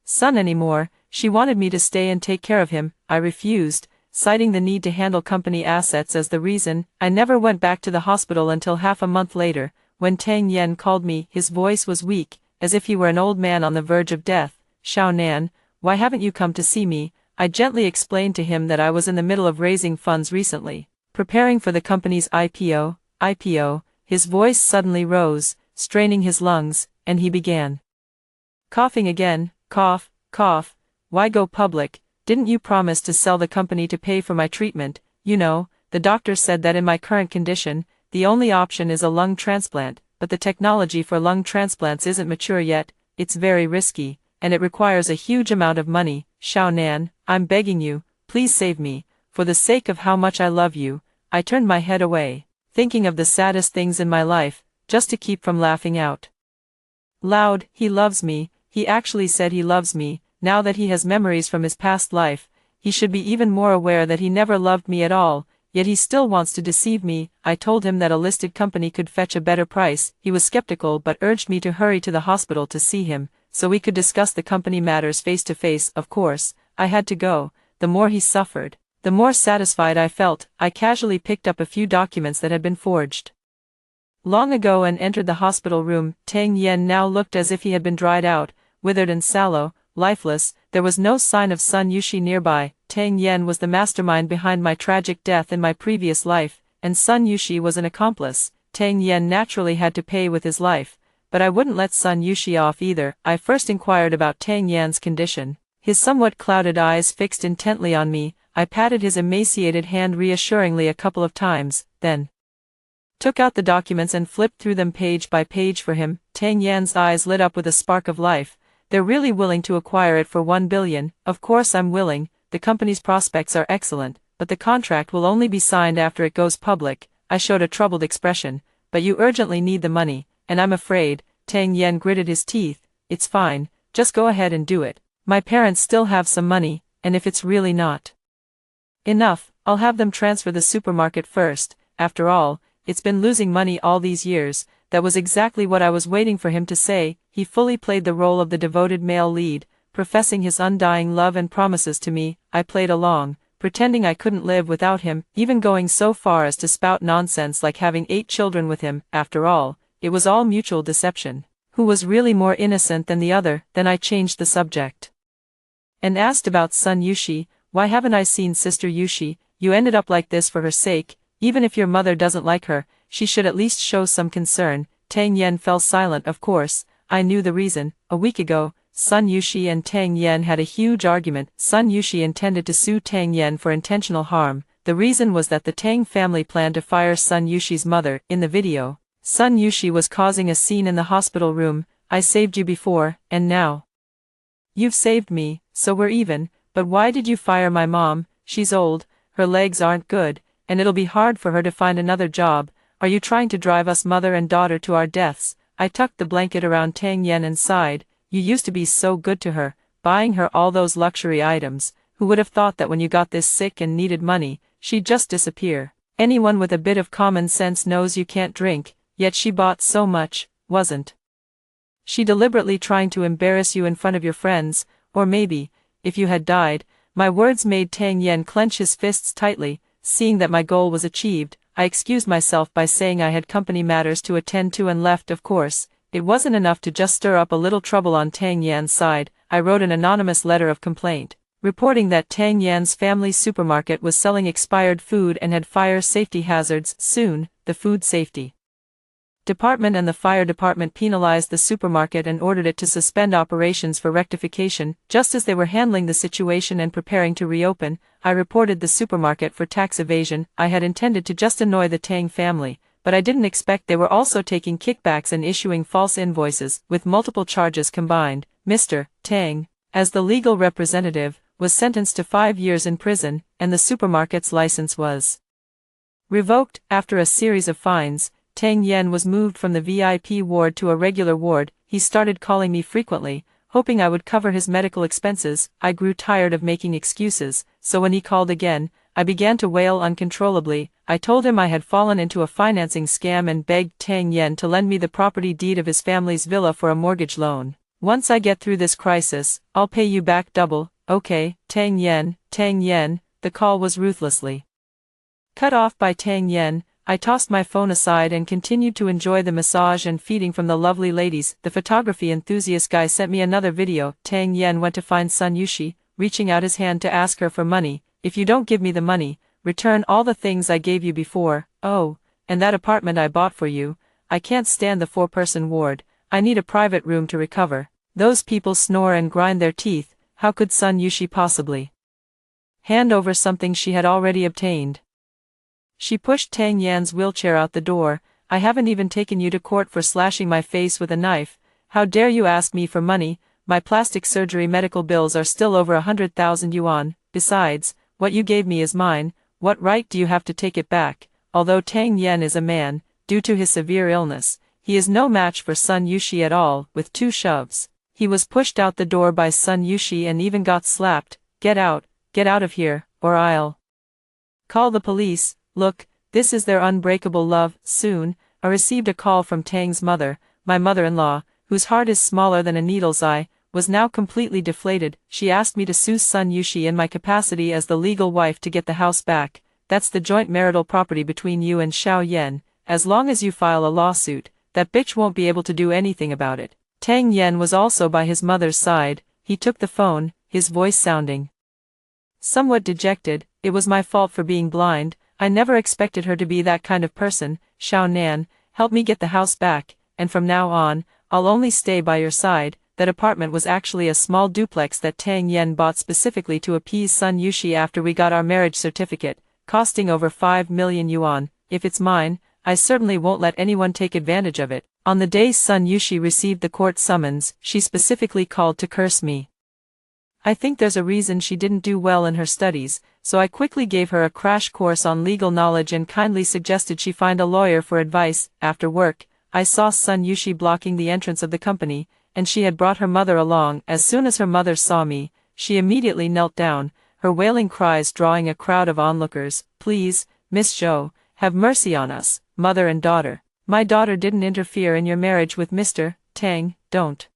son anymore. She wanted me to stay and take care of him. I refused, citing the need to handle company assets as the reason. I never went back to the hospital until half a month later, when Tang Yan called me. His voice was weak, as if he were an old man on the verge of death. Xiao Nan, why haven't you come to see me? I gently explained to him that I was in the middle of raising funds recently, preparing for the company's IPO. His voice suddenly rose, straining his lungs, and he began coughing again. Cough, cough. Why go public? Didn't you promise to sell the company to pay for my treatment? You know, the doctor said that in my current condition, the only option is a lung transplant, but the technology for lung transplants isn't mature yet. It's very risky, and it requires a huge amount of money. Xiao Nan, I'm begging you, please save me. For the sake of how much I love you. I turned my head away, thinking of the saddest things in my life, just to keep from laughing out loud. He loves me. He actually said he loves me. Now that he has memories from his past life, he should be even more aware that he never loved me at all, yet he still wants to deceive me. I told him that a listed company could fetch a better price. He was skeptical but urged me to hurry to the hospital to see him, so we could discuss the company matters face to face. Of course, I had to go. The more he suffered, the more satisfied I felt. I casually picked up a few documents that had been forged long ago and entered the hospital room. Tang Yan now looked as if he had been dried out, withered and sallow, lifeless. There was no sign of Sun Yushi nearby. Tang Yan was the mastermind behind my tragic death in my previous life, and Sun Yushi was an accomplice. Tang Yan naturally had to pay with his life, but I wouldn't let Sun Yushi off either. I first inquired about Tang Yan's condition. His somewhat clouded eyes fixed intently on me. I patted his emaciated hand reassuringly a couple of times, then took out the documents and flipped through them page by page for him. Tang Yan's eyes lit up with a spark of life. They're really willing to acquire it for 1 billion. Of course I'm willing. The company's prospects are excellent, but the contract will only be signed after it goes public. I showed a troubled expression. But you urgently need the money, and I'm afraid. Tang Yan gritted his teeth. It's fine, just go ahead and do it. My parents still have some money, and if it's really not enough, I'll have them transfer the supermarket first. After all, it's been losing money all these years. That was exactly what I was waiting for him to say. He fully played the role of the devoted male lead, professing his undying love and promises to me. I played along, pretending I couldn't live without him, even going so far as to spout nonsense like having 8 children with him. After all, it was all mutual deception. Who was really more innocent than the other? Then I changed the subject and asked about Sun Yushi. Why haven't I seen Sister Yushi? You ended up like this for her sake. Even if your mother doesn't like her, she should at least show some concern. Tang Yan fell silent. Of course, I knew the reason. A week ago, Sun Yushi and Tang Yan had a huge argument. Sun Yushi intended to sue Tang Yan for intentional harm. The reason was that the Tang family planned to fire Sun Yushi's mother. In the video, Sun Yushi was causing a scene in the hospital room. I saved you before, and now you've saved me, so we're even. But why did you fire my mom? She's old, her legs aren't good, and it'll be hard for her to find another job. Are you trying to drive us mother and daughter to our deaths? I tucked the blanket around Tang Yan and sighed. You used to be so good to her, buying her all those luxury items. Who would have thought that when you got this sick and needed money, she'd just disappear? Anyone with a bit of common sense knows you can't drink, yet she bought so much. Wasn't she deliberately trying to embarrass you in front of your friends? Or maybe if you had died." My words made Tang Yen clench his fists tightly. Seeing that my goal was achieved, I excused myself by saying I had company matters to attend to and left. Of course, it wasn't enough to just stir up a little trouble on Tang Yan's side. I wrote an anonymous letter of complaint, reporting that Tang Yan's family supermarket was selling expired food and had fire safety hazards. Soon, the food safety department and the fire department penalized the supermarket and ordered it to suspend operations for rectification. Just as they were handling the situation and preparing to reopen, I reported the supermarket for tax evasion. I had intended to just annoy the Tang family, but I didn't expect they were also taking kickbacks and issuing false invoices, with multiple charges combined. Mr. Tang, as the legal representative, was sentenced to 5 years in prison, and the supermarket's license was revoked. After a series of fines, Tang Yen was moved from the VIP ward to a regular ward. He started calling me frequently, hoping I would cover his medical expenses. I grew tired of making excuses, so when he called again, I began to wail uncontrollably. I told him I had fallen into a financing scam and begged Tang Yen to lend me the property deed of his family's villa for a mortgage loan. "Once I get through this crisis, I'll pay you back double." "Okay, Tang Yen, Tang Yen." The call was ruthlessly cut off by Tang Yen. I tossed my phone aside and continued to enjoy the massage and feeding from the lovely ladies. The photography enthusiast guy sent me another video. Tang Yen went to find Sun Yushi, reaching out his hand to ask her for money. "If you don't give me the money, return all the things I gave you before. Oh, and that apartment I bought for you. I can't stand the 4-person ward. I need a private room to recover." Those people snore and grind their teeth. How could Sun Yushi possibly hand over something she had already obtained? She pushed Tang Yan's wheelchair out the door. "I haven't even taken you to court for slashing my face with a knife. How dare you ask me for money? My plastic surgery medical bills are still over 100,000 yuan. Besides, what you gave me is mine. What right do you have to take it back?" Although Tang Yen is a man, due to his severe illness, he is no match for Sun Yushi at all. With 2 shoves, he was pushed out the door by Sun Yushi and even got slapped. Get out of here, or I'll call the police." "Look, this is their unbreakable love." Soon, I received a call from Tang's mother. My mother-in-law, whose heart is smaller than a needle's eye, was now completely deflated. She asked me to sue Sun Yushi in my capacity as the legal wife to get the house back. "That's the joint marital property between you and Xiao Yen. As long as you file a lawsuit, that bitch won't be able to do anything about it." Tang Yen was also by his mother's side. He took the phone, his voice sounding somewhat dejected. "It was my fault for being blind. I never expected her to be that kind of person. Xiao Nan, help me get the house back, and from now on, I'll only stay by your side." That apartment was actually a small duplex that Tang Yen bought specifically to appease Sun Yushi after we got our marriage certificate, costing over 5 million yuan. "If it's mine, I certainly won't let anyone take advantage of it." On the day Sun Yushi received the court summons, she specifically called to curse me. I think there's a reason she didn't do well in her studies, so I quickly gave her a crash course on legal knowledge and kindly suggested she find a lawyer for advice. After work, I saw Sun Yushi blocking the entrance of the company, and she had brought her mother along. As soon as her mother saw me, she immediately knelt down, her wailing cries drawing a crowd of onlookers. "Please, Miss Zhou, have mercy on us, mother and daughter. My daughter didn't interfere in your marriage with Mr. Tang. Don't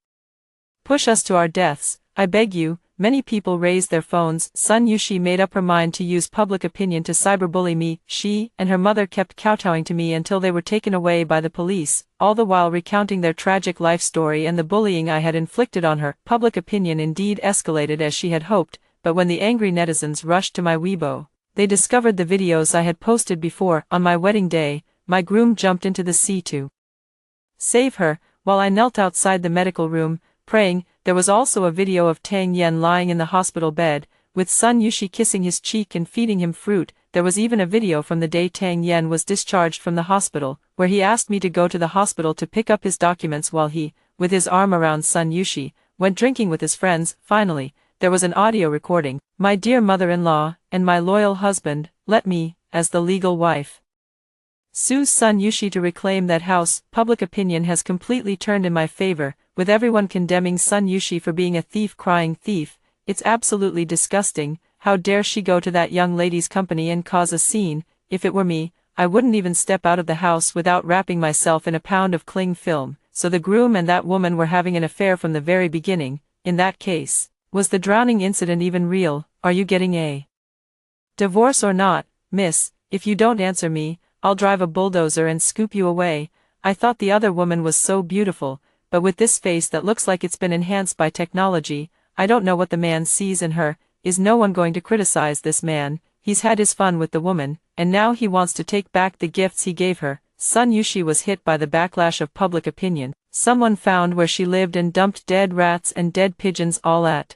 push us to our deaths, I beg you." Many people raised their phones. Sun Yushi made up her mind to use public opinion to cyberbully me. She and her mother kept kowtowing to me until they were taken away by the police, all the while recounting their tragic life story and the bullying I had inflicted on her. Public opinion indeed escalated as she had hoped, but when the angry netizens rushed to my Weibo, they discovered the videos I had posted before. On my wedding day, my groom jumped into the sea to save her, while I knelt outside the medical room, praying. There was also a video of Tang Yen lying in the hospital bed, with Sun Yushi kissing his cheek and feeding him fruit. There was even a video from the day Tang Yen was discharged from the hospital, where he asked me to go to the hospital to pick up his documents while he, with his arm around Sun Yushi, went drinking with his friends. Finally, there was an audio recording. "My dear mother-in-law, and my loyal husband, let me, as the legal wife, sue Sun Yushi to reclaim that house." Public opinion has completely turned in my favor, with everyone condemning Sun Yushi for being a thief. Crying thief. It's absolutely disgusting. How dare she go to that young lady's company and cause a scene? If it were me, I wouldn't even step out of the house without wrapping myself in a pound of cling film. So the groom and that woman were having an affair from the very beginning. In that case, Was the drowning incident even real? Are you getting a divorce or not, miss? If you don't answer me, I'll drive a bulldozer and scoop you away. I thought the other woman was so beautiful, but with this face that looks like it's been enhanced by technology, I don't know what the man sees in her. Is no one going to criticize this man? He's had his fun with the woman, and now he wants to take back the gifts he gave her. Sun Yushi was hit by the backlash of public opinion. Someone found where she lived and dumped dead rats and dead pigeons all at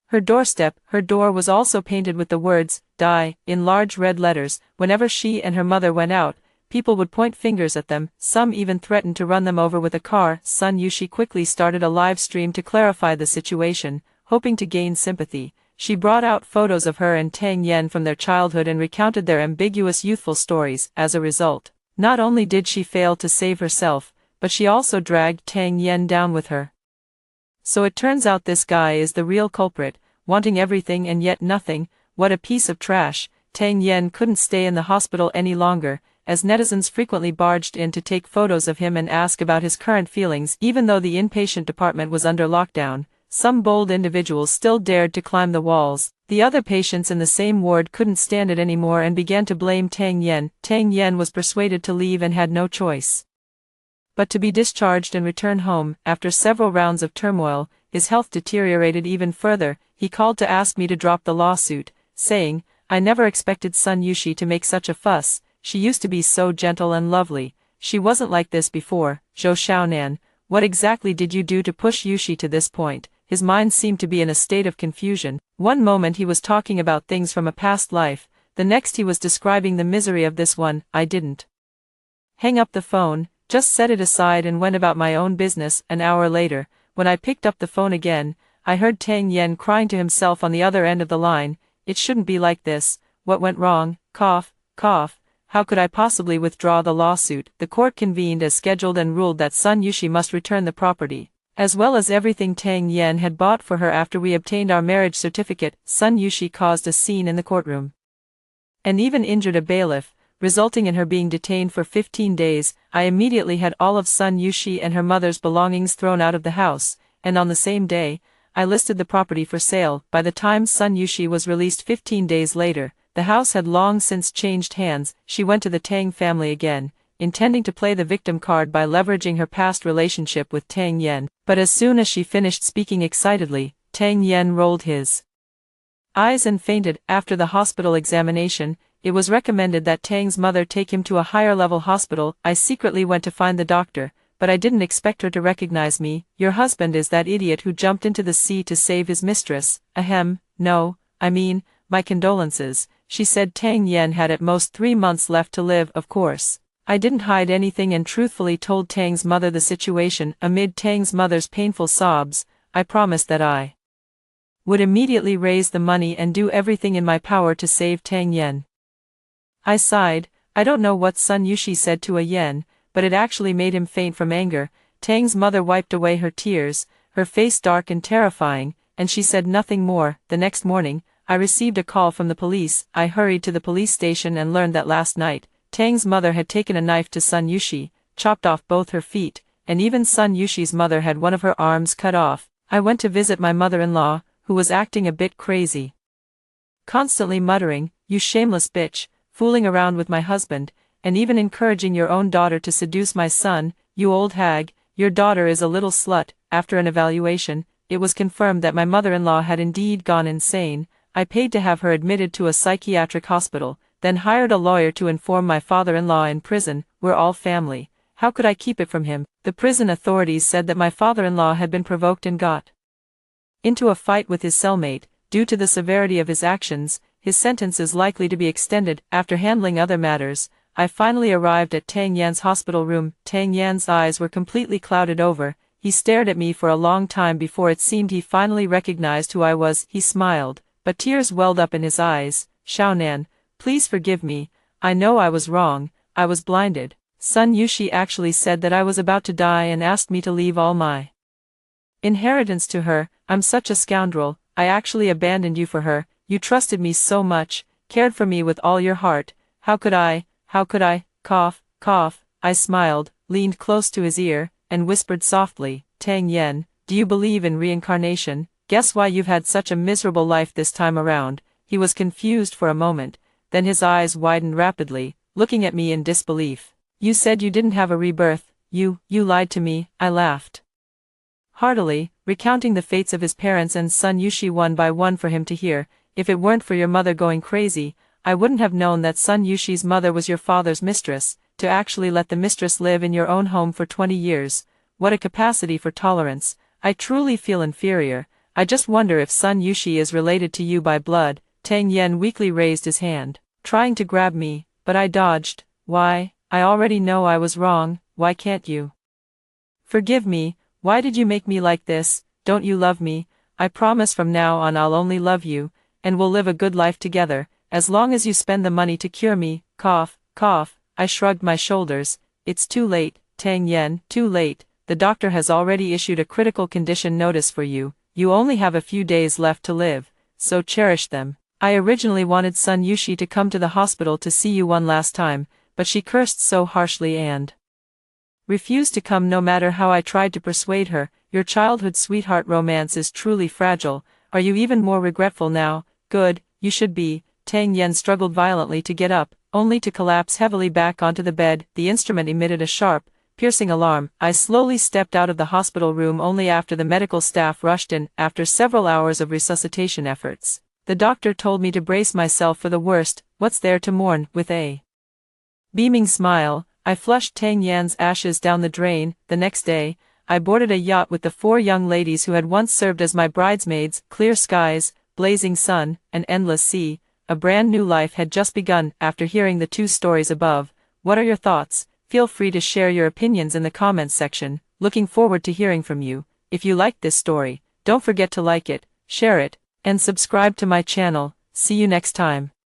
her doorstep. Her door was also painted with the words, "Die," in large red letters. Whenever she and her mother went out, people would point fingers at them, some even threatened to run them over with a car. Sun Yushi quickly started a live stream to clarify the situation, hoping to gain sympathy. She brought out photos of her and Tang Yen from their childhood and recounted their ambiguous youthful stories. As a result, not only did she fail to save herself, but she also dragged Tang Yen down with her. So it turns out this guy is the real culprit, wanting everything and yet nothing. What a piece of trash. Tang Yen couldn't stay in the hospital any longer, as netizens frequently barged in to take photos of him and ask about his current feelings. Even though the inpatient department was under lockdown, some bold individuals still dared to climb the walls. The other patients in the same ward couldn't stand it anymore and began to blame Tang Yen. Tang Yen was persuaded to leave and had no choice but to be discharged and return home. After several rounds of turmoil, his health deteriorated even further. He called to ask me to drop the lawsuit, saying, "I never expected Sun Yushi to make such a fuss. She used to be so gentle and lovely. She wasn't like this before." Zhou Xiaonan, what exactly did you do to push Yushi to this point? His mind seemed to be in a state of confusion. One moment he was talking about things from a past life, the next he was describing the misery of this one. I didn't hang up the phone, just set it aside and went about my own business. An hour later, when I picked up the phone again, I heard Tang Yen crying to himself on the other end of the line. "It shouldn't be like this. What went wrong? Cough, cough. How could I possibly withdraw the lawsuit?" The court convened as scheduled and ruled that Sun Yushi must return the property, as well as everything Tang Yen had bought for her after we obtained our marriage certificate. Sun Yushi caused a scene in the courtroom and even injured a bailiff, resulting in her being detained for 15 days. I immediately had all of Sun Yushi and her mother's belongings thrown out of the house, and on the same day, I listed the property for sale. By the time Sun Yushi was released 15 days later, the house had long since changed hands. She went to the Tang family again, intending to play the victim card by leveraging her past relationship with Tang Yen. But as soon as she finished speaking excitedly, Tang Yen rolled his eyes and fainted. After the hospital examination, it was recommended that Tang's mother take him to a higher-level hospital. I secretly went to find the doctor, but I didn't expect her to recognize me. "Your husband is that idiot who jumped into the sea to save his mistress." Ahem, no, I mean, my condolences, she said. Tang Yen had at most 3 months left to live. Of course, I didn't hide anything and truthfully told Tang's mother the situation. Amid Tang's mother's painful sobs, I promised that I would immediately raise the money and do everything in my power to save Tang Yen. I sighed. I don't know what Sun Yushi said to a Yen, but it actually made him faint from anger. Tang's mother wiped away her tears, her face dark and terrifying, and she said nothing more. The next morning, I received a call from the police. I hurried to the police station and learned that last night, Tang's mother had taken a knife to Sun Yushi, chopped off both her feet, and even Sun Yushi's mother had one of her arms cut off. I went to visit my mother-in-law, who was acting a bit crazy, constantly muttering, "You shameless bitch, fooling around with my husband, and even encouraging your own daughter to seduce my son, you old hag, your daughter is a little slut." After an evaluation, it was confirmed that my mother-in-law had indeed gone insane. I paid to have her admitted to a psychiatric hospital, then hired a lawyer to inform my father-in-law in prison. We're all family. How could I keep it from him? The prison authorities said that my father-in-law had been provoked and got into a fight with his cellmate. Due to the severity of his actions, his sentence is likely to be extended. After handling other matters, I finally arrived at Tang Yan's hospital room. Tang Yan's eyes were completely clouded over. He stared at me for a long time before it seemed he finally recognized who I was. He smiled, but tears welled up in his eyes. "Xiaonan, please forgive me. I know I was wrong. I was blinded. Sun Yushi actually said that I was about to die and asked me to leave all my inheritance to her. I'm such a scoundrel. I actually abandoned you for her. You trusted me so much, cared for me with all your heart. How could I? Cough, cough." I smiled, leaned close to his ear, and whispered softly, "Tang Yen, do you believe in reincarnation?" Guess why you've had such a miserable life this time around." He was confused for a moment, then his eyes widened rapidly, looking at me in disbelief. "You said you didn't have a rebirth. You lied to me." I laughed heartily, recounting the fates of his parents and son Yushi one by one for him to hear. "If it weren't for your mother going crazy, I wouldn't have known that son Yushi's mother was your father's mistress. To actually let the mistress live in your own home for 20 years, what a capacity for tolerance. I truly feel inferior. I just wonder if son Yushi is related to you by blood." Tang Yen weakly raised his hand, trying to grab me, but I dodged. "Why, I already know I was wrong. Why can't you forgive me? Why did you make me like this? Don't you love me? I promise from now on I'll only love you, and we'll live a good life together, as long as you spend the money to cure me." Cough, cough. I shrugged my shoulders. "It's too late, Tang Yen, too late. The doctor has already issued a critical condition notice for you. You only have a few days left to live, so cherish them." I originally wanted son Yushi to come to the hospital to see you one last time, but she cursed so harshly and refused to come no matter how I tried to persuade her. Your childhood sweetheart romance is truly fragile. Are you even more regretful now? Good, you should be. Tang Yen struggled violently to get up, only to collapse heavily back onto the bed. The instrument emitted a sharp, piercing alarm. I slowly stepped out of the hospital room only after the medical staff rushed in. After several hours of resuscitation efforts, the doctor told me to brace myself for the worst. What's there to mourn? With a beaming smile, I flushed Tang Yan's ashes down the drain. The next day, I boarded a yacht with the 4 young ladies who had once served as my bridesmaids. Clear skies, blazing sun, an endless sea. A brand new life had just begun. After hearing the 2 stories above, what are your thoughts? Feel free to share your opinions in the comments section. Looking forward to hearing from you. If you liked this story, don't forget to like it, share it, and subscribe to my channel. See you next time.